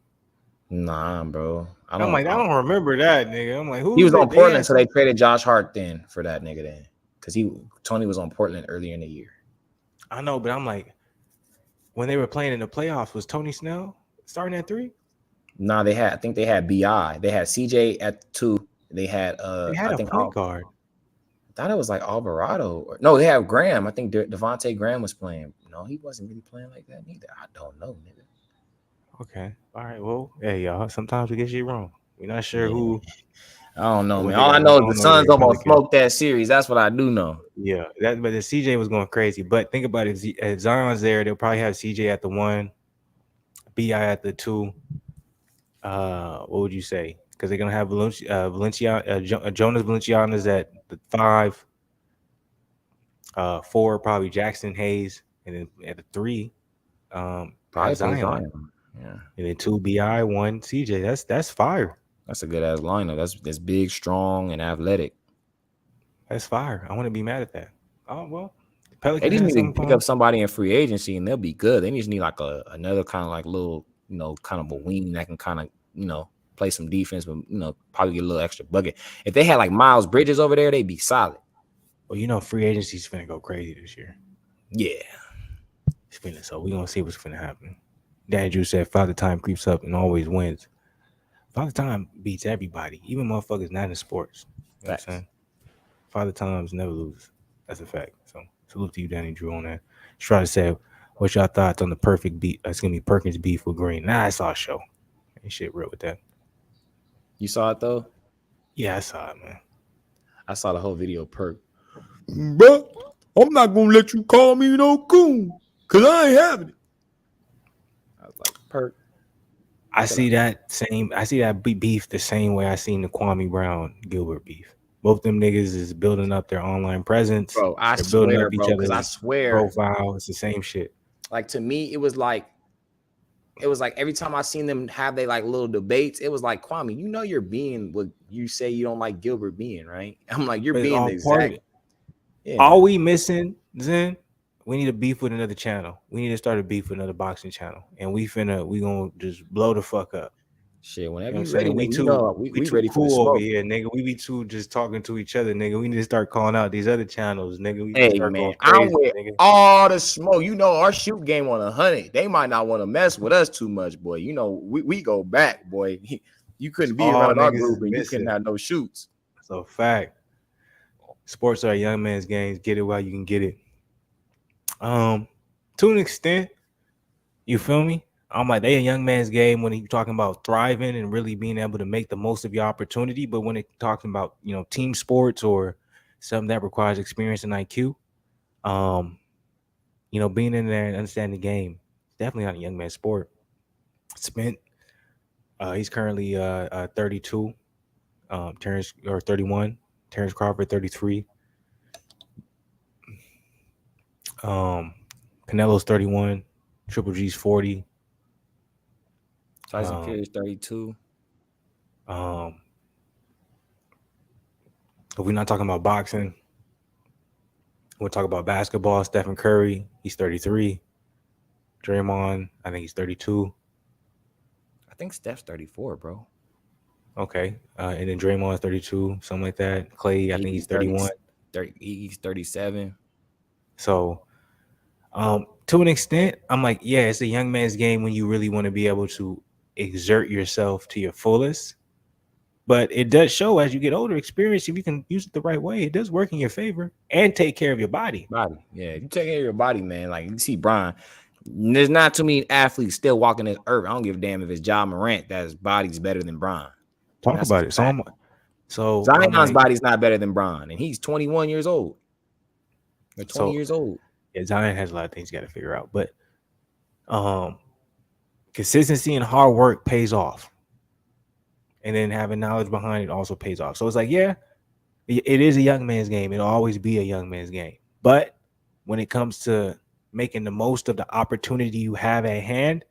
Nah, bro. I don't remember that, nigga. I'm like, who? He was on Portland, so they traded Josh Hart then for that nigga then, because Tony was on Portland earlier in the year. I know, but I'm like, when they were playing in the playoffs, was Tony Snell starting at 3? Nah, I think they had BI. They had CJ at 2. They had a point guard. I thought it was like Alvarado. No, they have Graham. I think Devontae Graham was playing. No, he wasn't really playing like that neither. I don't know, nigga. Okay. All right. Well, hey, y'all. Sometimes we get shit wrong. We're not sure who. I don't know, man. All I know is the Suns almost smoked that series. That's what I do know. Yeah. But the CJ was going crazy. But think about it. If Zion's there, they'll probably have CJ at the 1, BI at the 2. What would you say? Because they're gonna have Jonas Valanciunas at the 5, 4 probably Jackson Hayes, and then at the 3, probably Zion. Yeah, and then 2 BI, 1 CJ. That's fire. That's a good ass lineup. That's big, strong, and athletic. That's fire. I want to be mad at that. Oh well, they just need to pick up somebody in free agency, and they'll be good. They just need like another kind of like little, kind of a wing that can kind of play some defense, but probably get a little extra bucket. If they had like Miles Bridges over there, they'd be solid. Well, free agency's finna go crazy this year. Yeah. So we're gonna see what's finna happen. Daddy Drew said Father Time creeps up and always wins. Father Time beats everybody, even motherfuckers not in sports. You know what I'm saying? Father Times never lose. That's a fact. So salute to you, Danny Drew, on that. Strada said, what's your thoughts on the perfect beat? It's gonna be Perkins beef with Green. Nah, I saw a show. Ain't shit real with that. You saw it though? Yeah, I saw it, man. I saw the whole video. Perk, bro, I'm not gonna let you call me no coon, cause I ain't having it. I was like, Perk. I see that beef the same way I seen the Kwame Brown Gilbert beef. Both them niggas is building up their online presence. Bro, I They're swear, building up bro, because I swear, profile. It's the same shit. Like, to me, it was like every time I seen them have they like little debates, it was like, Kwame, you're being what you say you don't like Gilbert being, right? I'm like, you're being the exact. Yeah. All we missing, Zen, we need a beef with another channel. We need to start a beef with another boxing channel, and we gonna just blow the fuck up. Shit, whenever you ready, we too ready cool for the over here, nigga. We be too just talking to each other, nigga. We need to start calling out these other channels, nigga. We start going crazy, nigga. All the smoke. Our shoot game on 100. They might not want to mess with us too much, boy. We go back, boy. You couldn't be around our group and you couldn't have no shoots. So fact. Sports are a young man's games. Get it while you can get it. To an extent, you feel me? I'm like, they a young man's game when he's talking about thriving and really being able to make the most of your opportunity. But when it talking about, team sports or something that requires experience and IQ, being in there and understanding the game, definitely not a young man's sport. Spence, he's currently 32. Terence, or 31. Terence Crawford, 33. Canelo's 31. Triple G's 40. Tyson Fury's 32. If we're not talking about boxing, we'll talk about basketball. Stephen Curry, he's 33. Draymond, I think he's 32. I think Steph's 34, bro. Okay. And then Draymond's 32, something like that. Clay, I think he's 31. He's 37. So, to an extent, I'm like, yeah, it's a young man's game when you really want to be able to exert yourself to your fullest. But it does show as you get older, experience, if you can use it the right way, it does work in your favor and take care of your body. Yeah, you take care of your body, man. Like, you see Brian, there's not too many athletes still walking this earth. I don't give a damn if it's Ja Morant that his body's better than Brian. Talk about it. So Zion's body's not better than Brian, and he's 21 years old. Or 20 years old. Yeah, Zion has a lot of things you got to figure out, but consistency and hard work pays off, and then having knowledge behind it also pays off. So it's like, yeah, it is a young man's game. It'll always be a young man's game. But when it comes to making the most of the opportunity you have at hand,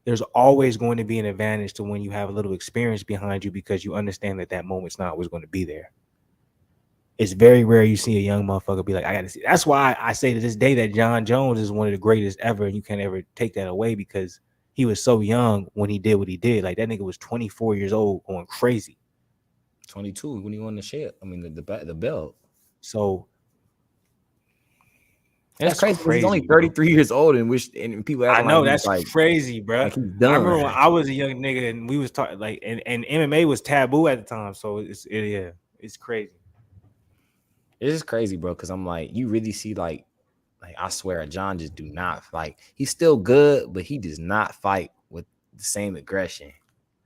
there's always going to be an advantage to when you have a little experience behind you, because you understand that moment's not always going to be there. It's very rare you see a young motherfucker be like, I got to see. That's why I say to this day that John Jones is one of the greatest ever, and you can't ever take that away, because he was so young when he did what he did. Like, that nigga was 24 years old going crazy. 22 when he won the shit. I mean, the belt. So that's crazy. He's only 33 years old, and people. I know, that's like crazy, bro. Like, he's done. I remember when I was a young nigga and we was talking like, and MMA was taboo at the time. So it's crazy. It's just crazy, bro. Because I'm like, you really see like I swear, John just do not like. He's still good, but he does not fight with the same aggression.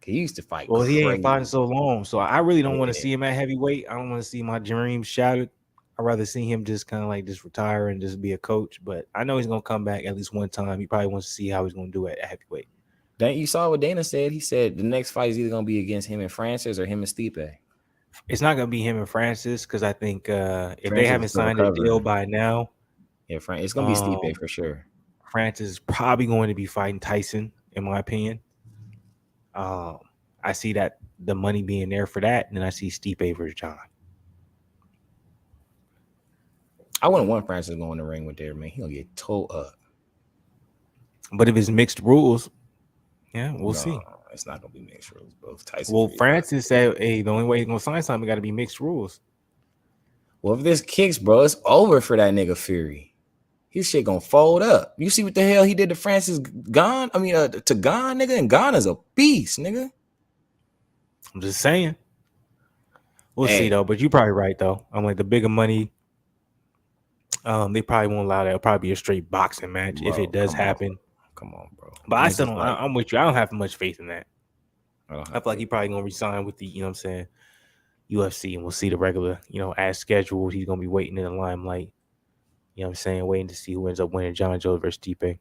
He used to fight. Well, he ain't fighting so long, so I really don't want to see him at heavyweight. I don't want to see my dreams shattered. I'd rather see him just kind of like just retire and just be a coach. But I know he's gonna come back at least one time. He probably wants to see how he's gonna do it at heavyweight. You saw what Dana said. He said the next fight is either gonna be against him and Francis or him and Stipe. It's not gonna be him and Francis, because I think if they haven't signed a deal by now, yeah, it's gonna be Stipe for sure. Francis is probably going to be fighting Tyson, in my opinion. I see that the money being there for that, and then I see Stipe versus John. I wouldn't want Francis going in the ring with there, man. He'll get towed up. But if it's mixed rules, yeah, we'll see. it's not gonna be mixed rules, bro. Well, Francis said, "Hey, the only way he's gonna sign something got to be mixed rules." Well, if this kicks, bro, it's over for that nigga Fury. His shit gonna fold up. You see what the hell he did to Francis Gone? I mean, to Gone, nigga, and Gone is a beast, nigga. I'm just saying. We'll see though, but you're probably right though. I'm like the bigger money. They probably won't allow that. It'll probably be a straight boxing match if it does happen. Come on, bro. But I still don't. I'm with you. I don't have much faith in that. I feel like he probably gonna resign with the, you know what I'm saying, UFC, and we'll see the regular, you know, as scheduled. He's gonna be waiting in the limelight. You know what I'm saying? Waiting to see who ends up winning, John Jones versus Stipe.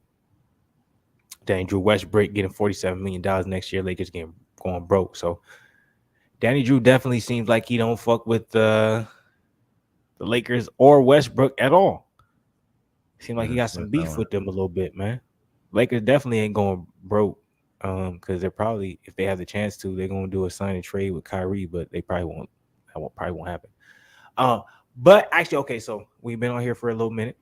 Danny Drew Westbrook getting $47 million next year. Lakers going broke. So Danny Drew definitely seems like he don't fuck with the Lakers or Westbrook at all. Seems like he got some beef with them a little bit, man. Lakers definitely ain't going broke because they're probably, if they have the chance to, they're going to do a sign and trade with Kyrie, but they probably won't. That probably won't happen. But actually, okay, so we've been on here for a little minute.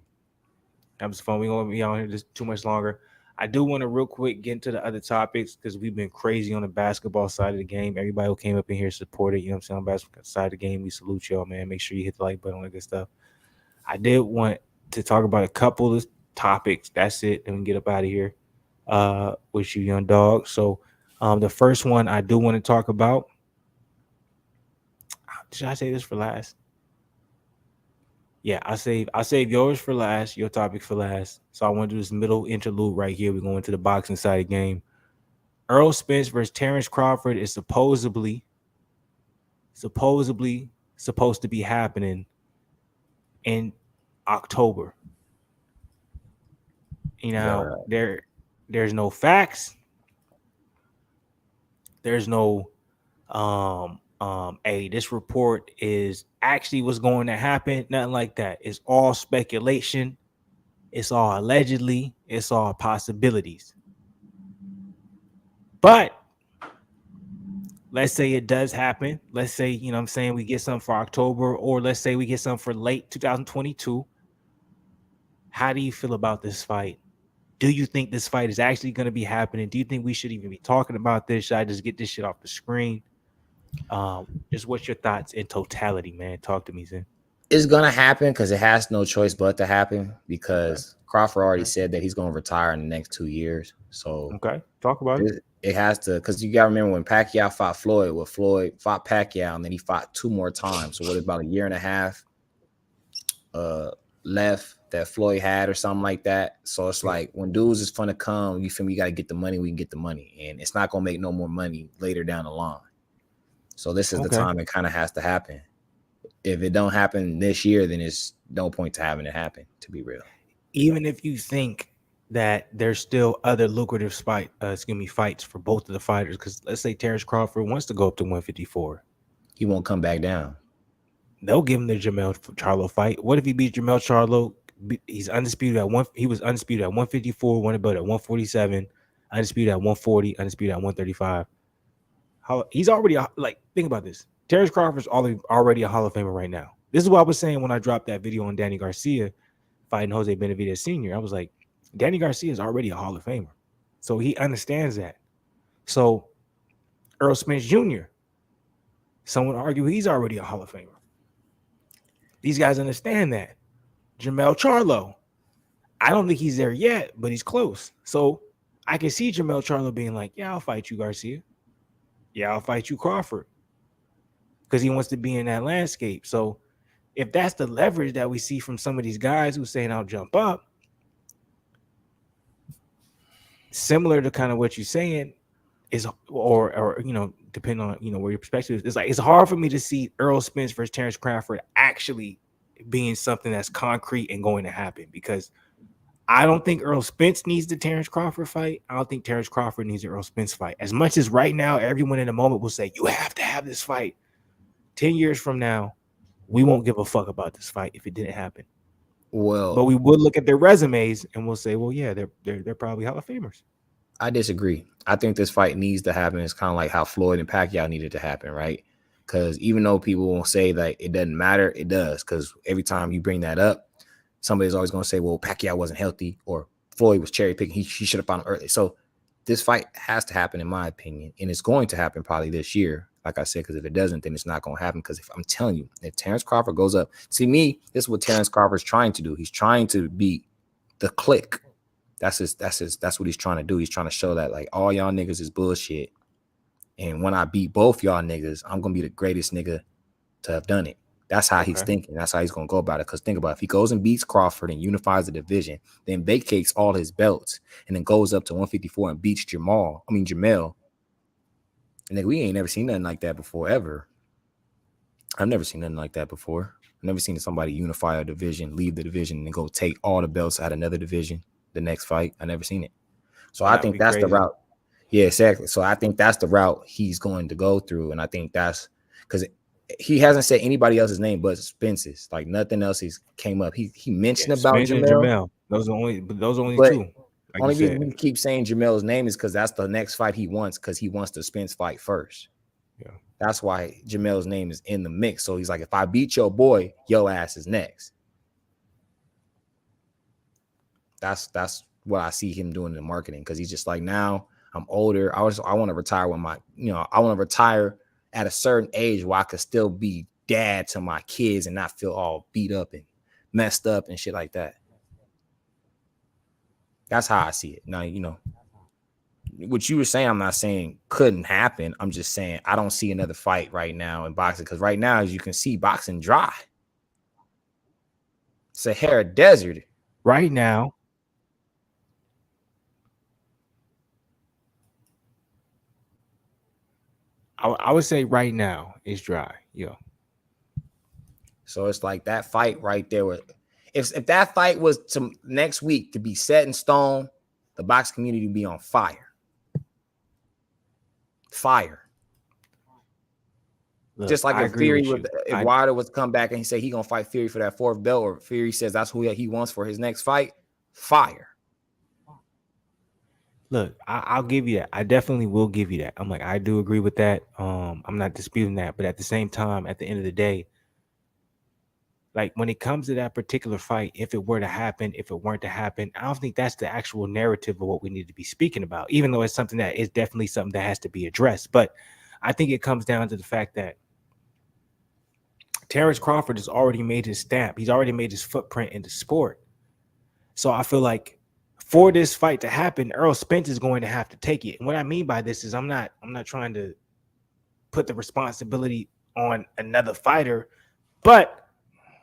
That was fun. We're going to be on here just too much longer. I do want to real quick get into the other topics because we've been crazy on the basketball side of the game. Everybody who came up in here supported, you know what I'm saying, on the basketball side of the game. We salute y'all, man. Make sure you hit the like button on that good stuff. I did want to talk about a couple of topics. That's it. And we can get up out of here with you, young dog. So the first one I do want to talk about. Should I say this for last? Yeah, I'll save yours for last, your topic for last. So I want to do this middle interlude right here. We're going to the boxing side of the game. Errol Spence versus Terence Crawford is supposedly supposed to be happening in October. You know, there's no facts. There's no this report is actually what's going to happen. Nothing like that. It's all speculation. It's all allegedly. It's all possibilities. But let's say it does happen. Let's say, you know what I'm saying, we get something for October, or let's say we get something for late 2022. How do you feel about this fight? Do you think this fight is actually going to be happening? Do you think we should even be talking about this? Should I just get this shit off the screen? Just what's your thoughts in totality, man? Talk to me, Zen. It's gonna happen because it has no choice but to happen because Crawford already said that he's gonna retire in the next 2 years. So talk about it. It has to, because you gotta remember when Pacquiao fought Floyd, Floyd fought Pacquiao, and then he fought 2 more times. So what, about a year and a half left that Floyd had or something like that. So it's like when dudes is fun to come, you feel me? You gotta get the money. We can get the money, and it's not gonna make no more money later down the line. So this is the time it kind of has to happen. If it don't happen this year, then it's no point to having it happen, to be real. Even if you think that there's still other lucrative fights for both of the fighters, because let's say Terence Crawford wants to go up to 154. He won't come back down. They'll give him the Jermell Charlo fight. What if he beats Jermell Charlo? He's undisputed at one. He was undisputed at 154, won a belt at 147, undisputed at 140, undisputed at 135. He's already think about this. Terence Crawford's already a Hall of Famer right now. This is what I was saying when I dropped that video on Danny Garcia fighting Jose Benavidez Sr. I was like, Danny Garcia is already a Hall of Famer. So he understands that. So Errol Spence Jr., some would argue he's already a Hall of Famer. These guys understand that. Jermell Charlo, I don't think he's there yet, but he's close. So I can see Jermell Charlo being like, yeah, I'll fight you, Garcia. Yeah, I'll fight you, Crawford. Because he wants to be in that landscape. So if that's the leverage that we see from some of these guys who saying I'll jump up, similar to kind of what you're saying is, or you know, depending on, you know, where your perspective is, it's like, it's hard for me to see Errol Spence versus Terence Crawford actually being something that's concrete and going to happen, because I don't think Errol Spence needs the Terence Crawford fight. I don't think Terence Crawford needs the Errol Spence fight. As much as right now, everyone in the moment will say, you have to have this fight. 10 years from now, we won't give a fuck about this fight if it didn't happen. Well, but we would look at their resumes and we'll say, well, yeah, they're probably Hall of Famers. I disagree. I think this fight needs to happen. It's kind of like how Floyd and Pacquiao needed to happen, right? Because even though people won't say that it doesn't matter, it does. Because every time you bring that up, somebody's always going to say, well, Pacquiao wasn't healthy or Floyd was cherry picking. He should have found him early. So this fight has to happen, in my opinion, and it's going to happen probably this year. Like I said, because if it doesn't, then it's not going to happen. Because if I'm telling you, if Terence Crawford goes up, see me, this is what Terence Crawford's trying to do. He's trying to beat the clique. That's what he's trying to do. He's trying to show that like all y'all niggas is bullshit. And when I beat both y'all niggas, I'm gonna be the greatest nigga to have done it. That's how he's thinking. That's how he's gonna go about it. Because think about it. If he goes and beats Crawford and unifies the division, then vacates all his belts and then goes up to 154 and beats Jamel. And we ain't never seen nothing like that before, ever. I've never seen nothing like that before. I've never seen somebody unify a division, leave the division, and go take all the belts out of another division the next fight. I never seen it. So I think that's the route. Yeah, exactly. So I think that's the route he's going to go through. And I think that's because he hasn't said anybody else's name but Spence's. Like nothing else he's came up. He mentioned about Jamel. Those are only two. Like only reason we keep saying Jamel's name is because that's the next fight he wants, because he wants the Spence fight first. Yeah. That's why Jamel's name is in the mix. So he's like, if I beat your boy, your ass is next. That's what I see him doing in the marketing, because he's just like, now I'm older. I want to retire when I want to retire at a certain age where I could still be dad to my kids and not feel all beat up and messed up and shit like that. That's how I see it. Now, what you were saying, I'm not saying couldn't happen. I'm just saying I don't see another fight right now in boxing, because right now, as you can see, boxing dry. Sahara Desert. Right now. I would say right now it's dry. Yeah. So it's like that fight right there. If that fight was to next week to be set in stone, the box community would be on fire. Look, just like if Fury if Wilder was to come back and he say he gonna fight Fury for that 4th belt, or Fury says that's who he wants for his next fight, fire. Look, I'll give you that. I definitely will give you that. I'm like, I do agree with that. I'm not disputing that, but at the same time, at the end of the day, like when it comes to that particular fight, if it were to happen, if it weren't to happen, I don't think that's the actual narrative of what we need to be speaking about, even though it's something that is definitely something that has to be addressed. But I think it comes down to the fact that Terence Crawford has already made his stamp. He's already made his footprint in the sport. So I feel like for this fight to happen, Errol Spence is going to have to take it. And what I mean by this is I'm not trying to put the responsibility on another fighter, but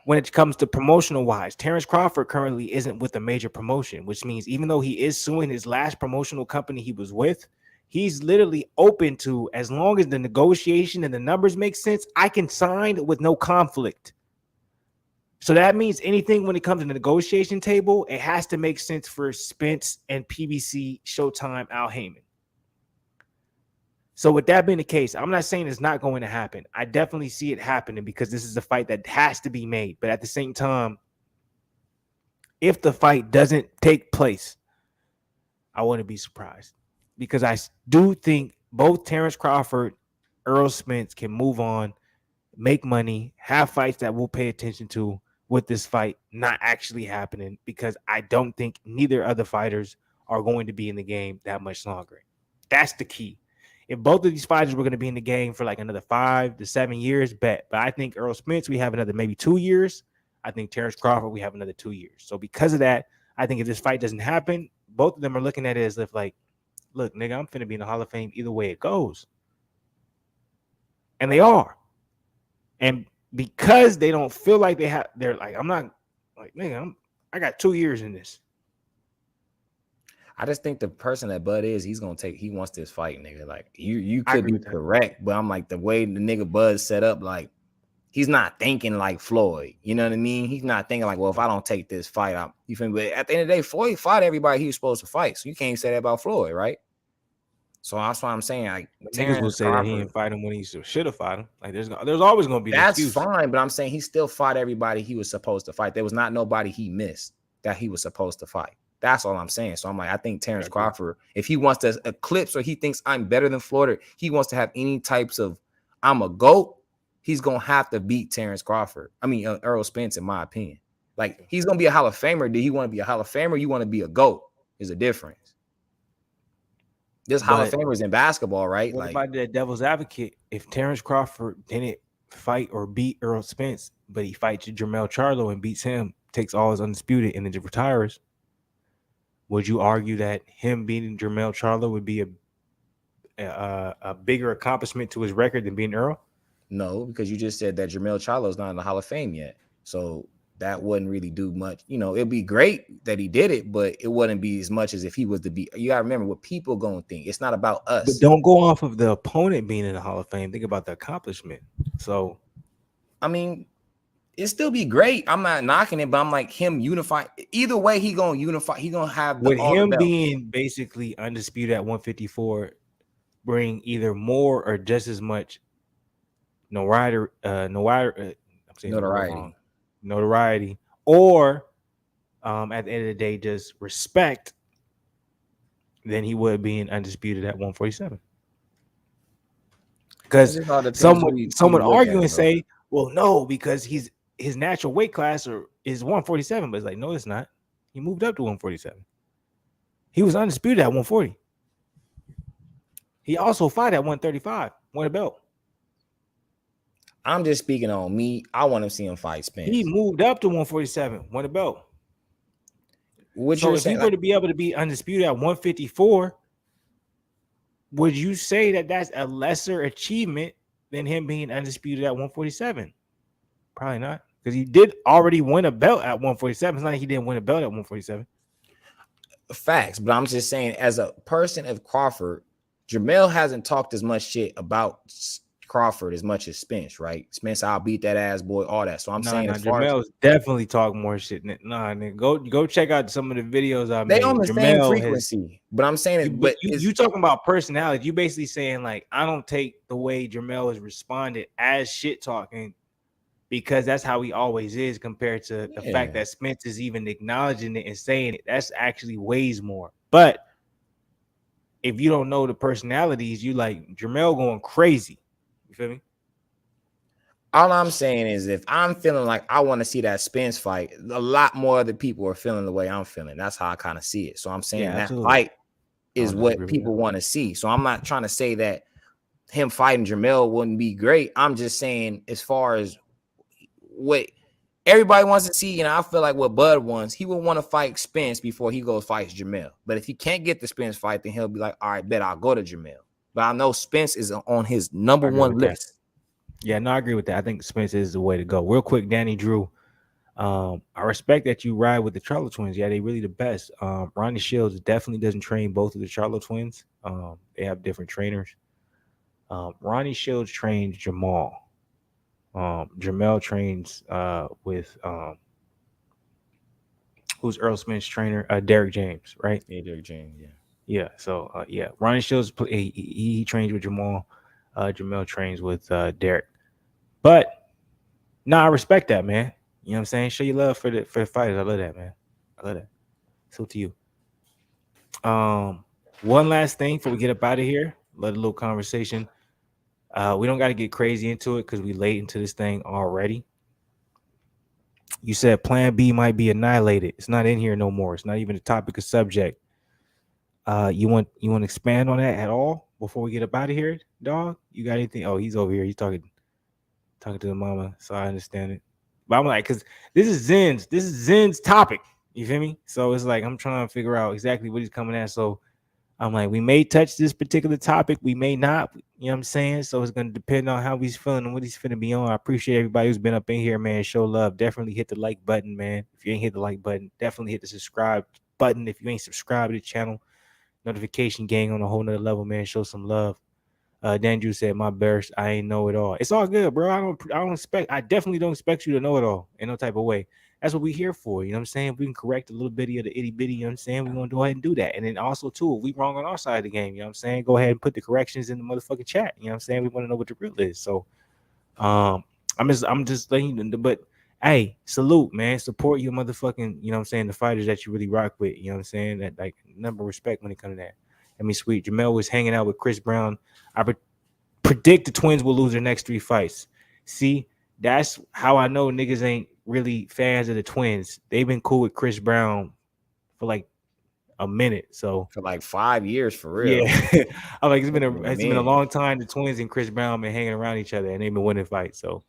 when it comes to promotional wise, Terence Crawford currently isn't with a major promotion, which means even though he is suing his last promotional company he was with, he's literally open to, as long as the negotiation and the numbers make sense, I can sign with no conflict. So that means anything when it comes to the negotiation table, it has to make sense for Spence and PBC, Showtime, Al Heyman. So with that being the case, I'm not saying it's not going to happen. I definitely see it happening because this is a fight that has to be made. But at the same time, if the fight doesn't take place, I wouldn't be surprised, because I do think both Terence Crawford, Errol Spence can move on, make money, have fights that we'll pay attention to, with this fight not actually happening, because I don't think neither of the fighters are going to be in the game that much longer. That's the key. If both of these fighters were going to be in the game for like another 5 to 7 years, bet. But I think Errol Spence, we have another maybe 2 years. I think Terence Crawford, we have another 2 years. So because of that, I think if this fight doesn't happen, both of them are looking at it as if like, look, nigga, I'm finna be in the Hall of Fame either way it goes. And they are. And because they don't feel like they're like, I'm not like, nigga, I got 2 years in this. I just think the person that Bud is, he wants this fight, nigga. Like you could be correct, but I'm like, the way the nigga Bud's set up, like he's not thinking like Floyd. You know what I mean? He's not thinking like, well, if I don't take this fight, you feel me? But at the end of the day, Floyd fought everybody he was supposed to fight, so you can't say that about Floyd, right? So that's why I'm saying, like, niggas will say Crawford, that he didn't fight him when he should have fought him. Like, there's always going to be that's fine, but I'm saying he still fought everybody he was supposed to fight. There was not nobody he missed that he was supposed to fight. That's all I'm saying. So I'm like, I think Terence Crawford, if he wants to eclipse or he thinks I'm better than Floyd, or he wants to have any types of I'm a GOAT, he's gonna have to beat Terence Crawford. I mean, Errol Spence, in my opinion. Like, he's gonna be a Hall of Famer. Do you want to be a Hall of Famer? Or you want to be a GOAT? Is a difference. There's Hall of Famers in basketball, right? What about the devil's advocate? If Terence Crawford didn't fight or beat Errol Spence, but he fights Jermell Charlo and beats him, takes all his undisputed, and then retires, would you argue that him beating Jermell Charlo would be a bigger accomplishment to his record than beating Errol? No, because you just said that Jermell Charlo is not in the Hall of Fame yet. So that wouldn't really do much. You know, it'd be great that he did it, but it wouldn't be as much as if he was to be. You gotta remember what people gonna think. It's not about us. But don't go off of the opponent being in the Hall of Fame. Think about the accomplishment. So, I mean, it still be great. I'm not knocking it, but I'm like him unify. Either way, he gonna unify. He gonna have with him being basically undisputed at 154, bring either more or just as much notoriety, or at the end of the day, just respect than he would being undisputed at 147. Because someone argue and say, well, no, because his natural weight class is 147, but it's like, no, it's not. He moved up to 147. He was undisputed at 140. He also fought at 135, won a belt. I'm just speaking on me. I want to see him fight Spence. He moved up to 147, won a belt. So if he were to be able to be undisputed at 154, would you say that that's a lesser achievement than him being undisputed at 147? Probably not, because he did already win a belt at 147. It's not like he didn't win a belt at 147. Facts, but I'm just saying, as a person of Crawford, Jermell hasn't talked as much shit about Crawford as much as Spence, right? Spence, I'll beat that ass boy, all that. So I'm saying, Jermell's definitely talk more shit. Nah, nigga, go check out some of the videos I made. They on the same frequency, but I'm saying, you talking about personality. You basically saying like, I don't take the way Jermell has responded as shit talking, because that's how he always is, compared to the fact that Spence is even acknowledging it and saying it. That's actually weighs more. But if you don't know the personalities, you like Jermell going crazy. You feel me? All I'm saying is, if I'm feeling like I want to see that Spence fight, a lot more other people are feeling the way I'm feeling. That's how I kind of see it. So I'm saying that fight is what people want to see. So I'm not trying to say that him fighting Jermell wouldn't be great. I'm just saying, as far as what everybody wants to see, and I feel like what Bud wants, he would want to fight Spence before he goes fights Jermell. But if he can't get the Spence fight, then he'll be like, all right, bet I'll go to Jermell. But I know Spence is on his number one list. Yeah, no, I agree with that. I think Spence is the way to go. Real quick, Danny Drew. I respect that you ride with the Charlo twins. Yeah, they really the best. Ronnie Shields definitely doesn't train both of the Charlo twins. They have different trainers. Ronnie Shields trains Jamal. Jermell trains with who's Earl Smith's trainer? Derek James, right? Yeah, Derek James, yeah. Yeah, so Ronnie Shields he trains with Jamal. Jermell trains with Derek. But I respect that, man. You know what I'm saying? Show your love for the fighters. I love that, man. I love that. So to you. One last thing before we get up out of here. Let a little conversation. We don't got to get crazy into it because we late into this thing already. You said Plan B might be annihilated. It's not in here no more. It's not even a topic or subject. You want to expand on that at all before we get up out of here, dog? You got anything? Oh, he's over here. He's talking to the mama, so I understand it. But I'm like, because this is Zen's topic. You feel me? So it's like I'm trying to figure out exactly what he's coming at. So I'm like, we may touch this particular topic, we may not. You know what I'm saying? So it's gonna depend on how he's feeling and what he's finna be on. I appreciate everybody who's been up in here, man. Show love. Definitely hit the like button, man. If you ain't hit the like button, definitely hit the subscribe button. If you ain't subscribed to the channel, notification gang on a whole nother level, man. Show some love. Dan Drew said, my burst, I ain't know it all. It's all good, bro. I definitely don't expect you to know it all in no type of way. That's what we here for. You know what I'm saying? If we can correct a little bitty of the itty bitty, you know what I'm saying? We're going to go ahead and do that. And then also, too, if we wrong on our side of the game, you know what I'm saying? Go ahead and put the corrections in the motherfucking chat. You know what I'm saying? We want to know what the real is. So I'm just letting you know. But hey, salute, man. Support your motherfucking, you know what I'm saying, the fighters that you really rock with. You know what I'm saying? That like number of respect when it comes to that. I mean, sweet. Jamel was hanging out with Chris Brown. I predict the twins will lose their next 3 fights. See, that's how I know niggas ain't really fans of the twins. They've been cool with Chris Brown for like a minute. So for like 5 years, for real. Yeah, I'm like, it's been a long time. The Twins and Chris Brown been hanging around each other, and they've been winning fights. So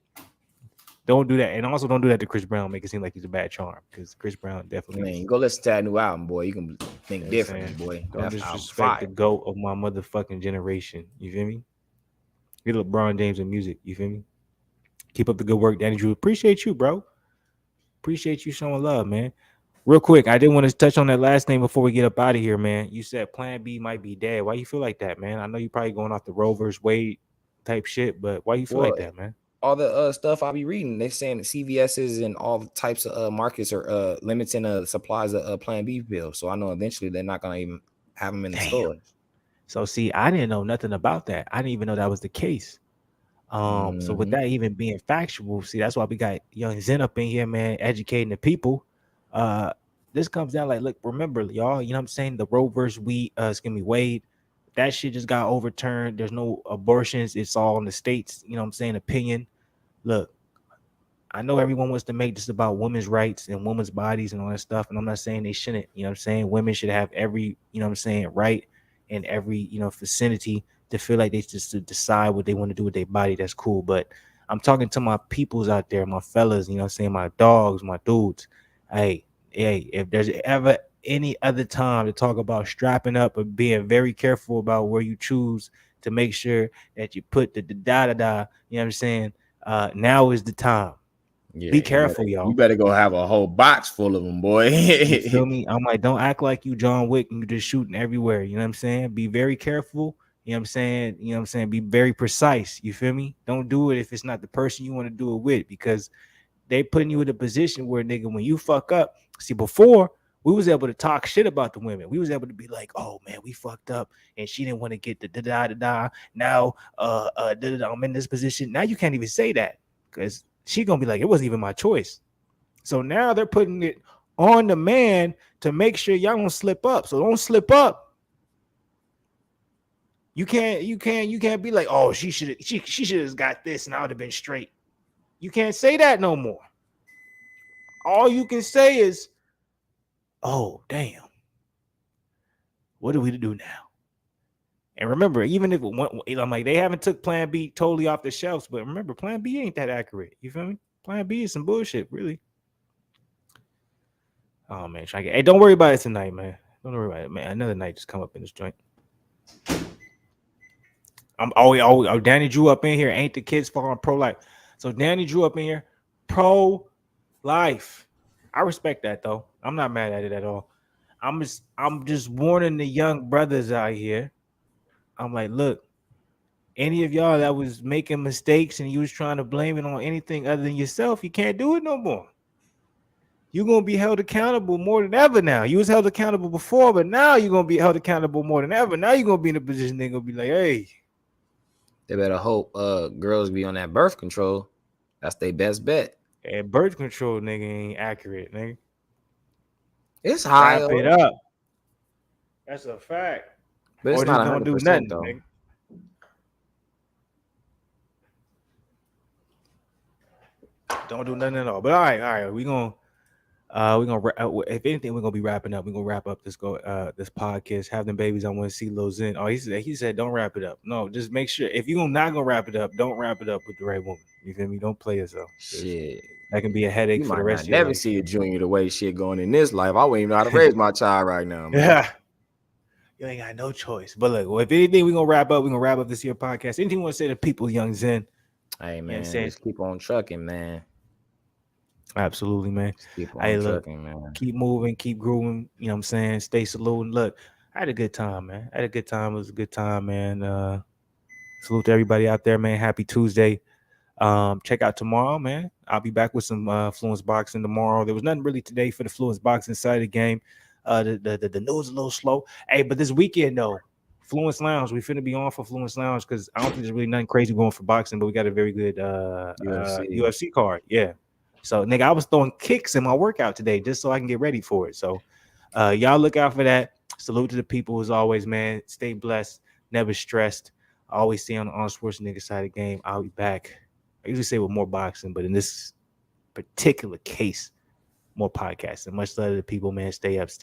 don't do that, and also don't do that to Chris Brown. Make it seem like he's a bad charm, because Chris Brown definitely. Man, go listen to that new album, boy. You can think differently, boy. Don't disrespect the GOAT of my motherfucking generation. You feel me? Get LeBron James in music. You feel me? Keep up the good work, Danny Drew. Appreciate you, bro. Appreciate you showing love, man. Real quick, I did want to touch on that last name before we get up out of here, man. You said Plan B might be dead. Why you feel like that, man? I know you probably going off the Roe versus Wade type shit, but why you feel like that, man? All the stuff I be reading, they're saying that CVS's and all types of markets are limiting the supplies of Plan B pills. So I know eventually they're not gonna even have them in the stores. So see, I didn't know nothing about that. I didn't even know that was the case. So with that even being factual, see, that's why we got young Zen up in here, man, educating the people. This comes down like, look, remember, y'all, you know what I'm saying? The Roe versus Wade, that shit just got overturned. There's no abortions. It's all in the states, you know what I'm saying, opinion. Look, I know everyone wants to make this about women's rights and women's bodies and all that stuff, and I'm not saying they shouldn't, you know what I'm saying? Women should have every, you know what I'm saying, right in every, you know, vicinity to feel like they just to decide what they want to do with their body. That's cool. But I'm talking to my peoples out there, my fellas, you know what I'm saying, my dogs, my dudes. Hey, if there's ever any other time to talk about strapping up or being very careful about where you choose to make sure that you put the da-da-da, you know what I'm saying? Now is the time. Yeah, be careful, y'all. You better go have a whole box full of them, boy. You feel me? I'm like, don't act like you John Wick and you just shooting everywhere. You know what I'm saying? Be very careful. You know what I'm saying? You know what I'm saying? Be very precise. You feel me? Don't do it if it's not the person you want to do it with, because they putting you in a position where, nigga, when you fuck up, see, before we was able to talk shit about the women. We was able to be like, oh man, we fucked up and she didn't want to get the da-da-da-da. Now I'm in this position. Now you can't even say that, because she gonna be like, it wasn't even my choice. So now they're putting it on the man to make sure y'all don't slip up. So don't slip up. You can't be like, oh, she should have got this and I would have been straight. You can't say that no more. All you can say is, oh, damn. What do we do now? And remember, even if I'm like, they haven't took Plan B totally off the shelves, but remember, Plan B ain't that accurate. You feel me? Plan B is some bullshit, really. Oh man, hey, don't worry about it tonight, man. Don't worry about it, man. Another night just come up in this joint. Danny Drew up in here. Ain't the kids falling pro-life? So Danny Drew up in here, pro-life. I respect that though. I'm not mad at it at all. I'm just warning the young brothers out here. I'm like, look, any of y'all that was making mistakes and you was trying to blame it on anything other than yourself, you can't do it no more. You're going to be held accountable more than ever now. You was held accountable before, but now you're going to be held accountable more than ever. Now you're going to be in a position they're going to be like, hey. They better hope girls be on that birth control. That's their best bet. And birth control, nigga, ain't accurate, nigga. It's high. Wrap it up. That's a fact. But it's not 100% do nothing, though. Nigga. Don't do nothing at all. But all right. We're gonna if anything, we're gonna be wrapping up. We're gonna wrap up this podcast. Have them babies. I want to see Lil Zen. Oh, he said don't wrap it up. No, just make sure if you're not gonna wrap it up, don't wrap it up with the right woman. You feel me? Don't play yourself. Shit. That can be a headache for the rest of your life. Never see a junior the way shit going in this life. I wouldn't even know how to raise my child right now, man. Yeah. You ain't got no choice. But look, well, if anything, we're gonna wrap up this here podcast. Anything you want to say to people, young Zen? Hey man, just keep on trucking, man. Absolutely, man. Keep on trucking, man. Keep moving, keep grooving. You know what I'm saying? Stay saluting. Look, I had a good time, man. It was a good time, man. Salute to everybody out there, man. Happy Tuesday. Check out tomorrow, man. I'll be back with some Fluence boxing tomorrow. There was nothing really today for the Fluence boxing side of the game. The news a little slow. Hey, but this weekend though, Fluence Lounge, we finna be on for Fluence Lounge because I don't think there's really nothing crazy going for boxing, but we got a very good UFC card. Yeah. So nigga, I was throwing kicks in my workout today just so I can get ready for it. So y'all look out for that. Salute to the people as always, man. Stay blessed, never stressed. I always stay on the Arnold Schwarzenegger side of the game. I'll be back. I usually say with more boxing, but in this particular case, more podcasting. Much love to the people, man. Stay up, stay.